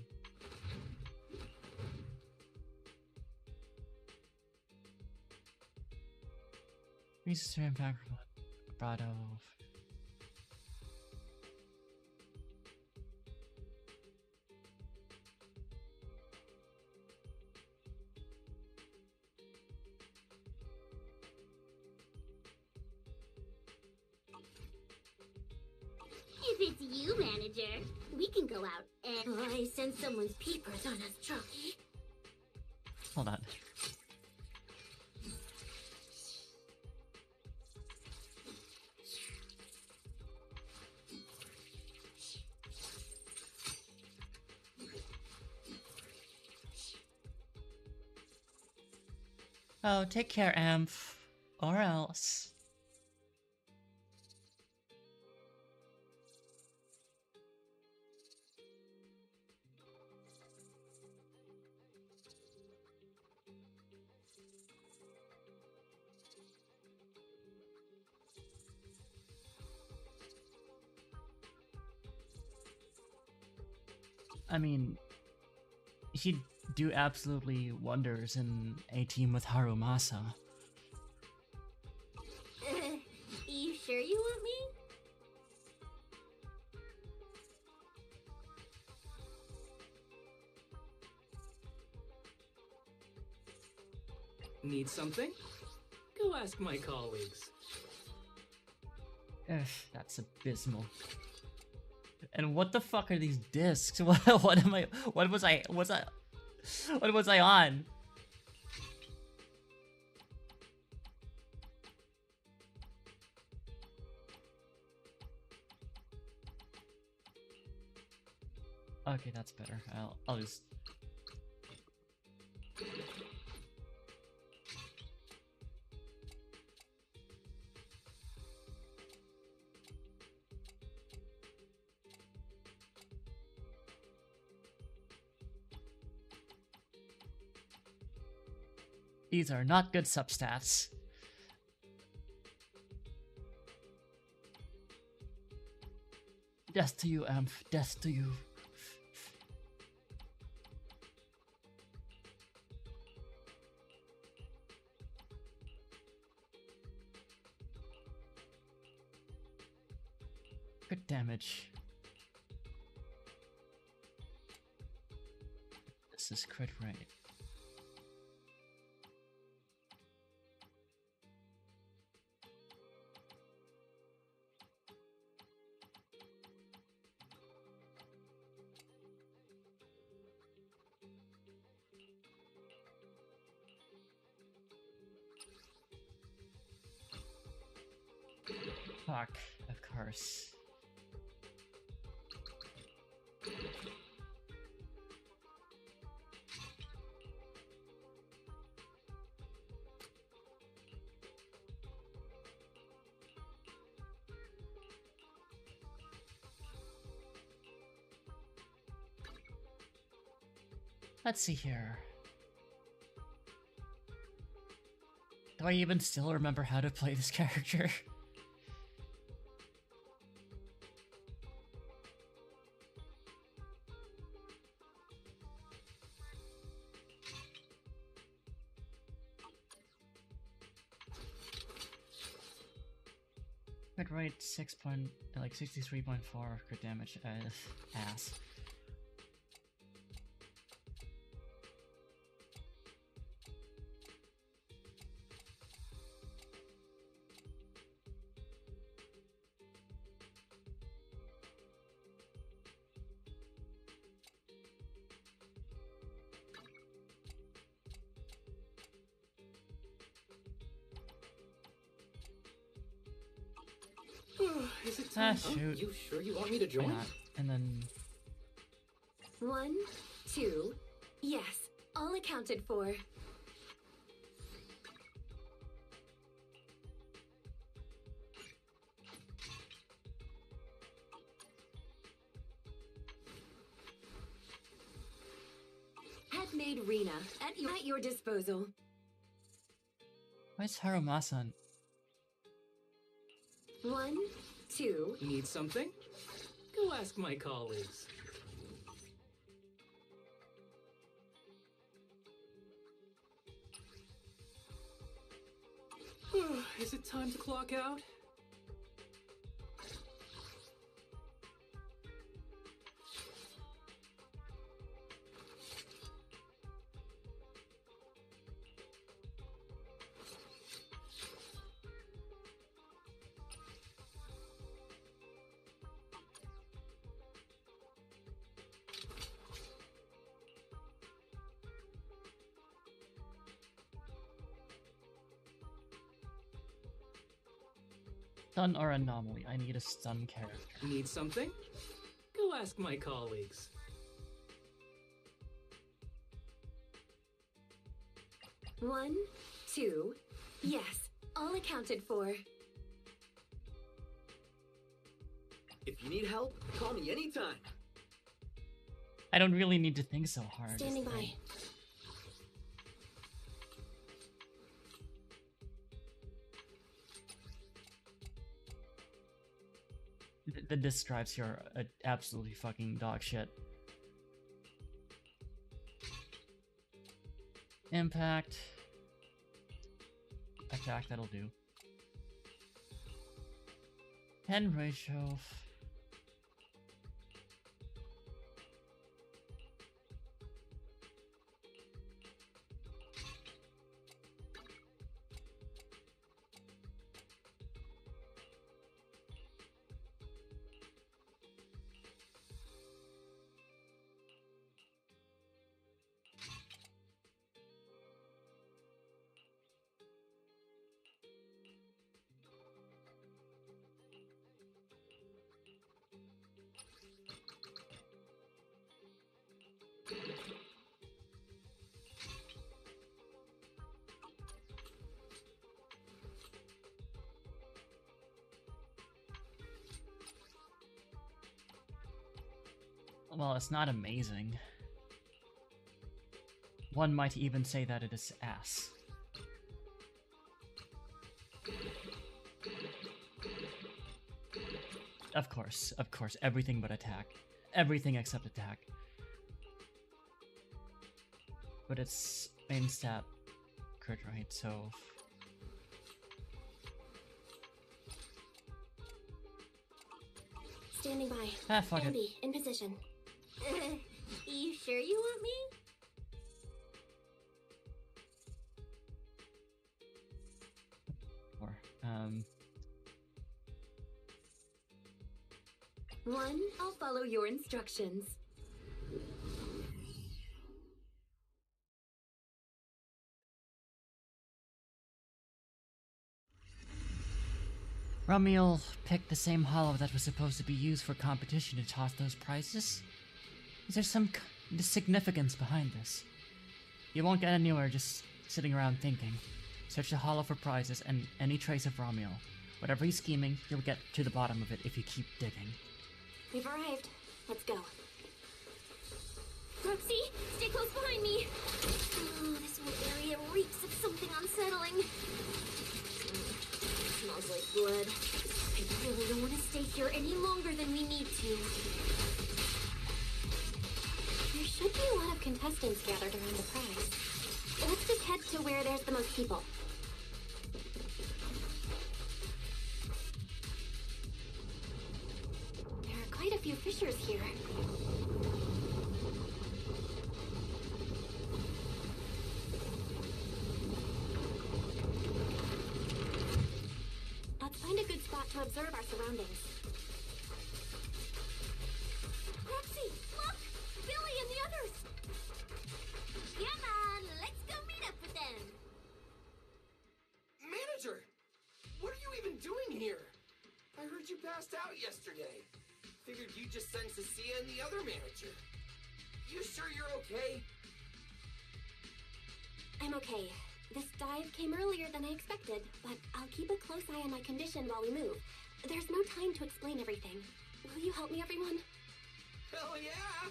Research impact vibrato. If it's you, manager, we can go out and I send someone's peepers on us, Chucky. Hold on. Oh, take care, Amph. Or else. I mean, he'd do absolutely wonders in a team with Harumasa. You sure you want me? Need something? Go ask my colleagues. Ugh, that's abysmal. And what the fuck are these discs? What am I? What was I? What was I on? Okay, that's better. I'll just. These are not good substats. Death to you, Amph. Death to you. Good damage. This is crit rate. Fuck, of course. Let's see here. Do I even still remember how to play this character? Crit rate 63.4 crit damage. Ass. Is it time? Shoot. You sure you want me to join? Why not? And then 1, 2, yes, all accounted for. Maid Rina, at your disposal. Why is Harumasa? 1, 2. Need something? Go ask my colleagues. Is it time to clock out? Stun or anomaly? I need a stun character. Need something? Go ask my colleagues. One, 2. Yes, all accounted for. If you need help, call me anytime. I don't really need to think so hard. Standing by. The describes you're absolutely fucking dog shit. Impact. Attack, that'll do. Pen ratio. Well, it's not amazing. One might even say that it is ass. Of course, everything but attack. Everything except attack. But it's main stat crit, right? So... Standing by. Ah, fuck it. Andy, in position. You sure you want me? Or, 1, I'll follow your instructions. Ramiel picked the same hollow that was supposed to be used for competition to toss those prizes? Is there some significance behind this? You won't get anywhere just sitting around thinking. Search the hollow for prizes and any trace of Ramiel. Whatever he's scheming, you'll get to the bottom of it if you keep digging. We've arrived. Let's go. Roxy, stay close behind me. Oh, this whole area reeks of something unsettling. Smells like blood. I really don't want to stay here any longer than we need to. There should be a lot of contestants gathered around the prize. Let's just head to where there's the most people. There are quite a few fissures here. Let's find a good spot to observe our surroundings. Roxy, look! Billy and the others! Come on, let's go meet up with them. Manager! What are you even doing here? I heard you passed out yesterday. Figured you'd just send Cecilia and the other manager. You sure you're okay? I'm okay. This dive came earlier than I expected, but I'll keep a close eye on my condition while we move. There's no time to explain everything. Will you help me, everyone? Hell yeah!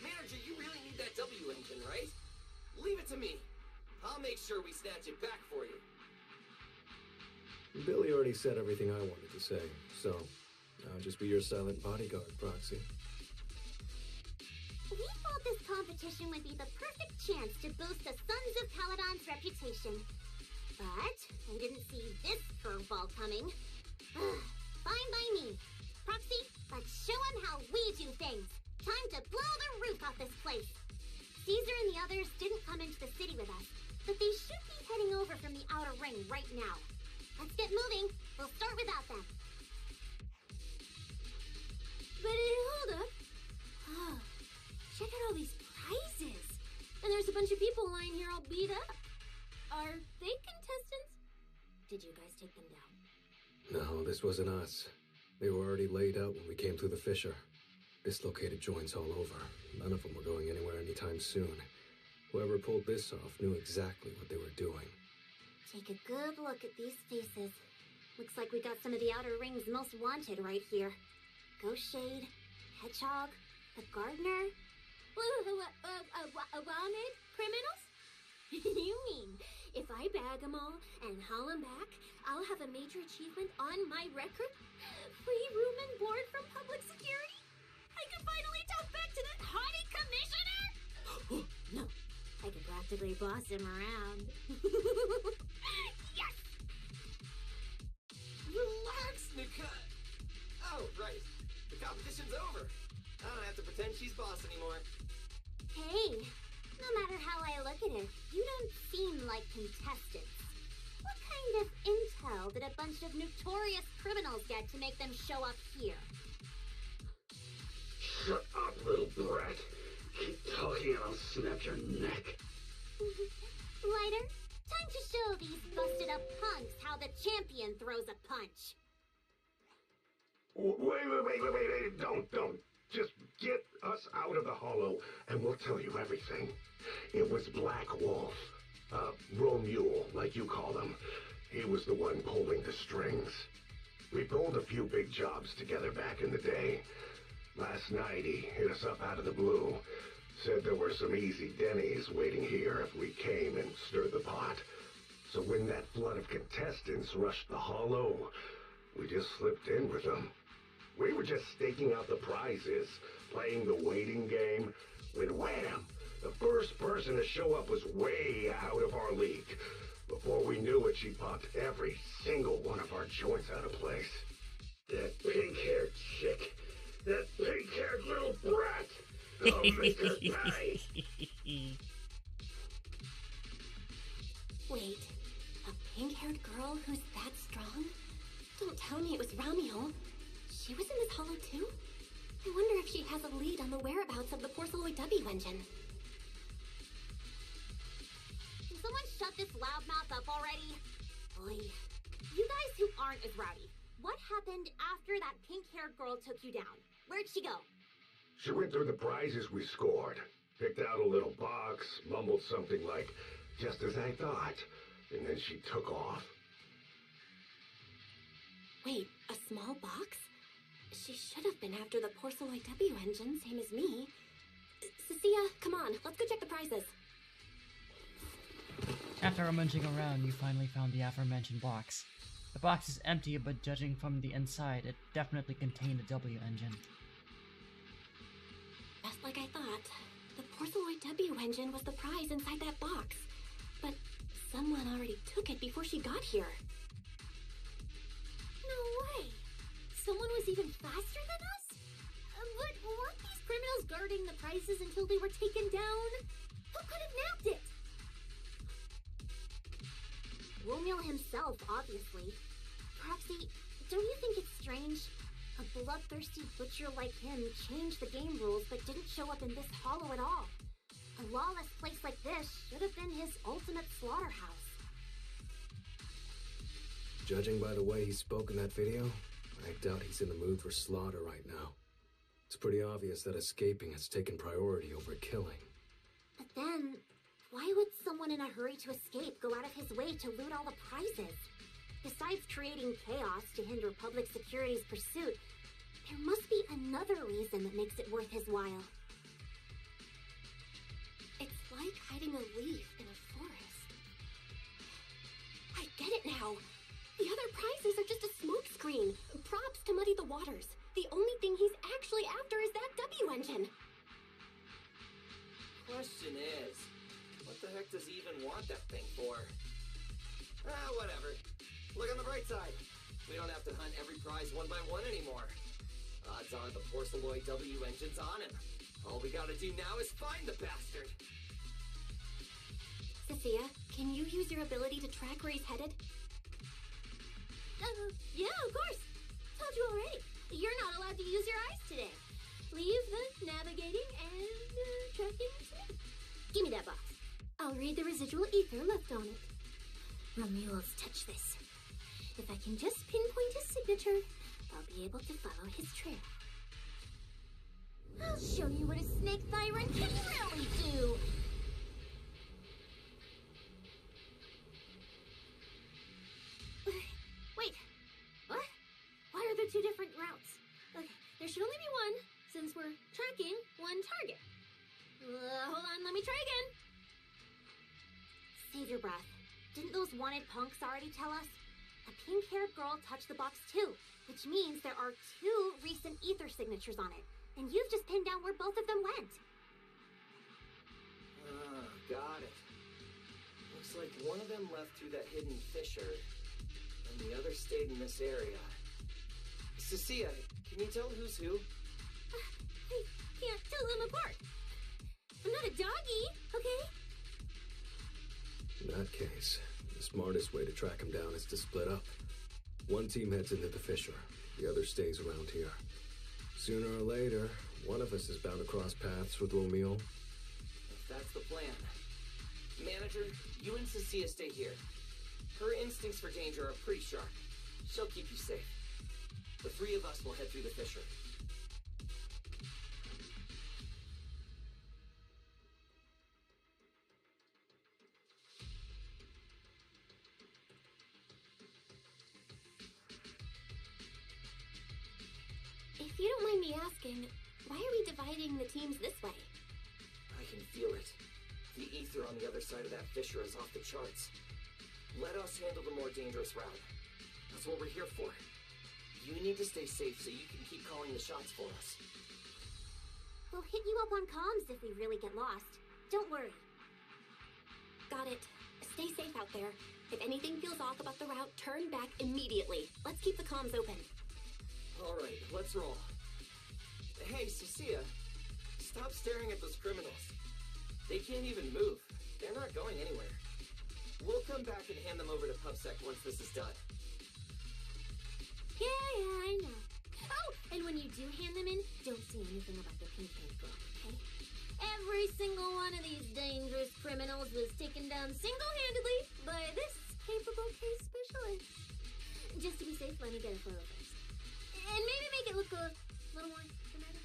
Manager, you really need that W engine, right? make sure we snatch it back for you. Billy already said everything I wanted to say, so I'll just be your silent bodyguard, Proxy. We thought this competition would be the perfect chance to boost the Sons of Caledon's reputation. But I didn't see this curveball coming. Fine by me. Proxy, let's show them how we do things. Time to blow the roof off this place. Caesar and the others didn't come into the city with us, but they should be heading over from the outer ring right now. Let's get moving. We'll start without them. But hold up. Oh, check out all these prizes. And there's a bunch of people lying here all beat up. Are they contestants? Did you guys take them down? No, this wasn't us. They were already laid out when we came through the fissure. Dislocated joints all over. None of them were going anywhere anytime soon. Whoever pulled this off knew exactly what they were doing. Take a good look at these faces. Looks like we got some of the Outer Ring's most wanted right here. Ghost Shade, Hedgehog, the Gardener. Wanted criminals? You mean, if I bag them all and haul them back, I'll have a major achievement on my record? Free room and board from public security? I can finally talk back to that haughty commissioner? No, I can practically boss him around. Yes! Relax, Nika. Oh, right. The competition's over. I don't have to pretend she's boss anymore. Hey, no matter how I look at it, you don't seem like contestants. What kind of intel did a bunch of notorious criminals get to make them show up here? Shut up, little brat. Keep talking and I'll snap your neck. Lighter, time to show these busted up punks how the champion throws a punch. Wait. Don't. Just get us out of the hollow and we'll tell you everything. It was Black Wolf. Romule, like you call him. He was the one pulling the strings. We pulled a few big jobs together back in the day. Last night he hit us up out of the blue. Said there were some easy Denny's waiting here if we came and stirred the pot. So when that flood of contestants rushed the hollow, we just slipped in with them. We were just staking out the prizes, playing the waiting game, when wham! The first person to show up was way out of our league. Before we knew it, she popped every single one of our joints out of place. That pink-haired chick. That pink-haired little brat. I'll make her pay. Wait, a pink-haired girl who's that strong? Don't tell me it was Romeo. She was in this hollow too? I wonder if she has a lead on the whereabouts of the Porceloid W engine. Can someone shut this loudmouth up already? Oy. You guys who aren't as rowdy, what happened after that pink-haired girl took you down? Where'd she go? She went through the prizes we scored, picked out a little box, mumbled something like, just as I thought, and then she took off. Wait, a small box? She should have been after the Porceloid W engine, same as me. Cecilia, come on, let's go check the prizes. After rummaging around, you finally found the aforementioned box. The box is empty, but judging from the inside, it definitely contained a W engine. Just like I thought. The Porceloid W engine was the prize inside that box. But someone already took it before she got here. No way! Someone was even faster than us? But weren't these criminals guarding the prizes until they were taken down? Who could have nabbed it? Romeo himself, obviously. Proxy, don't you think it's strange? A bloodthirsty butcher like him changed the game rules but didn't show up in this hollow at all. A lawless place like this should have been his ultimate slaughterhouse. Judging by the way he spoke in that video, I doubt he's in the mood for slaughter right now. It's pretty obvious that escaping has taken priority over killing. But then, why would someone in a hurry to escape go out of his way to loot all the prizes? Besides creating chaos to hinder public security's pursuit, there must be another reason that makes it worth his while. It's like hiding a leaf in a forest. it now. The other prizes are just a smokescreen, props to muddy the waters. The only thing he's actually after is that W engine. Question is, what the heck does he even want that thing for? Whatever. Look on the bright side. We don't have to hunt every prize one by one anymore. Odds are the Porceloid W engine's on him. All we gotta do now is find the bastard. Sophia, can you use your ability to track where he's headed? Yeah, of course. Told you already. You're not allowed to use your eyes today. Leave the navigating and tracking to me. Give me that box. I'll read the residual ether left on it. Romuald's touch this. If I can just pinpoint his signature, I'll be able to follow his trail. I'll show you what a snake tyrant can really do. Wait, what? Why are there two different routes? Okay, there should only be one, since we're tracking one target. Hold on, let me try again. Save your breath. Didn't those wanted punks already tell us? A pink-haired girl touched the box too, which means there are two recent ether signatures on it. And you've just pinned down where both of them went. Got it. Looks like one of them left through that hidden fissure, and the other stayed in this area. Cecilia, can you tell who's who? I can't tell them apart. I'm not a doggy, okay? In that case, the smartest way to track him down is to split up. One team heads into the fissure, the other stays around here. Sooner or later, one of us is bound to cross paths with Romeo. If that's the plan. Manager, you and Cecilia stay here. Her instincts for danger are pretty sharp. She'll keep you safe. The three of us will head through the fissure. If you don't mind me asking, why are we dividing the teams this way? I can feel it. The ether on the other side of that fissure is off the charts. Let us handle the more dangerous route. That's what we're here for. You need to stay safe so you can keep calling the shots for us. We'll hit you up on comms if we really get lost. Don't worry. Got it. Stay safe out there. If anything feels off about the route, turn back immediately. Let's keep the comms open. All right, let's roll. Hey, Cecilia, stop staring at those criminals. They can't even move. They're not going anywhere. We'll come back and hand them over to PubSec once this is done. Yeah, I know. Oh, and when you do hand them in, don't say anything about the pink-haired girl, okay? Every single one of these dangerous criminals was taken down single-handedly by this capable case specialist. Just to be safe, let me get a photo first. And maybe make it look a little more dramatic.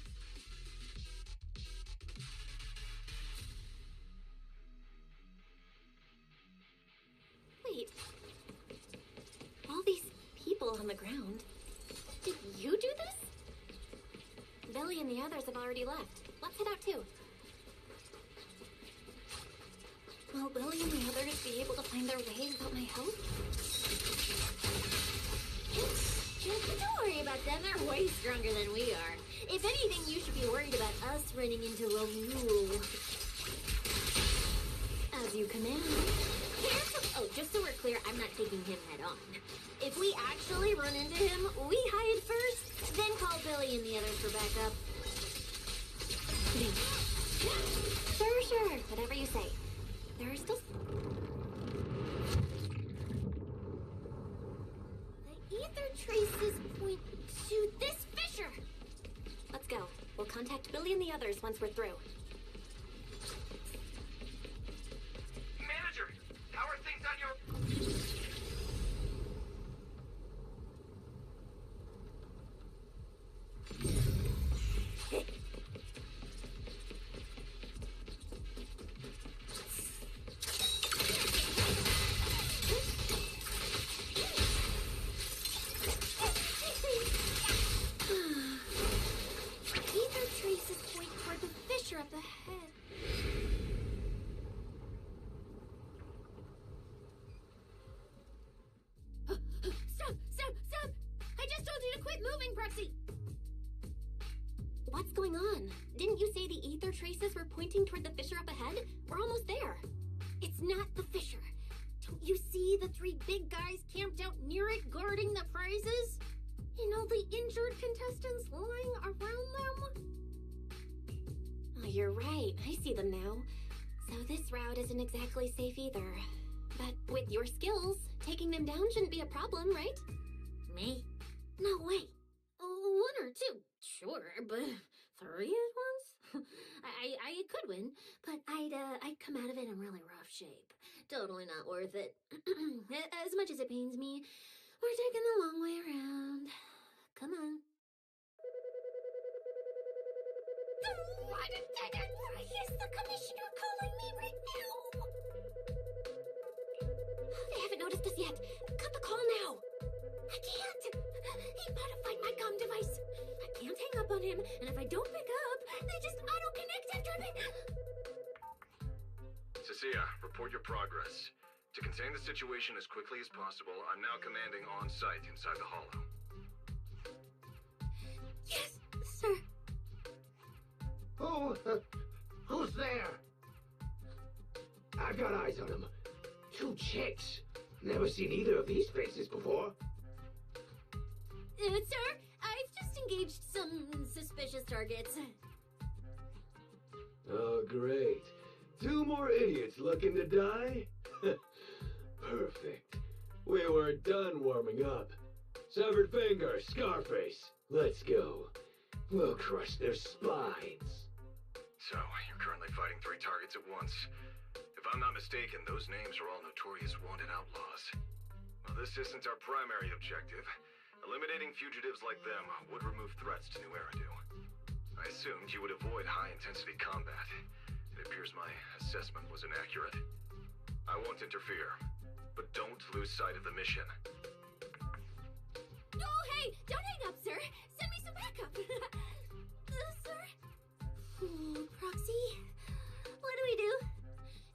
Wait. All these people on the ground. Did you do this? Billy and the others have already left. Let's head out too. Will Billy and the others be able to find their way without my help? Don't worry about them, they're way stronger than we are. If anything, you should be worried about us running into Romul. As you command. Oh, just so we're clear, I'm not taking him head on. If we actually run into him, we hide first, then call Billy and the others for backup. Sure. Whatever you say. There are still... The ether traces point to this fissure. Let's go. We'll contact Billy and the others once we're through. Manager, how are things on your... Ether traces point toward the fissure up pointing toward the fissure up ahead. We're almost there. It's not the fissure. Don't you see the 3 big guys camped out near it guarding the prizes? And all the injured contestants lying around them? Oh, you're right. I see them now. So this route isn't exactly safe either. But with your skills, taking them down shouldn't be a problem, right? Me? No way. 1 or 2, sure, but 3 at once? I could win, but I'd come out of it in really rough shape. Totally not worth it. As much as it pains me, we're taking the long way around. Come on. What a dead. Is the commissioner calling me right now? They haven't noticed us yet. Cut the call now. I can't. He modified my comm device. I can't hang up on him, and if I don't pick up, they just auto-connect after me. Cecilia, report your progress. To contain the situation as quickly as possible, I'm now commanding on-site inside the hollow. Yes, sir. Who's there? I've got eyes on them. 2 chicks. Never seen either of these faces before. Sir, I've just engaged some suspicious targets. Oh, great. 2 more idiots looking to die? Perfect. We were done warming up. Severed finger, Scarface. Let's go. We'll crush their spines. So, you're currently fighting 3 targets at once. If I'm not mistaken, those names are all notorious wanted outlaws. Well, this isn't our primary objective. Eliminating fugitives like them would remove threats to New Eridu. I assumed you would avoid high-intensity combat. It appears my assessment was inaccurate. I won't interfere, but don't lose sight of the mission. Oh, hey! Don't hang up, sir! Send me some backup! Sir? Proxy? What do we do?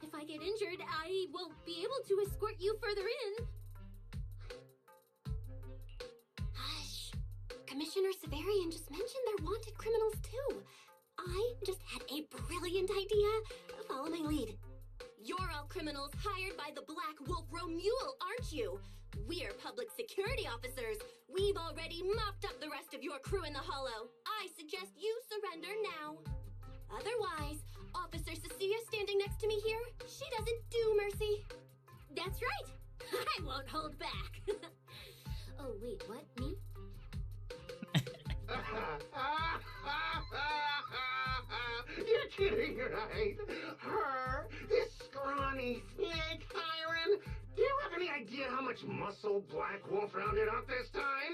If I get injured, I won't be able to escort you further in. Hush. Commissioner Severian just mentioned they're wanted criminals too. I just had a brilliant idea. Follow my lead. You're all criminals hired by the Black Wolf Romuel, aren't you? We're public security officers. We've already mopped up the rest of your crew in the hollow. I suggest you surrender now. Otherwise, Officer Cecilia standing next to me here, she doesn't do mercy. That's right. I won't hold back. Oh, wait, what? Me? You're kidding, right? Her? This scrawny snake tyrant? Do you have any idea how much muscle Black Wolf rounded up this time?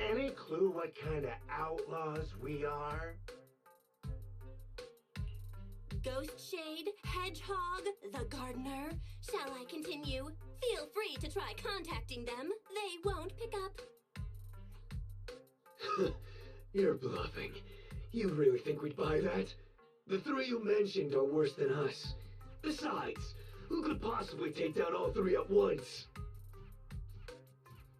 Any clue what kind of outlaws we are? Ghost Shade, Hedgehog, the Gardener. Shall I continue? Feel free to try contacting them. They won't pick up. You're bluffing. You really think we'd buy that? The 3 you mentioned are worse than us. Besides, who could possibly take down all 3 at once?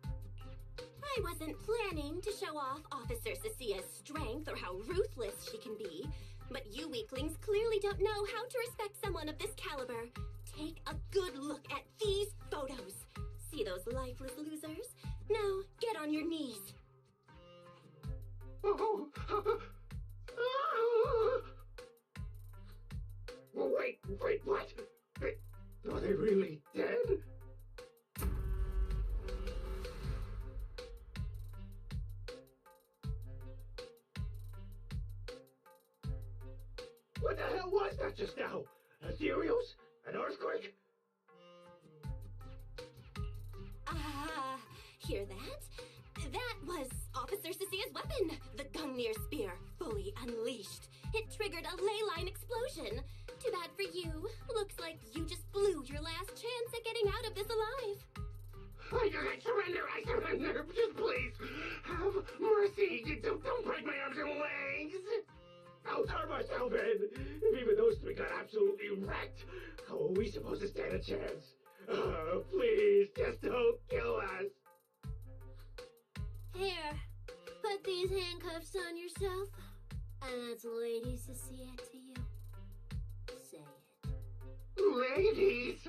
I wasn't planning to show off Officer Cecilia's strength or how ruthless she can be, but you weaklings clearly don't know how to respect someone of this caliber. Take a good look at these photos. See those lifeless losers? Now, get on your knees. Oh. Wait, what? Are they really dead? What the hell was that just now? Ethereals? An earthquake? Hear that? That was Officer Cecilia's weapon, the Gungnir Spear, fully unleashed. It triggered a ley line explosion. Too bad for you. Looks like you just blew your last chance at getting out of this alive. I surrender, just please, have mercy, don't break my arms and legs. I'll turn myself in. If even those 3 got absolutely wrecked, how are we supposed to stand a chance? Please, just don't kill us. Here, put these handcuffs on yourself. And that's Lady Cecilia to you.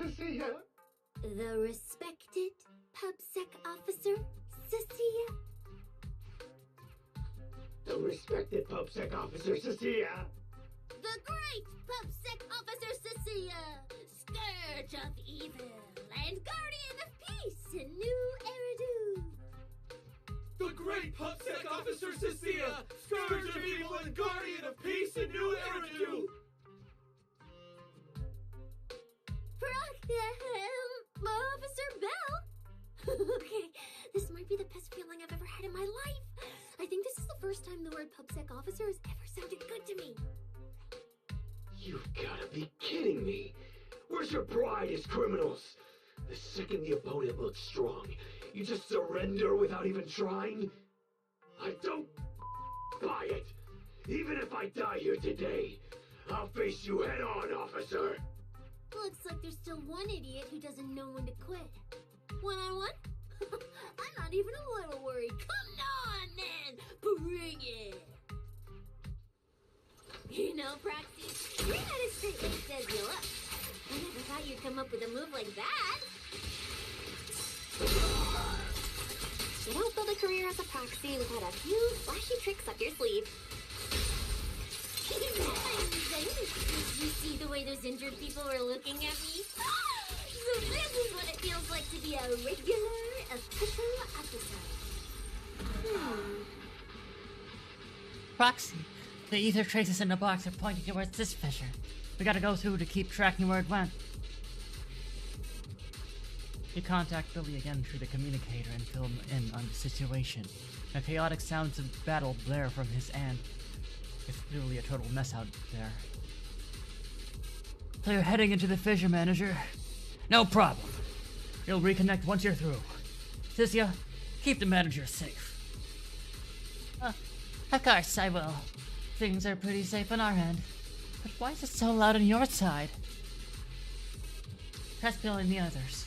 Cecilia? The respected PubSec officer, Cecilia? The respected PubSec officer, Cecilia. The great PubSec officer, Cecilia! Scourge of evil and guardian of peace in New Eridu! The great PubSec officer Cecilia, scourge of evil and guardian of peace in New Eridu! Officer Bell? Okay, this might be the best feeling I've ever had in my life. I think this is the first time the word PubSec officer has ever sounded good to me. You've gotta be kidding me. Where's your pride as criminals? The second the opponent looks strong, you just surrender without even trying? I don't buy it. Even if I die here today, I'll face you head on, officer. Looks like there's still one idiot who doesn't know when to quit. One-on-one? I'm not even a little worried. Come on, man! Bring it! You know, Proxy, you're not as straight as it says you look. I never thought you'd come up with a move like that. You don't build a career as a proxy without a few flashy tricks up your sleeve. Did you see the way those injured people were looking at me? So this is what it feels like to be a regular, official officer. Proxy, the ether traces in the box are pointing towards this fissure. We gotta go through to keep tracking where it went. You contact Billy again through the communicator and fill him in on the situation. The chaotic sounds of battle blare from his end. It's literally a total mess out there. So you're heading into the fissure, manager? No problem. You'll reconnect once you're through. Cecilia, keep the manager safe. Of course I will. Things are pretty safe on our end. But why is it so loud on your side? Press Bill and the others.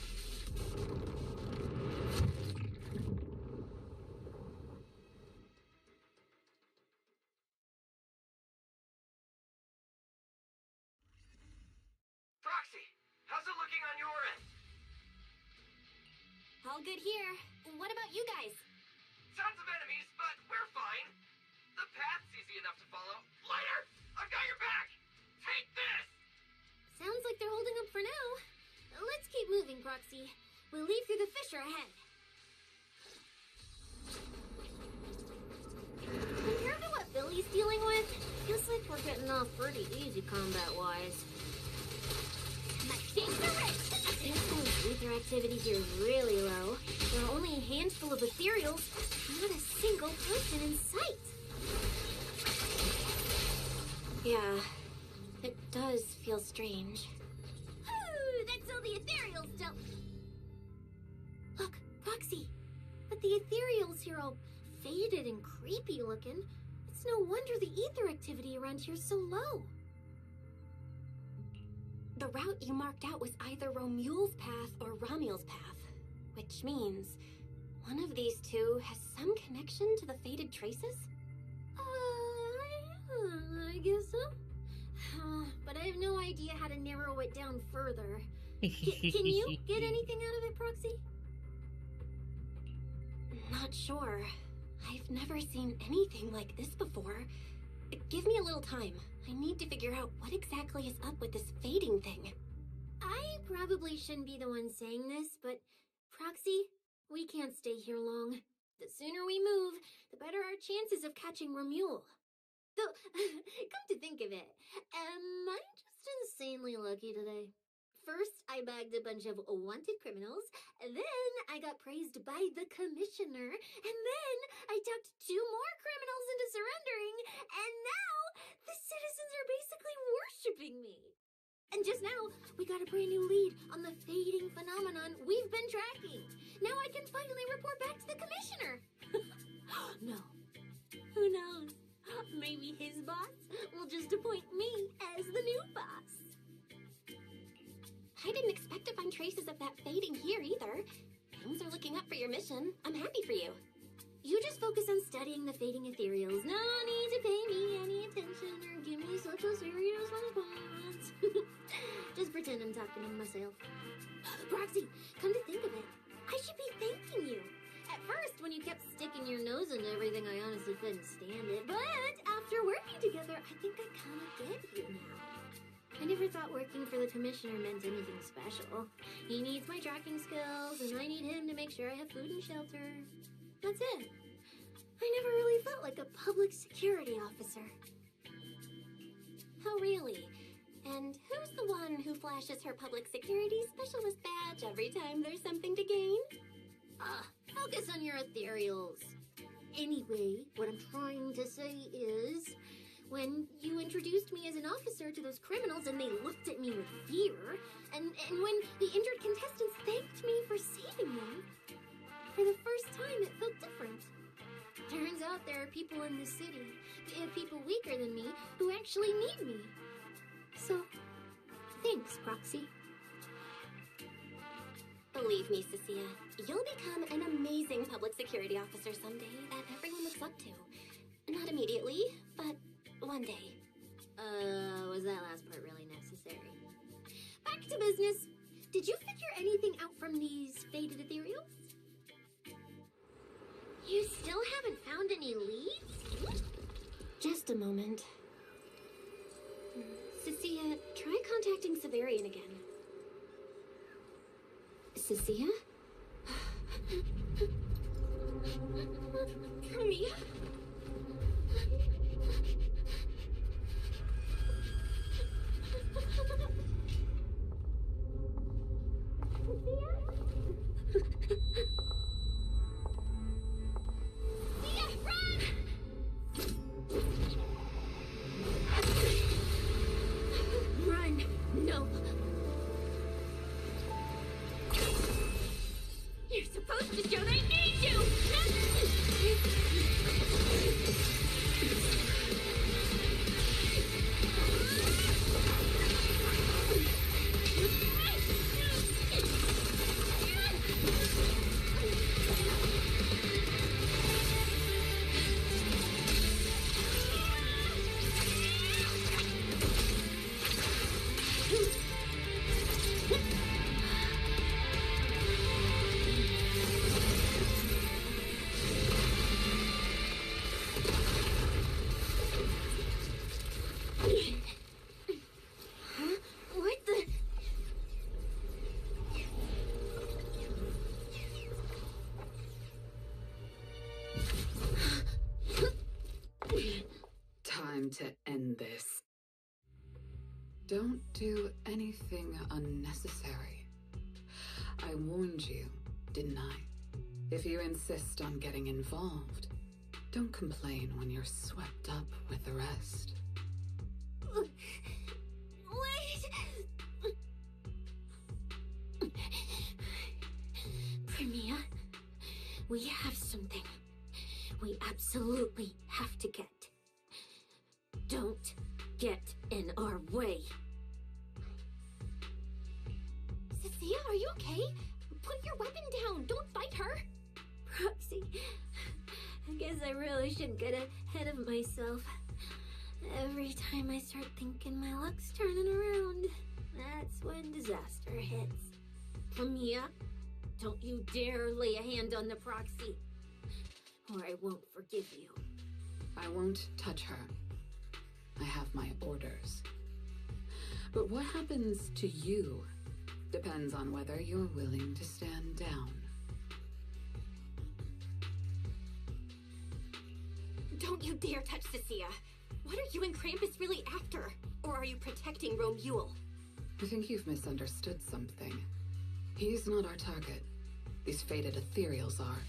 Proxy, how's it looking on your end? All good here. What about you guys? Tons of enemies, but we're fine. The path's easy enough to follow. Lighter, I've got your back. Take this. Sounds like they're holding up for now. Let's keep moving, Proxy. We'll leave through the fissure ahead. Compared to what Billy's dealing with, feels like we're getting off pretty easy combat-wise. My favorite! Ether activity here is really low. There are only a handful of ethereals, not a single person in sight. Yeah, it does feel strange. Ooh, that's all the ethereals don't... Look, Proxy, but the ethereals here all faded and creepy looking. It's no wonder the ether activity around here's so low. The route you marked out was either Romule's path or Ramiel's path, which means one of these two has some connection to the faded traces? I guess so. But I have no idea how to narrow it down further. Can you get anything out of it, Proxy? Not sure. I've never seen anything like this before. Give me a little time. I need to figure out what exactly is up with this fading thing. I probably shouldn't be the one saying this, but Proxy, we can't stay here long. The sooner we move, the better our chances of catching Romule. Though, come to think of it, am I just insanely lucky today? First, I bagged a bunch of wanted criminals, then I got praised by the commissioner, and then I talked 2 more criminals into surrendering, and now the citizens are basically worshipping me. And just now, we got a brand new lead on the fading phenomenon we've been tracking. Now I can finally report back to the commissioner. No. Who knows? Maybe his boss will just appoint me as the new boss. I didn't expect to find traces of that fading here either. Things are looking up for your mission. I'm happy for you. You just focus on studying the fading ethereals. No need to pay me any attention or give me such a serious response. Just pretend pretend I'm talking to myself. Proxy, come to think of it, I should be thanking you. At first, when you kept sticking your nose into everything, I honestly couldn't stand it. But after working together, I think I kind of get you now. I never thought working for the commissioner meant anything special. He needs my tracking skills, and I need him to make sure I have food and shelter. That's it. I never really felt like a public security officer. Oh, really? And who's the one who flashes her public security specialist badge every time there's something to gain? Focus on your ethereals. Anyway, what I'm trying to say is, when you introduced me as an officer to those criminals and they looked at me with fear, and when the injured contestants thanked me for saving them, for the first time it felt different. Turns out there are people in the city, people weaker than me, who actually need me. So, thanks, Proxy. Believe me, Cecilia, you'll become an amazing public security officer someday that everyone looks up to. Not immediately, but one day. Was that last part really necessary? Back to business. Did you figure anything out from these faded ethereals? You still haven't found any leads? Just a moment. Cecilia, try contacting Severian again. Cecilia? Mia? Run! No! You're supposed to show they need you! What the? Time to end this. Don't do anything unnecessary. I warned you, didn't I? If you insist on getting involved, don't complain when you're swept up with the rest. Wait! Premia, we have something we absolutely have to get. Don't get in our way. Cecilia, are you okay? Put your weapon down. Don't fight her. Proxy, I guess I really shouldn't get ahead of myself. Every time I start thinking my luck's turning around, that's when disaster hits. Premia, don't you dare lay a hand on the Proxy, or I won't forgive you. I won't touch her. I have my orders. But what happens to you depends on whether you're willing to stand down. Don't you dare touch Cecilia. What are you and Krampus really after? Or are you protecting Romuald? I think you've misunderstood something. He's not our target. These faded ethereals are.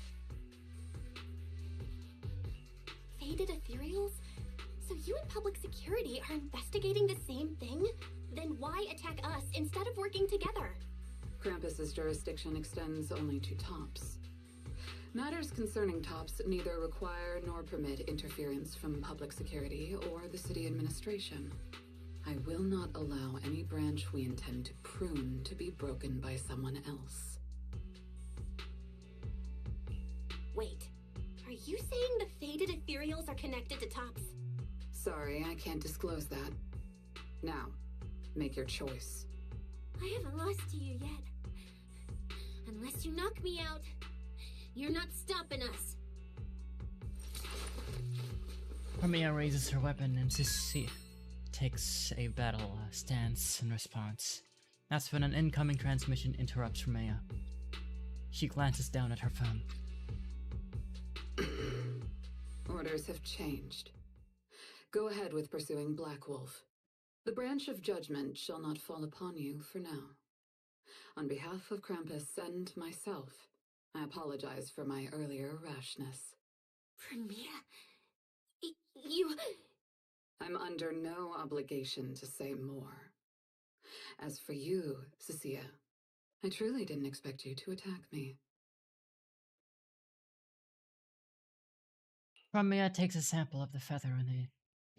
Faded ethereals? So you and public security are investigating the same thing? Then why attack us instead of working together? Krampus's jurisdiction extends only to tops. Matters concerning tops neither require nor permit interference from public security or the city administration. I will not allow any branch we intend to prune to be broken by someone else. Wait, are you saying the faded ethereals are connected to tops? Sorry, I can't disclose that. Now, make your choice. I haven't lost to you yet. Unless you knock me out, you're not stopping us. Hermia raises her weapon and Sissy takes a battle stance in response. That's when an incoming transmission interrupts Hermia. She glances down at her phone. Orders have changed. Go ahead with pursuing Black Wolf. The branch of judgment shall not fall upon you for now. On behalf of Krampus and myself, I apologize for my earlier rashness. Hermia? You... I'm under no obligation to say more. As for you, Cecilia, I truly didn't expect you to attack me. Hermia takes a sample of the feather and the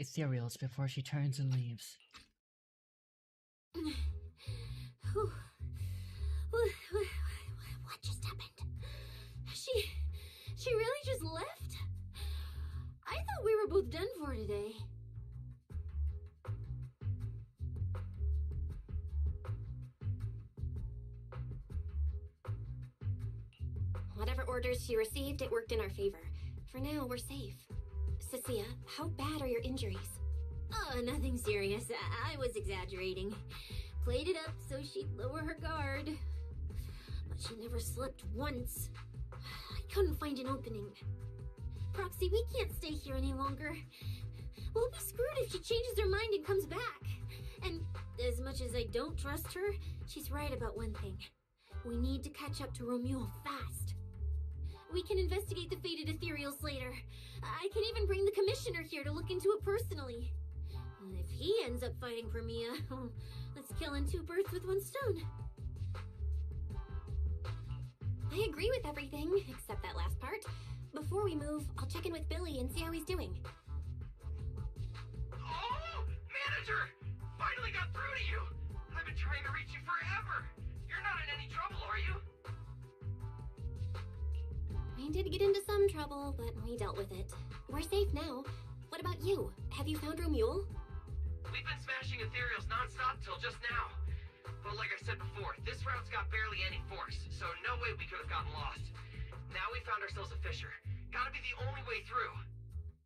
ethereals before she turns and leaves. What just happened? She really just left? I thought we were both done for today. Whatever orders she received, it worked in our favor. For now, we're safe. Cecilia, how bad are your injuries? Oh, nothing serious. I was exaggerating. Played it up so she'd lower her guard. But she never slipped once. I couldn't find an opening. Proxy, we can't stay here any longer. We'll be screwed if she changes her mind and comes back. And as much as I don't trust her, she's right about one thing. We need to catch up to Romuald fast. We can investigate the fated ethereals later. I can even bring the commissioner here to look into it personally. If he ends up fighting for Mia, let's kill two birds with one stone. I agree with everything, except that last part. Before we move, I'll check in with Billy and see how he's doing. Oh! Manager! Finally got through to you! I've been trying to reach you forever! You're not in any trouble, are you? We did get into some trouble, but we dealt with it. We're safe now. What about you? Have you found Romuald? We've been smashing ethereals non-stop till just now. But like I said before, this route's got barely any force, so no way we could have gotten lost. Now we found ourselves a fissure. Gotta be the only way through.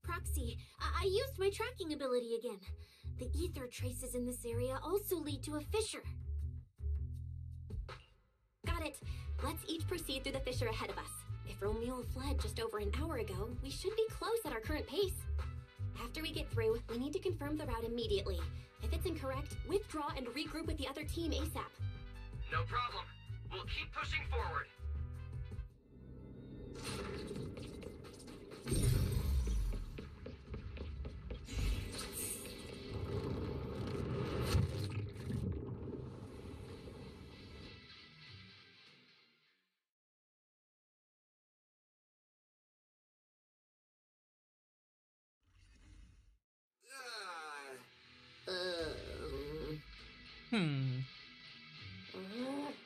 Proxy, I used my tracking ability again. The ether traces in this area also lead to a fissure. Got it. Let's each proceed through the fissure ahead of us. If Romuald fled just over an hour ago, we should be close at our current pace. After we get through, we need to confirm the route immediately. If it's incorrect, withdraw and regroup with the other team ASAP. No problem. We'll keep pushing forward.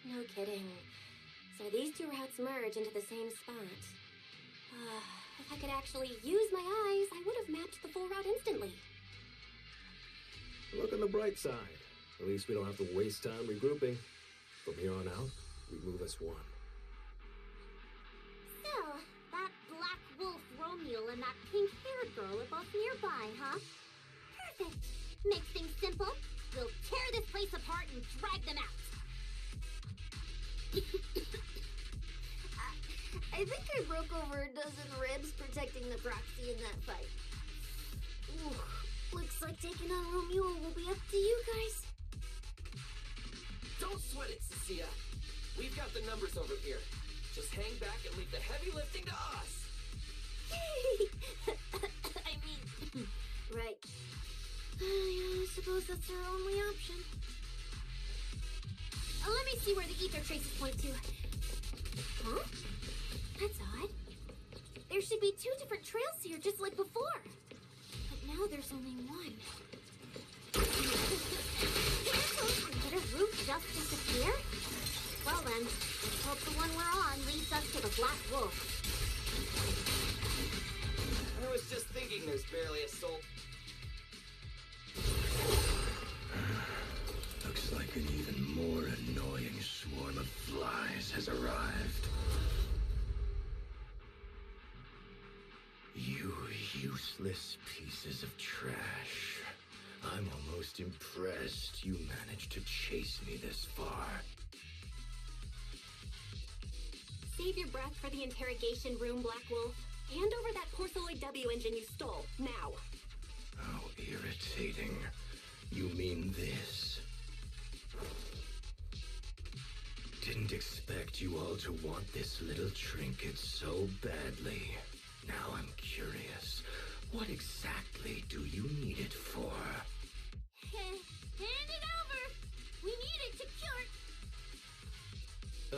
No kidding. So these two routes merge into the same spot. If I could actually use my eyes, I would have mapped the full route instantly. Look on the bright side. At least we don't have to waste time regrouping. From here on out, we move as one. So, that Black Wolf Romuald and that pink-haired girl are both nearby, huh? Perfect. Makes things simple. We'll tear this place apart and drag them out. I think I broke over a dozen ribs protecting the proxy in that fight. Ooh, looks like taking on Romuald will be up to you guys. Don't sweat it, Cecilia. We've got the numbers over here. Just hang back and leave the heavy lifting to us. I mean, right. Yeah, I suppose that's our only option. Let me see where the ether traces point to. Huh? That's odd. There should be two different trails here, just like before. But now there's only one. Did a route just disappear? Well then, let's hope the one we're on leads us to the Black Wolf. I was just thinking there's barely a soul. Looks like an even more worthless pieces of trash. I'm almost impressed you managed to chase me this far. Save your breath for the interrogation room, Black Wolf. Hand over that Porceloid W engine you stole, now. How irritating. You mean this? Didn't expect you all to want this little trinket so badly. Now I'm curious. What exactly do you need it for? Hand it over! We need it to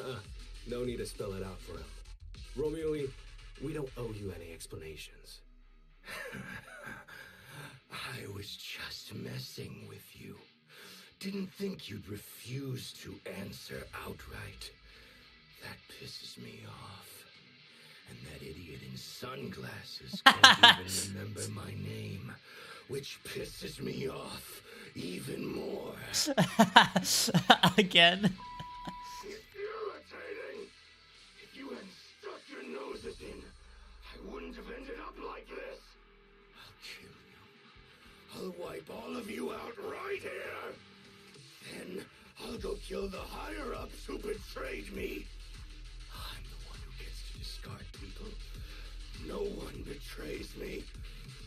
cure... No need to spell it out for him. Romeo, we don't owe you any explanations. I was just messing with you. Didn't think you'd refuse to answer outright. That pisses me off. And that idiot in sunglasses can't even remember my name, which pisses me off even more. Again. It's irritating. If you hadn't stuck your noses in, I wouldn't have ended up like this. I'll kill you. I'll wipe all of you out right here. Then I'll go kill the higher-ups who betrayed me. I'm the one who gets to discard people. No one betrays me.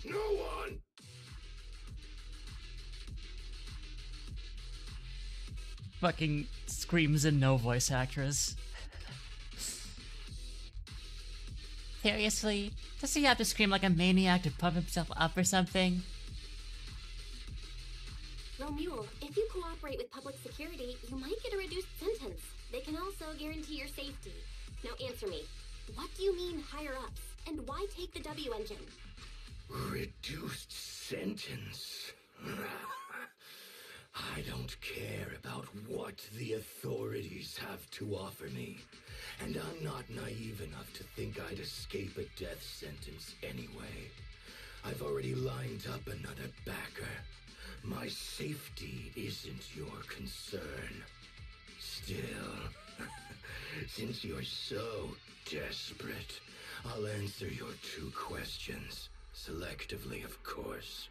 No one! Fucking screams and no voice actress. Seriously? Does he have to scream like a maniac to pump himself up or something? Romule, if you cooperate with public security, you might get a reduced sentence. They can also guarantee your safety. Now answer me. What do you mean higher ups? And why take the W engine? Reduced sentence? I don't care about what the authorities have to offer me. And I'm not naive enough to think I'd escape a death sentence anyway. I've already lined up another backer. My safety isn't your concern. Still, since you're so desperate, I'll answer your 2 questions. Selectively, of course.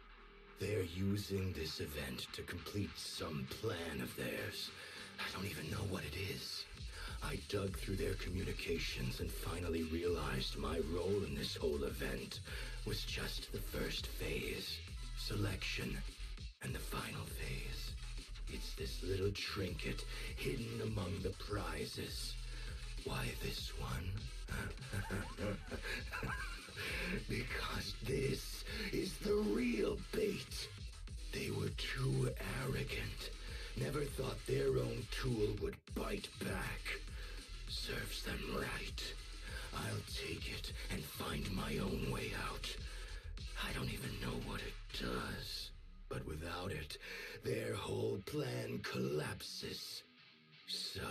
They're using this event to complete some plan of theirs. I don't even know what it is. I dug through their communications and finally realized my role in this whole event was just the first phase. Selection. And the final phase. It's this little trinket hidden among the prizes. Why this one? Because this is the real bait. They were too arrogant. Never thought their own tool would bite back. Serves them right. I'll take it and find my own way out. I don't even know what it does. But without it, their whole plan collapses. So,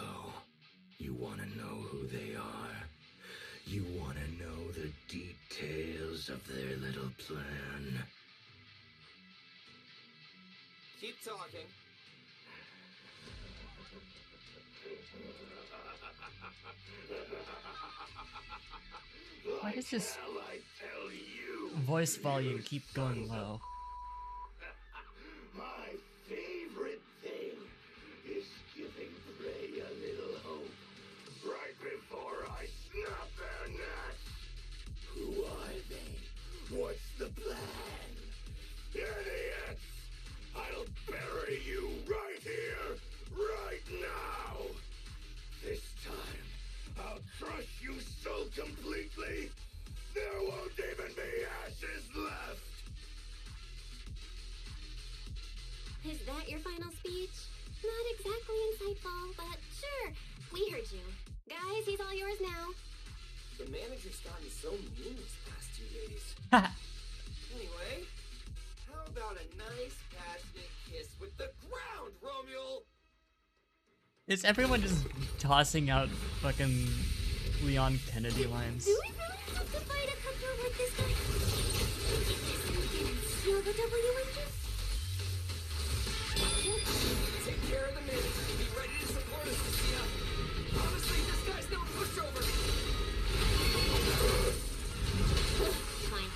you want to know who they are? You want to know the details of their little plan? Keep talking. Why does this voice volume keep going low? My favorite thing is giving prey a little hope right before I snap their necks. Who are they? What's the plan? Idiots! I'll bury you right here, right now! This time, I'll crush you so completely, there won't even be ashes left! Is that your final speech? Not exactly insightful, but sure, we heard you. Guys, he's all yours now. The manager's gotten so mean these past 2 days. Anyway, how about a nice, passionate kiss with the ground, Romule? Is everyone just tossing out fucking Leon Kennedy lines? Do we really have to fight a cutthroat like this guy? Steal the W engine? Take care of the manager and be ready to support us, Lucia. Honestly, this guy's no pushover. Fine.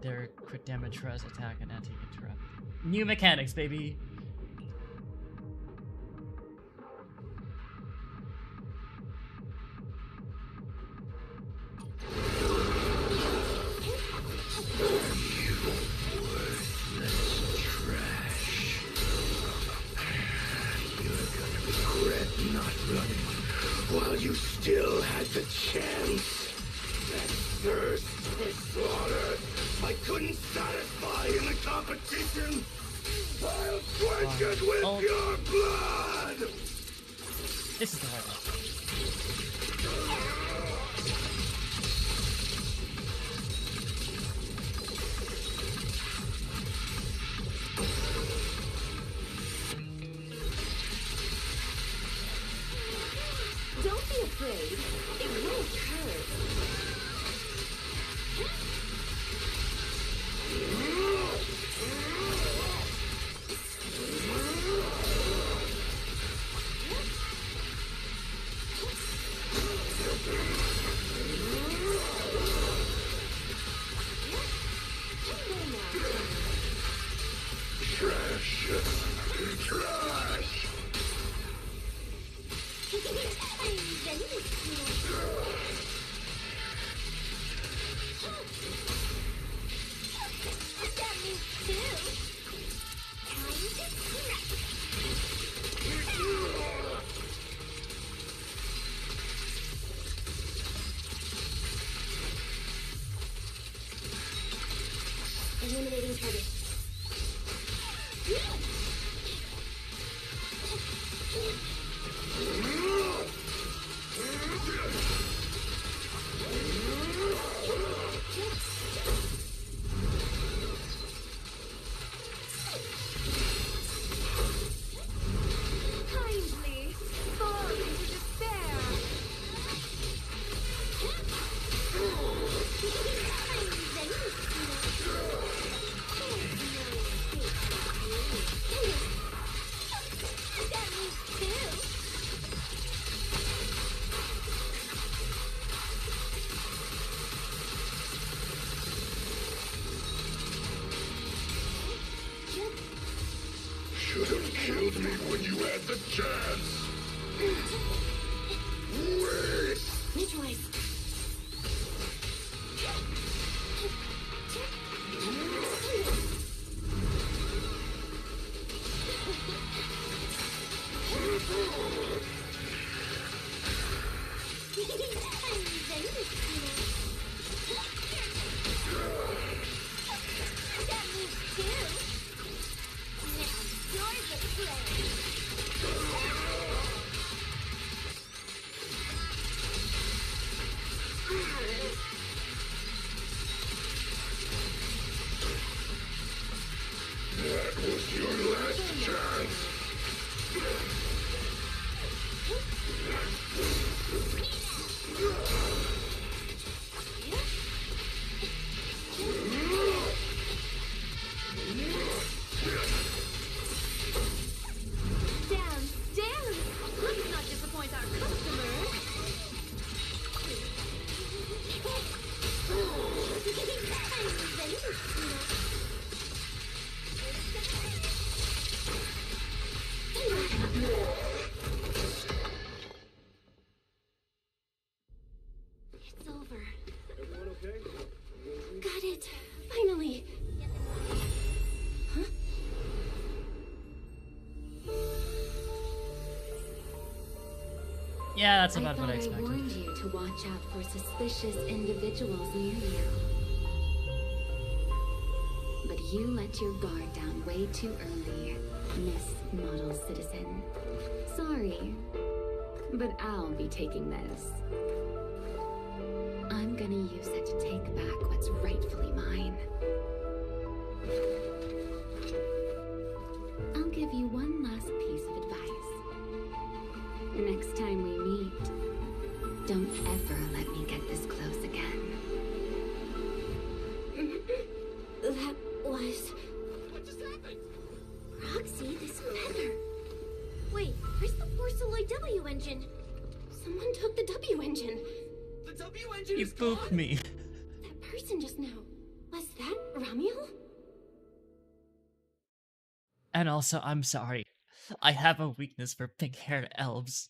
their crit damage, res, attack, and anti-interrupt. New mechanics, baby! While you still had the chance. That thirst for slaughter I couldn't satisfy in the competition. I'll quench it with your blood! This is the right one. Don't be afraid. It won't hurt. Trash! Trash! That means two. Time to crack. Eliminating target. Kindly fall into despair. That means two. Should have killed me when you had the chance. Wait! Neutralize. That means two. Now you're the prey. That was your last chance. Dance, dance. Let's not disappoint our customers. It's over. Everyone okay? Got it. Finally. Huh? Yeah, that's about what I I expected. warned you to watch out for suspicious individuals near you. But you let your guard down way too early, Miss Model Citizen. Sorry, but I'll be taking this. I'm gonna use it to take back what's rightfully mine. I'll give you one last piece of advice. Next time we meet, don't ever let me get this close again. That was... What just happened? Roxy, this feather. Wait, where's the Porceloid W engine? Someone took the W engine. The W engine You is spooked gone. me. That person just now. Was that Ramiel? And also, I'm sorry. I have a weakness for pink-haired elves.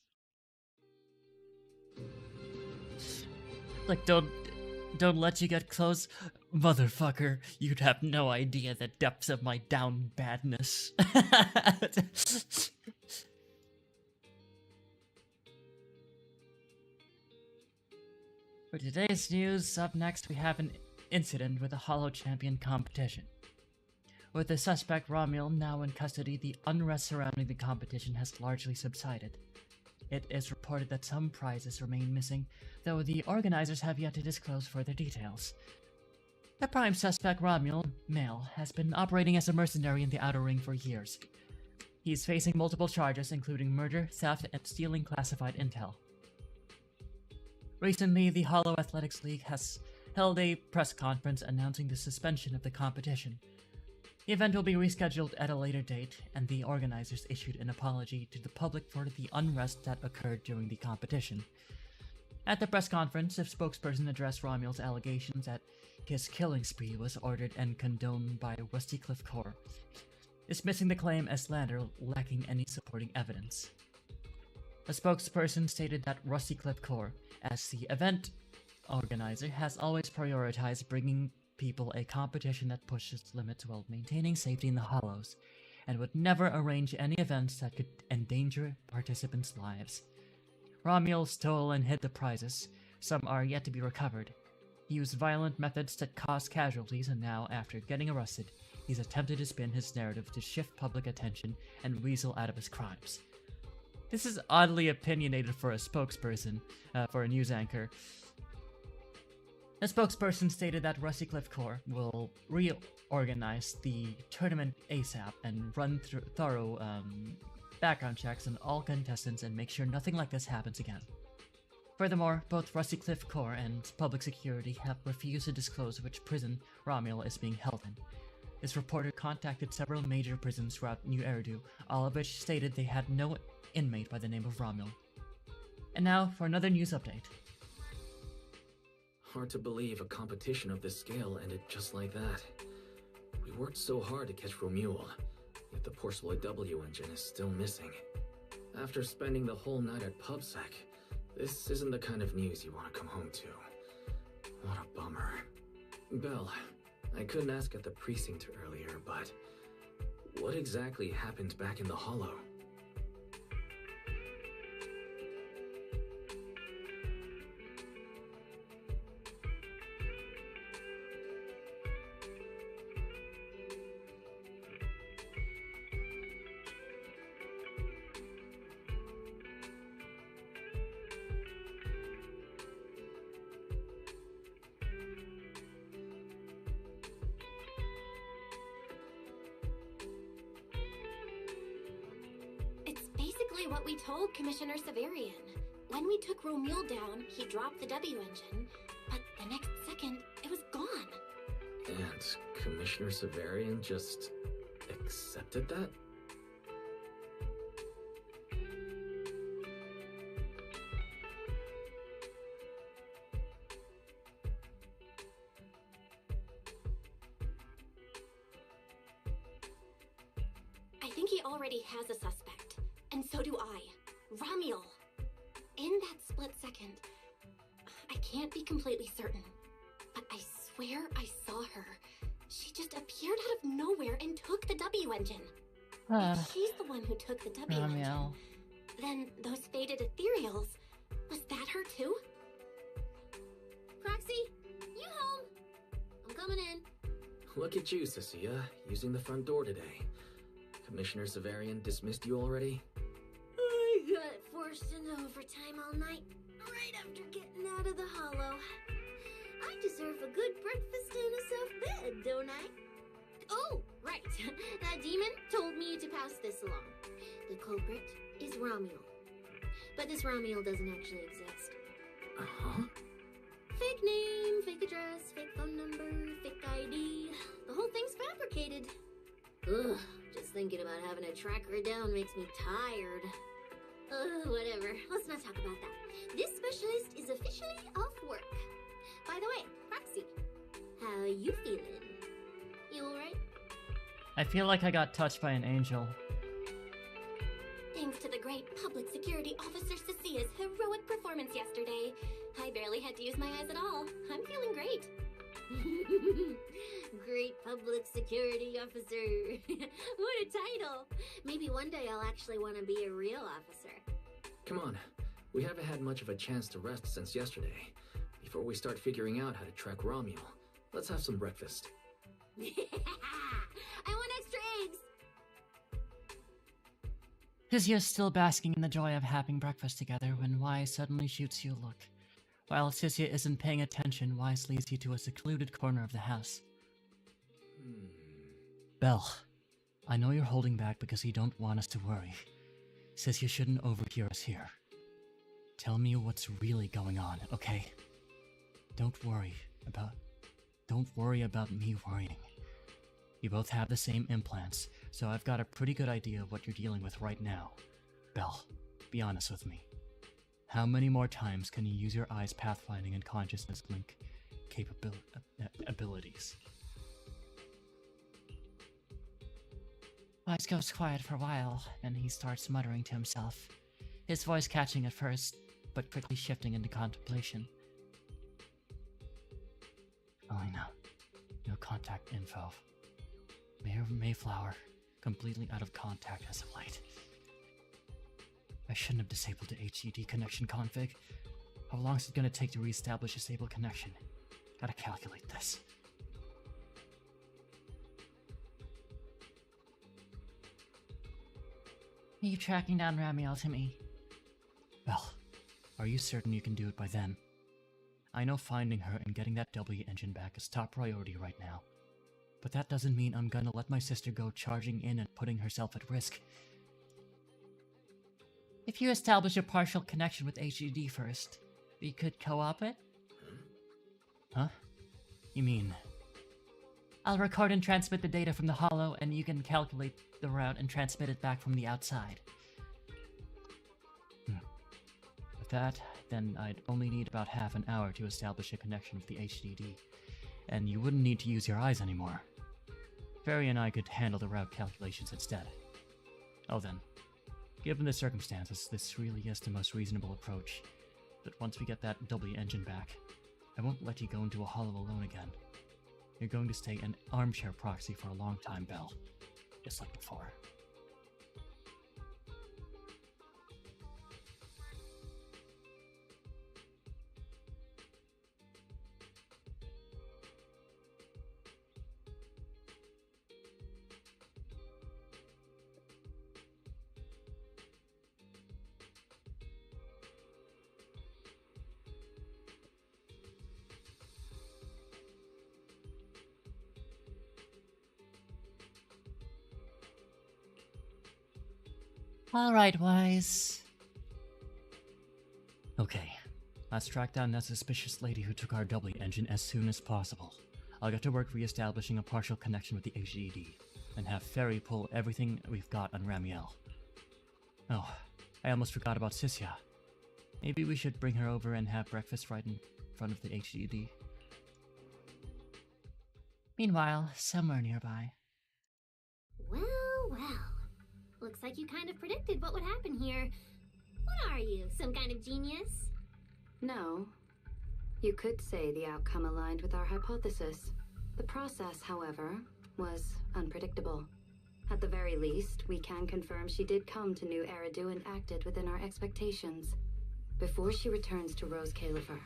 Like, don't let you get close. Motherfucker, you'd have no idea the depths of my down badness. For today's news, up next we have an incident with a Hollow Champion competition. With the suspect Ramiel now in custody, the unrest surrounding the competition has largely subsided. It is reported that some prizes remain missing, though the organizers have yet to disclose further details. The prime suspect, Ramiel, male, has been operating as a mercenary in the Outer Ring for years. He is facing multiple charges, including murder, theft, and stealing classified intel. Recently, the Hollow Athletics League has held a press conference announcing the suspension of the competition. The event will be rescheduled at a later date, and the organizers issued an apology to the public for the unrest that occurred during the competition. At the press conference, a spokesperson addressed Ramiel's allegations that his killing spree was ordered and condoned by Rusty Cliff Corps, dismissing the claim as slander, lacking any supporting evidence. The spokesperson stated that Rusty Cliff Corps, as the event organizer, has always prioritized bringing people a competition that pushes limits while maintaining safety in the Hollows, and would never arrange any events that could endanger participants' lives. Ramiel stole and hid the prizes. Some are yet to be recovered. He used violent methods that caused casualties, and now, after getting arrested, he's attempted to spin his narrative to shift public attention and weasel out of his crimes. This is oddly opinionated for a spokesperson, for a news anchor. The spokesperson stated that Rusty Cliff Corps will reorganize the tournament ASAP and run through thorough background checks on all contestants and make sure nothing like this happens again. Furthermore, both Rusty Cliff Corps and public security have refused to disclose which prison Ramiel is being held in. This reporter contacted several major prisons throughout New Eridu, all of which stated they had no inmate by the name of Ramiel. And now for another news update. Hard to believe a competition of this scale ended just like that. We worked so hard to catch Romuald, yet the Porcelain W engine is still missing. After spending the whole night at PubSec, this isn't the kind of news you want to come home to. What a bummer. Belle, I couldn't ask at the precinct earlier, but what exactly happened back in the Hollow? What we told Commissioner Severian. When we took Romuald down, he dropped the W engine, but the next second, it was gone. And Commissioner Severian just accepted that? I think he already has a suspect. And so do I. Ramiel. In that split second, I can't be completely certain, but I swear I saw her. She just appeared out of nowhere and took the W engine. If she's the one who took the W engine, then those faded ethereals, was that her too? Proxy, you home? I'm coming in. Look at you, Cecilia, using the front door today. Commissioner Severian dismissed you already? I got forced into overtime all night, right after getting out of the Hollow. I deserve a good breakfast and a soft bed, don't I? Oh, right. That demon told me to pass this along. The culprit is Ramiel. But this Ramiel doesn't actually exist. Uh-huh. Fake name, fake address, fake phone number, fake ID. The whole thing's fabricated. Ugh, just thinking about having to track her down makes me tired. Whatever. Let's not talk about that. This specialist is officially off work. By the way, Proxy, how you feeling? I feel like I got touched by an angel. Thanks to the great public security officer Cecia's heroic performance yesterday, I barely had to use my eyes at all. I'm feeling great. Great public security officer. What a title. Maybe one day I'll actually want to be a real officer. Come on, we haven't had much of a chance to rest since yesterday. Before we start figuring out how to track Romuel, let's have some breakfast. I want extra eggs. Cizia's still basking in the joy of having breakfast together when Wise suddenly shoots you a look. While Cizia isn't paying attention, Wise leads you to a secluded corner of the house. Belle, I know you're holding back because you don't want us to worry. Cizia shouldn't overhear us here. Tell me what's really going on, okay? Don't worry about me worrying. You both have the same implants, so I've got a pretty good idea of what you're dealing with right now. Belle, be honest with me. How many more times can you use your eyes' pathfinding and consciousness link abilities? Wise goes quiet for a while, then he starts muttering to himself, his voice catching at first, but quickly shifting into contemplation. Oh no contact info. Mayor Mayflower, completely out of contact as of late. I shouldn't have disabled the HDD connection config. How long is it gonna take to reestablish a stable connection? Gotta calculate this. Keep tracking down Ramiel to me. Well, are you certain you can do it by then? I know finding her and getting that W engine back is top priority right now. But that doesn't mean I'm gonna let my sister go charging in and putting herself at risk. If you establish a partial connection with HDD first, we could co-op it? Huh? You mean... I'll record and transmit the data from the holo, and you can calculate the route and transmit it back from the outside. With that, then I'd only need about half an hour to establish a connection with the HDD, and you wouldn't need to use your eyes anymore. Ferry and I could handle the route calculations instead. Oh then, given the circumstances, this really is the most reasonable approach. But once we get that W engine back, I won't let you go into a holo alone again. You're going to stay an armchair proxy for a long time, Belle. Just like before. Alright, Wise. Okay, let's track down that suspicious lady who took our W engine as soon as possible. I'll get to work re-establishing a partial connection with the HDD, and have Ferry pull everything we've got on Ramiel. Oh, I almost forgot about Cizia. Maybe we should bring her over and have breakfast right in front of the HDD. Meanwhile, somewhere nearby. Well, well. Looks like you kind of predicted what would happen here. What are you, some kind of genius? No. You could say the outcome aligned with our hypothesis. The process, however, was unpredictable. At the very least, we can confirm she did come to New Eridu and acted within our expectations. Before she returns to Rose Califer,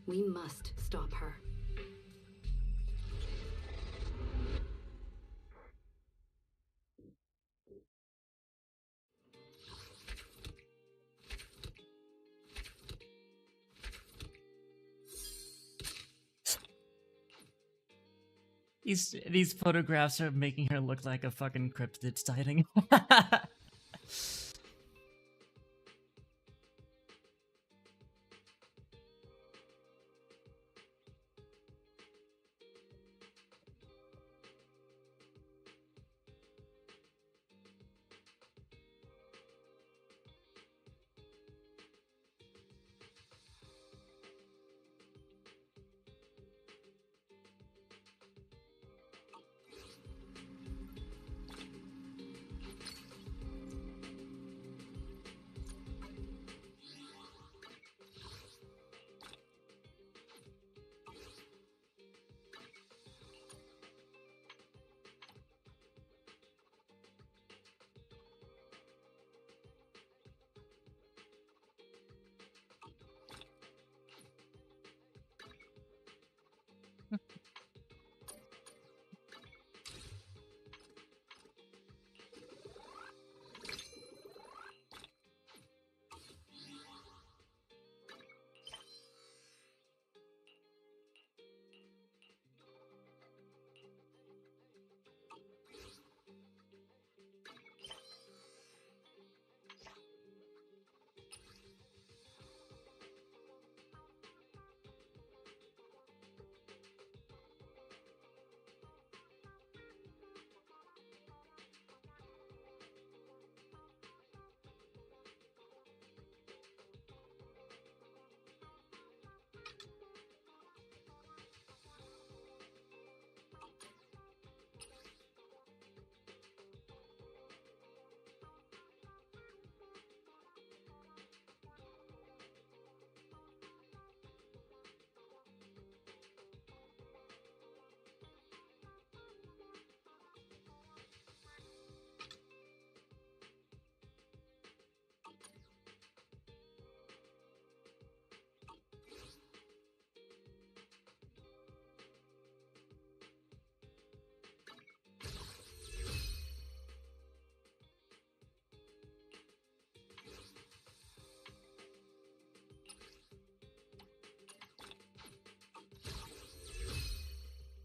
we must stop her. These photographs are making her look like a fucking cryptid sighting.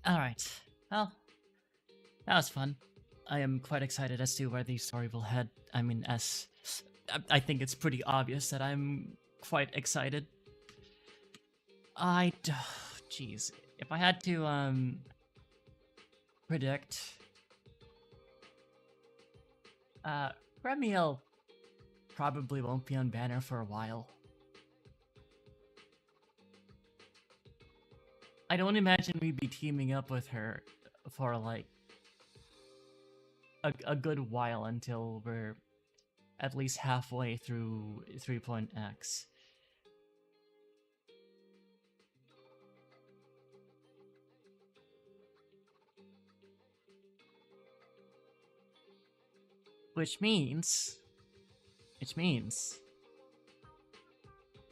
Alright. Well, that was fun. I am quite excited as to where the story will head. I mean, I think it's pretty obvious that I'm quite excited. Jeez. If I had to, predict... Remiel probably won't be on banner for a while. I don't imagine we'd be teaming up with her for, like, a good while until we're at least halfway through 3.x. Which means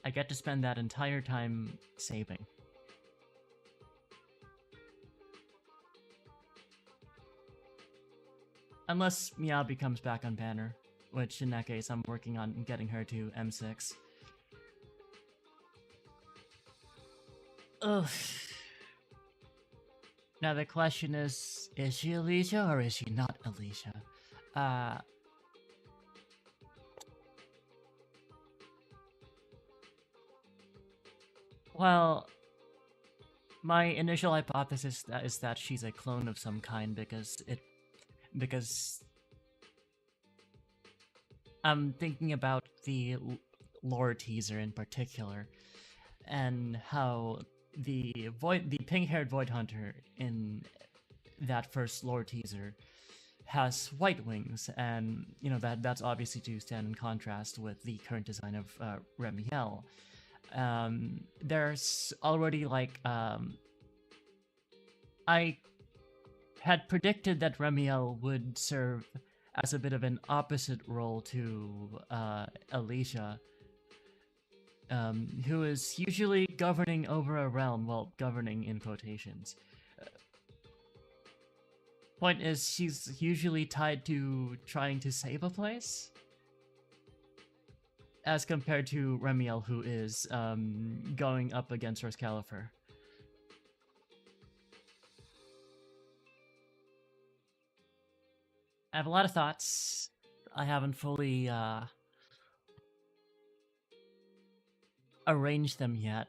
I get to spend that entire time saving. Unless Miyabi comes back on banner, which in that case I'm working on getting her to M6. Ugh. Now the question is she Alicia or is she not Alicia? Well, my initial hypothesis is that she's a clone of some kind because I'm thinking about the lore teaser in particular, and how the pink-haired Void Hunter in that first lore teaser has white wings, and you know that's obviously to stand in contrast with the current design of Remiel. There's already like I had predicted that Remiel would serve as a bit of an opposite role to Alicia, who is usually governing over a realm, well, governing in quotations. Point is, she's usually tied to trying to save a place, as compared to Remiel, who is going up against Rescalifer. I have a lot of thoughts. I haven't fully arranged them yet,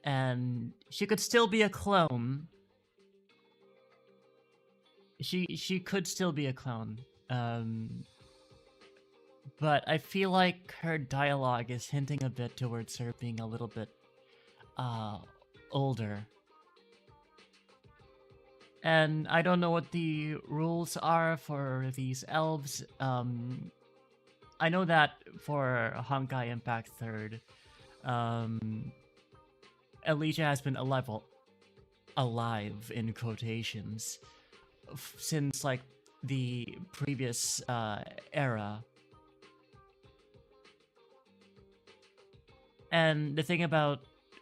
and she could still be a clone. She could still be a clone, but I feel like her dialogue is hinting a bit towards her being a little bit older. And I don't know what the rules are for these elves. I know that for Honkai Impact 3rd, Alicia has been alive in quotations since like the previous era. And the thing about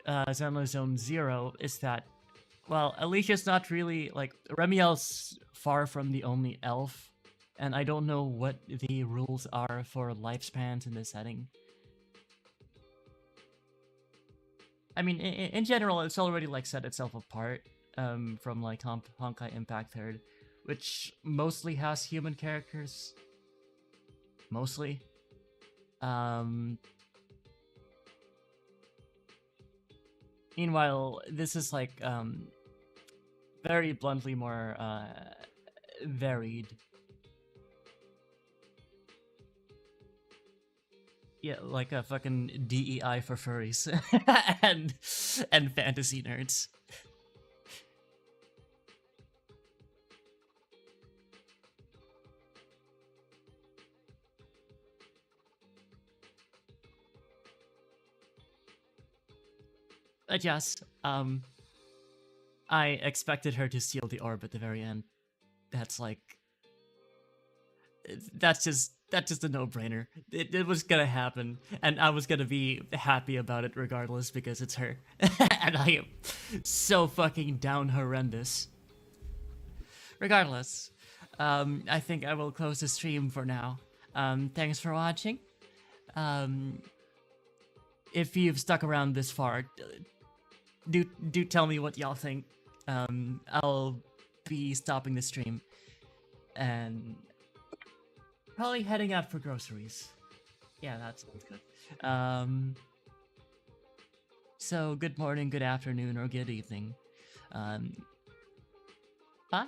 Zenless Zone 0 is that, well, Alicia's not really, like, Remiel's far from the only elf, and I don't know what the rules are for lifespans in this setting. I mean, in general, it's already, like, set itself apart from, like, Honkai Impact 3rd, which mostly has human characters. Mostly. Meanwhile, this is, like, very bluntly more varied. Yeah, like a fucking DEI for furries and fantasy nerds. But yes, I expected her to steal the orb at the very end. That's like... That's just a no-brainer. It was gonna happen, and I was gonna be happy about it regardless because it's her. And I am so fucking down horrendous. Regardless, I think I will close the stream for now. Thanks for watching. If you've stuck around this far, do tell me what y'all think I'll be stopping the stream and probably heading out for groceries. Yeah, that sounds good. So good morning, good afternoon, or good evening. Bye.